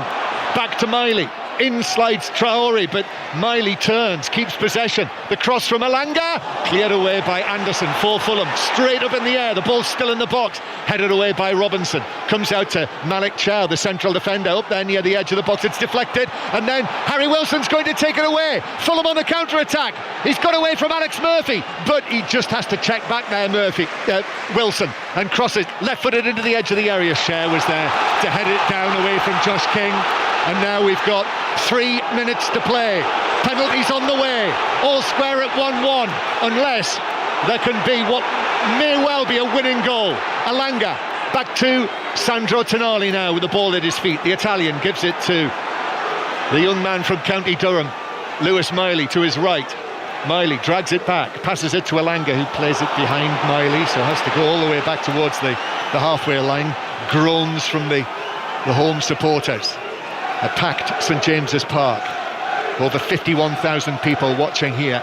A: Back to Miley. In slides Traore, but Miley turns, keeps possession. The cross from Alanga, cleared away by Anderson for Fulham. Straight up in the air, the ball's still in the box. Headed away by Robinson. Comes out to Malik Chow, the central defender, up there near the edge of the box. It's deflected, and then Harry Wilson's going to take it away. Fulham on the counter-attack. He's got away from Alex Murphy, but he just has to check back there, Wilson, and cross it left-footed into the edge of the area. Share was there to head it down away from Josh King. And now we've got 3 minutes to play. Penalties on the way. All square at 1-1, unless there can be what may well be a winning goal. Alanga back to Sandro Tonali now with the ball at his feet. The Italian gives it to the young man from County Durham, Lewis Miley, to his right. Miley drags it back, passes it to Alanga, who plays it behind Miley, so has to go all the way back towards the halfway line. Groans from the home supporters. A packed St James's Park. Over 51,000 people watching here.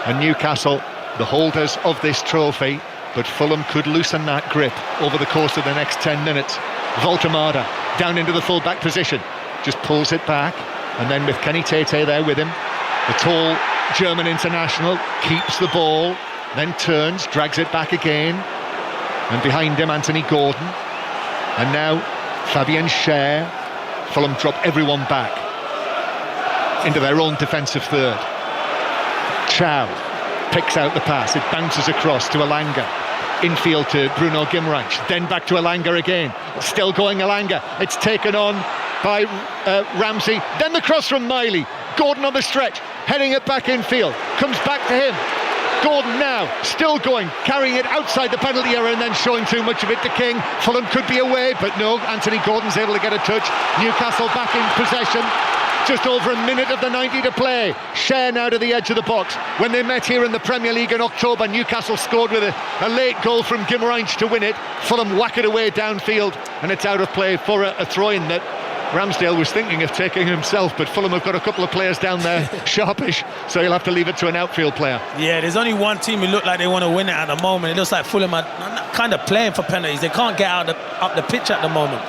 A: And Newcastle, the holders of this trophy, but Fulham could loosen that grip over the course of the next 10 minutes. Voltemada down into the full-back position. Just pulls it back, and then with Kenny Tete there with him, the tall German international keeps the ball, then turns, drags it back again, and behind him Anthony Gordon. And now Fabian Schär. Fulham drop everyone back into their own defensive third. Chow picks out the pass, it bounces across to Alanga, infield to Bruno Guimaraes, then back to Alanga again, still going Alanga, it's taken on by Ramsey, then the cross from Miley, Gordon on the stretch, heading it back infield, comes back to him. Gordon now, still going, carrying it outside the penalty area and then showing too much of it to King. Fulham could be away, but no, Anthony Gordon's able to get a touch. Newcastle back in possession. Just over a minute of the 90 to play. Schär now to the edge of the box. When they met here in the Premier League in October, Newcastle scored with a late goal from Guimaraes to win it. Fulham whack it away downfield, and it's out of play for a throw-in that Ramsdale was thinking of taking himself, but Fulham have got a couple of players down there, sharpish, so he'll have to leave it to an outfield player.
B: Yeah, there's only one team who look like they want to win it at the moment. It looks like Fulham are kind of playing for penalties. They can't get up the pitch at the moment.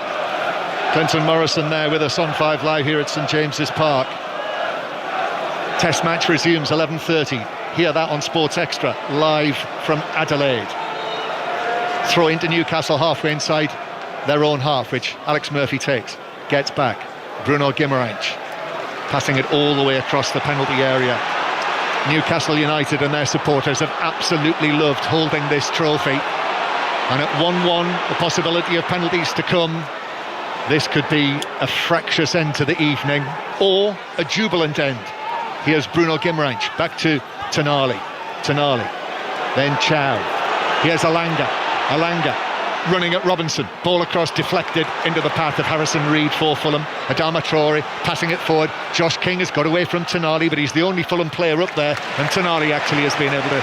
A: Clinton Morrison there with us on 5 Live here at St James's Park. Test match resumes 11:30. Hear that on Sports Extra, live from Adelaide. Throw into Newcastle halfway inside their own half, which Alex Murphy takes. Gets back, Bruno Guimaraes passing it all the way across the penalty area. Newcastle United and their supporters have absolutely loved holding this trophy, and at 1-1, the possibility of penalties to come. This could be a fractious end to the evening or a jubilant end. Here's Bruno Guimaraes back to Tonali, then Chow. Here's Alanga running at Robinson, ball across, deflected into the path of Harrison Reed for Fulham. Adama Traore passing it forward. Josh King has got away from Tonali, but he's the only Fulham player up there, and Tonali actually has been able to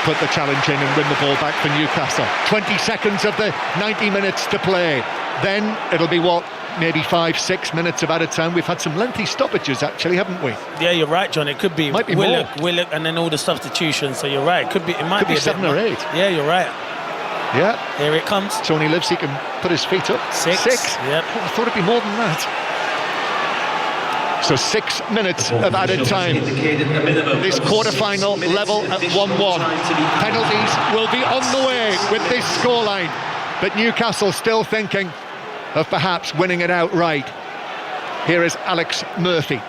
A: put the challenge in and win the ball back for Newcastle. 20 seconds of the 90 minutes to play. Then it'll be maybe 5-6 minutes of added time. We've had some lengthy stoppages actually, haven't we?
B: Yeah, you're right, John. It could be Willock, and then all the substitutions. So you're right. It might be
A: 7 or 8.
B: Yeah, you're right.
A: Yeah.
B: Here it comes.
A: Tony lives, he can put his feet up.
B: 6.
A: Yep. Oh, I thought it'd be more than that. So 6 minutes of added time. This quarter-final level at 1-1. Penalties will be on the way with this scoreline. But Newcastle still thinking of perhaps winning it outright. Here is Alex Murphy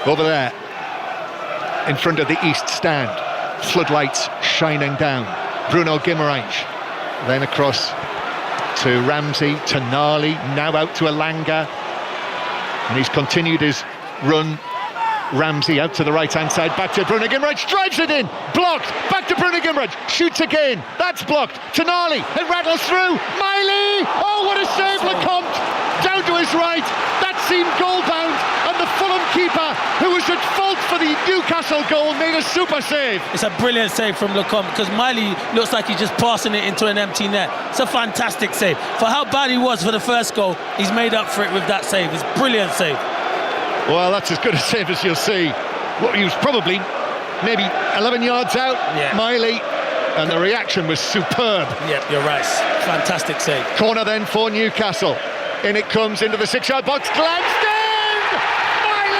A: over there in front of the East Stand. Floodlights shining down. Bruno Guimaraes. Then across to Ramsey, Tonali, now out to Alanga. And he's continued his run. Ramsey out to the right-hand side, back to Bruno Guimaraes, drives it in, blocked, back to Bruno Guimaraes, shoots again, that's blocked, Tonali, it rattles through, Miley, oh what a save, Lecomte, down to his right, that seemed goal-bound, and the Fulham keeper, who was at fault for the Newcastle goal, made a super save.
B: It's a brilliant save from Lecomte, because Miley looks like he's just passing it into an empty net. It's a fantastic save. For how bad he was for the first goal, he's made up for it with that save. It's a brilliant save.
A: Well, that's as good a save as you'll see. Well, he was probably maybe 11 yards out, Miley, and the reaction was superb.
B: Yep, you're right. Fantastic save.
A: Corner then for Newcastle. In it comes into the 6-yard box, glanced in! Miley!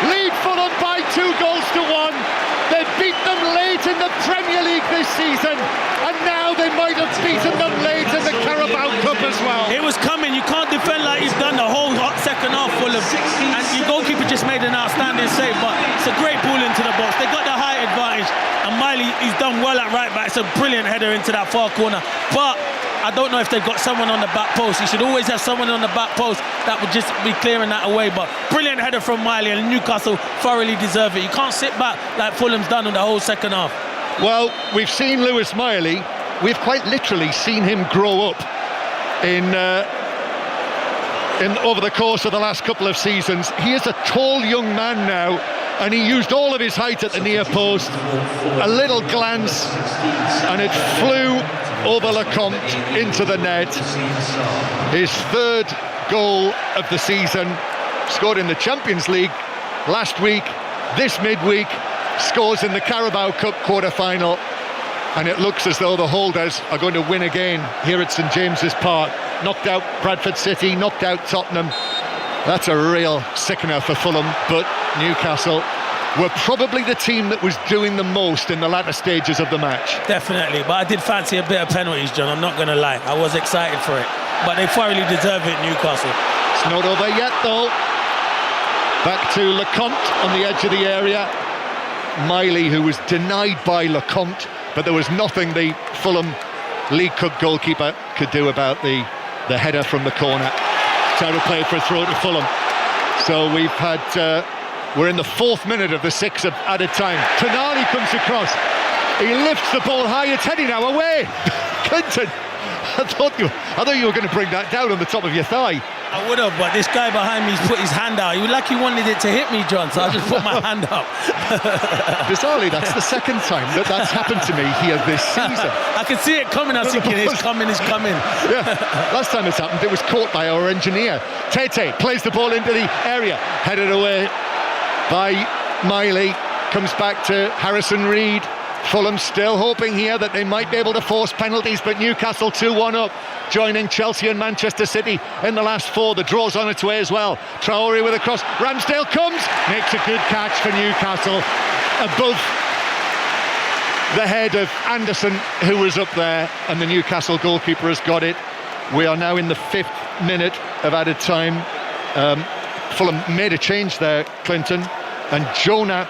A: lead Fulham by 2 goals to 1. They beat them late in the Premier League this season, and now they might have beaten them late in the Carabao Cup as well.
B: It was coming. You can't defend like he's done the whole second half, Fulham. And your goalkeeper just made an outstanding save, but it's a great ball into the box. They got the height advantage, and Miley, he's done well at right back. It's a brilliant header into that far corner. But I don't know if they've got someone on the back post. You should always have someone on the back post that would just be clearing that away. But brilliant header from Miley, and Newcastle thoroughly deserve it. You can't sit back like Fulham's done in the whole second half.
A: Well, we've seen Lewis Miley. We've quite literally seen him grow up in over the course of the last couple of seasons. He is a tall young man now, and he used all of his height at the near post. A little glance, and it flew over Lecomte into the net. His 3rd goal of the season, scored in the Champions League last week. This midweek, scores in the Carabao Cup quarter-final, and it looks as though the holders are going to win again here at St James's Park. Knocked out Bradford City, knocked out Tottenham. That's a real sickener for Fulham, but Newcastle were probably the team that was doing the most in the latter stages of the match.
B: Definitely, but I did fancy a bit of penalties, John. I'm not going to lie. I was excited for it, but they thoroughly deserve it, Newcastle.
A: It's not over yet, though. Back to Lecomte on the edge of the area. Miley, who was denied by Lecomte, but there was nothing the Fulham League Cup goalkeeper could do about the header from the corner. Trying to play for a throw to Fulham. So we've had... we're in the 4th minute of the 6 of added time. Tonali comes across. He lifts the ball high. It's heading now away. Clinton, I thought you were going to bring that down on the top of your thigh.
B: I would have, but this guy behind me's put his hand out. He was like he wanted it to hit me, John, so I just put my hand up.
A: Bizarrely, that's the second time that's happened to me here this season.
B: I can see it coming. I was thinking, it's coming.
A: Yeah, last time it's happened, it was caught by our engineer. Tete plays the ball into the area, headed away by Miley, comes back to Harrison Reed. Fulham still hoping here that they might be able to force penalties, but Newcastle 2-1 up, joining Chelsea and Manchester City in the last 4. The draw's on its way as well. Traore with a cross. Ramsdale comes, makes a good catch for Newcastle above the head of Anderson, who was up there, and the Newcastle goalkeeper has got it. We are now in the 5th minute of added time. Fulham made a change there, Clinton, and Jonah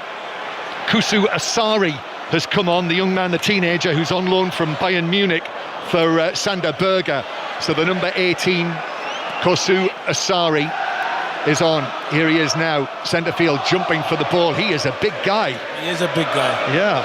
A: Kusu Asari has come on, the young man, the teenager who's on loan from Bayern Munich for Sander Berger. So the number 18, Kusu Asari, is on. Here he is now, centre field, jumping for the ball. He is a big guy.
B: He is a big guy.
A: Yeah.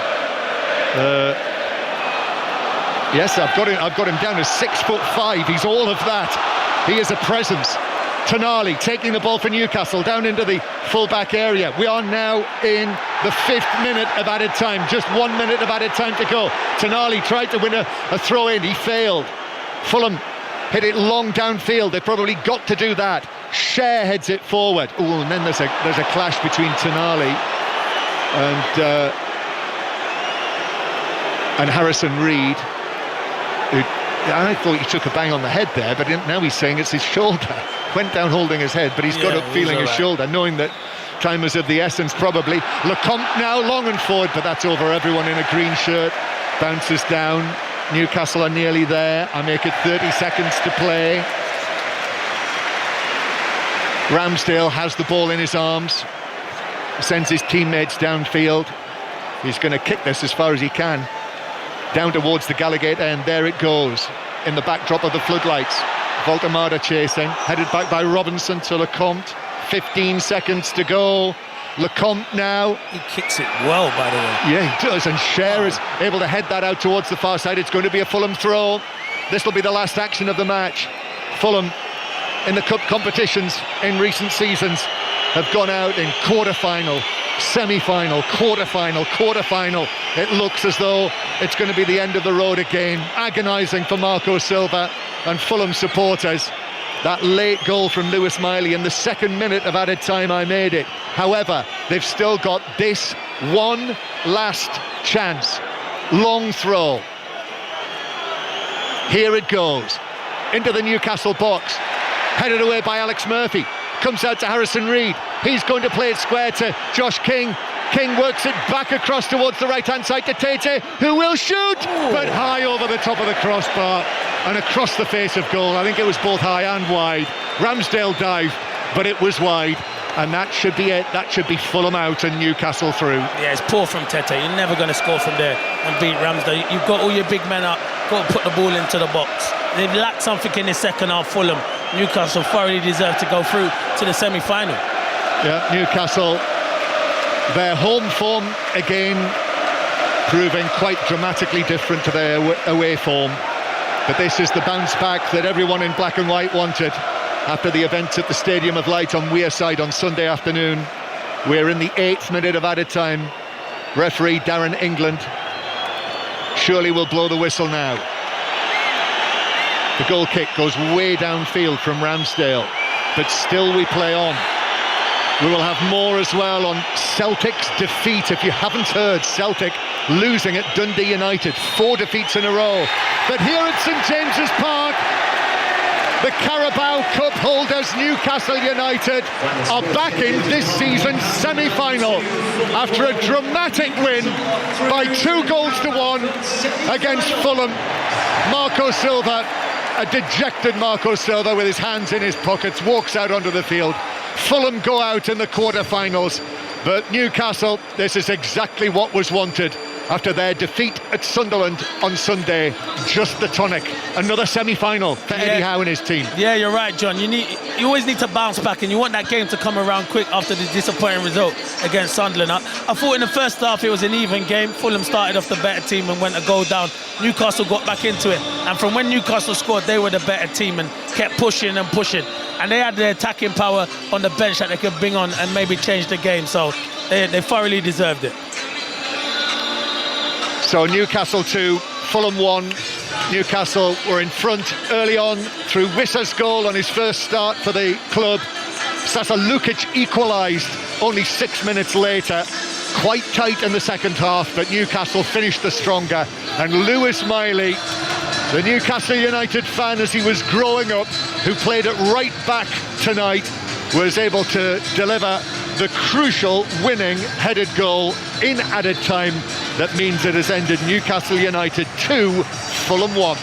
A: Yes, I've got him down as 6'5". He's all of that. He is a presence. Tonali taking the ball for Newcastle down into the full-back area. We are now in the 5th minute of added time. Just 1 minute of added time to go. Tonali tried to win a throw-in. He failed. Fulham hit it long downfield. They probably got to do that. Cher heads it forward. Oh, and then there's a clash between Tonali and Harrison Reed. I thought he took a bang on the head there, but now he's saying it's his shoulder. Went down holding his head, but he's got up feeling his shoulder, knowing that time was of the essence probably. Lecomte now long and forward, but that's over everyone in a green shirt. Bounces down. Newcastle are nearly there. I make it 30 seconds to play. Ramsdale has the ball in his arms. Sends his teammates downfield. He's going to kick this as far as he can. Down towards the Gallagher end, there it goes, in the backdrop of the floodlights. Voltemada chasing, headed back by Robinson to Lecomte. 15 seconds to go. Lecomte now.
B: He kicks it well, by the way.
A: Yeah, he does, and Cher is able to head that out towards the far side. It's going to be a Fulham throw. This will be the last action of the match. Fulham, in the cup competitions in recent seasons, have gone out in quarter-final, semi-final, quarter-final. It looks as though it's going to be the end of the road again. Agonising for Marco Silva and Fulham supporters. That late goal from Lewis Miley in the 2nd minute of added time, I made it. However, they've still got this one last chance. Long throw. Here it goes. Into the Newcastle box. Headed away by Alex Murphy. Comes out to Harrison Reed. He's going to play it square to Josh King. King works it back across towards the right-hand side to Tete, who will shoot, but high over the top of the crossbar and across the face of goal. I think it was both high and wide. Ramsdale dived, but it was wide. And that should be it. That should be Fulham out and Newcastle through.
B: Yeah, it's poor from Tete. You're never going to score from there and beat Ramsdale. You've got all your big men up, got to put the ball into the box. They've lacked something in the second half, Fulham. Newcastle thoroughly deserve to go through to the semi-final.
A: Yeah, Newcastle, their home form again proving quite dramatically different to their away form. But this is the bounce back that everyone in black and white wanted. After the events at the Stadium of Light on Wearside on Sunday afternoon, we're in the 8th minute of added time. Referee Darren England surely will blow the whistle now. The goal kick goes way downfield from Ramsdale, but still we play on. We will have more as well on Celtic's defeat. If you haven't heard, Celtic losing at Dundee United, 4 defeats in a row. But here at St James's Park, the Carabao Cup holders Newcastle United are back in this season's semi-final after a dramatic win by 2-1 against Fulham. Marco Silva, a dejected Marco Silva with his hands in his pockets, walks out onto the field. Fulham go out in the quarter-finals, but Newcastle, this is exactly what was wanted. After their defeat at Sunderland on Sunday, just the tonic. Another semi-final for Eddie Howe and his team.
B: Yeah, you're right, John. You always need to bounce back, and you want that game to come around quick after the disappointing result against Sunderland. I thought in the first half it was an even game. Fulham started off the better team and went a goal down. Newcastle got back into it, and from when Newcastle scored, they were the better team and kept pushing and pushing. And they had the attacking power on the bench that they could bring on and maybe change the game. So they thoroughly deserved it.
A: So Newcastle 2, Fulham 1. Newcastle were in front early on through Wissa's goal on his first start for the club. Sasa Lukic equalised only 6 minutes later. Quite tight in the second half, but Newcastle finished the stronger. And Lewis Miley, the Newcastle United fan as he was growing up, who played at right back tonight, was able to deliver the crucial winning headed goal in added time. That means it has ended Newcastle United 2, Fulham 1.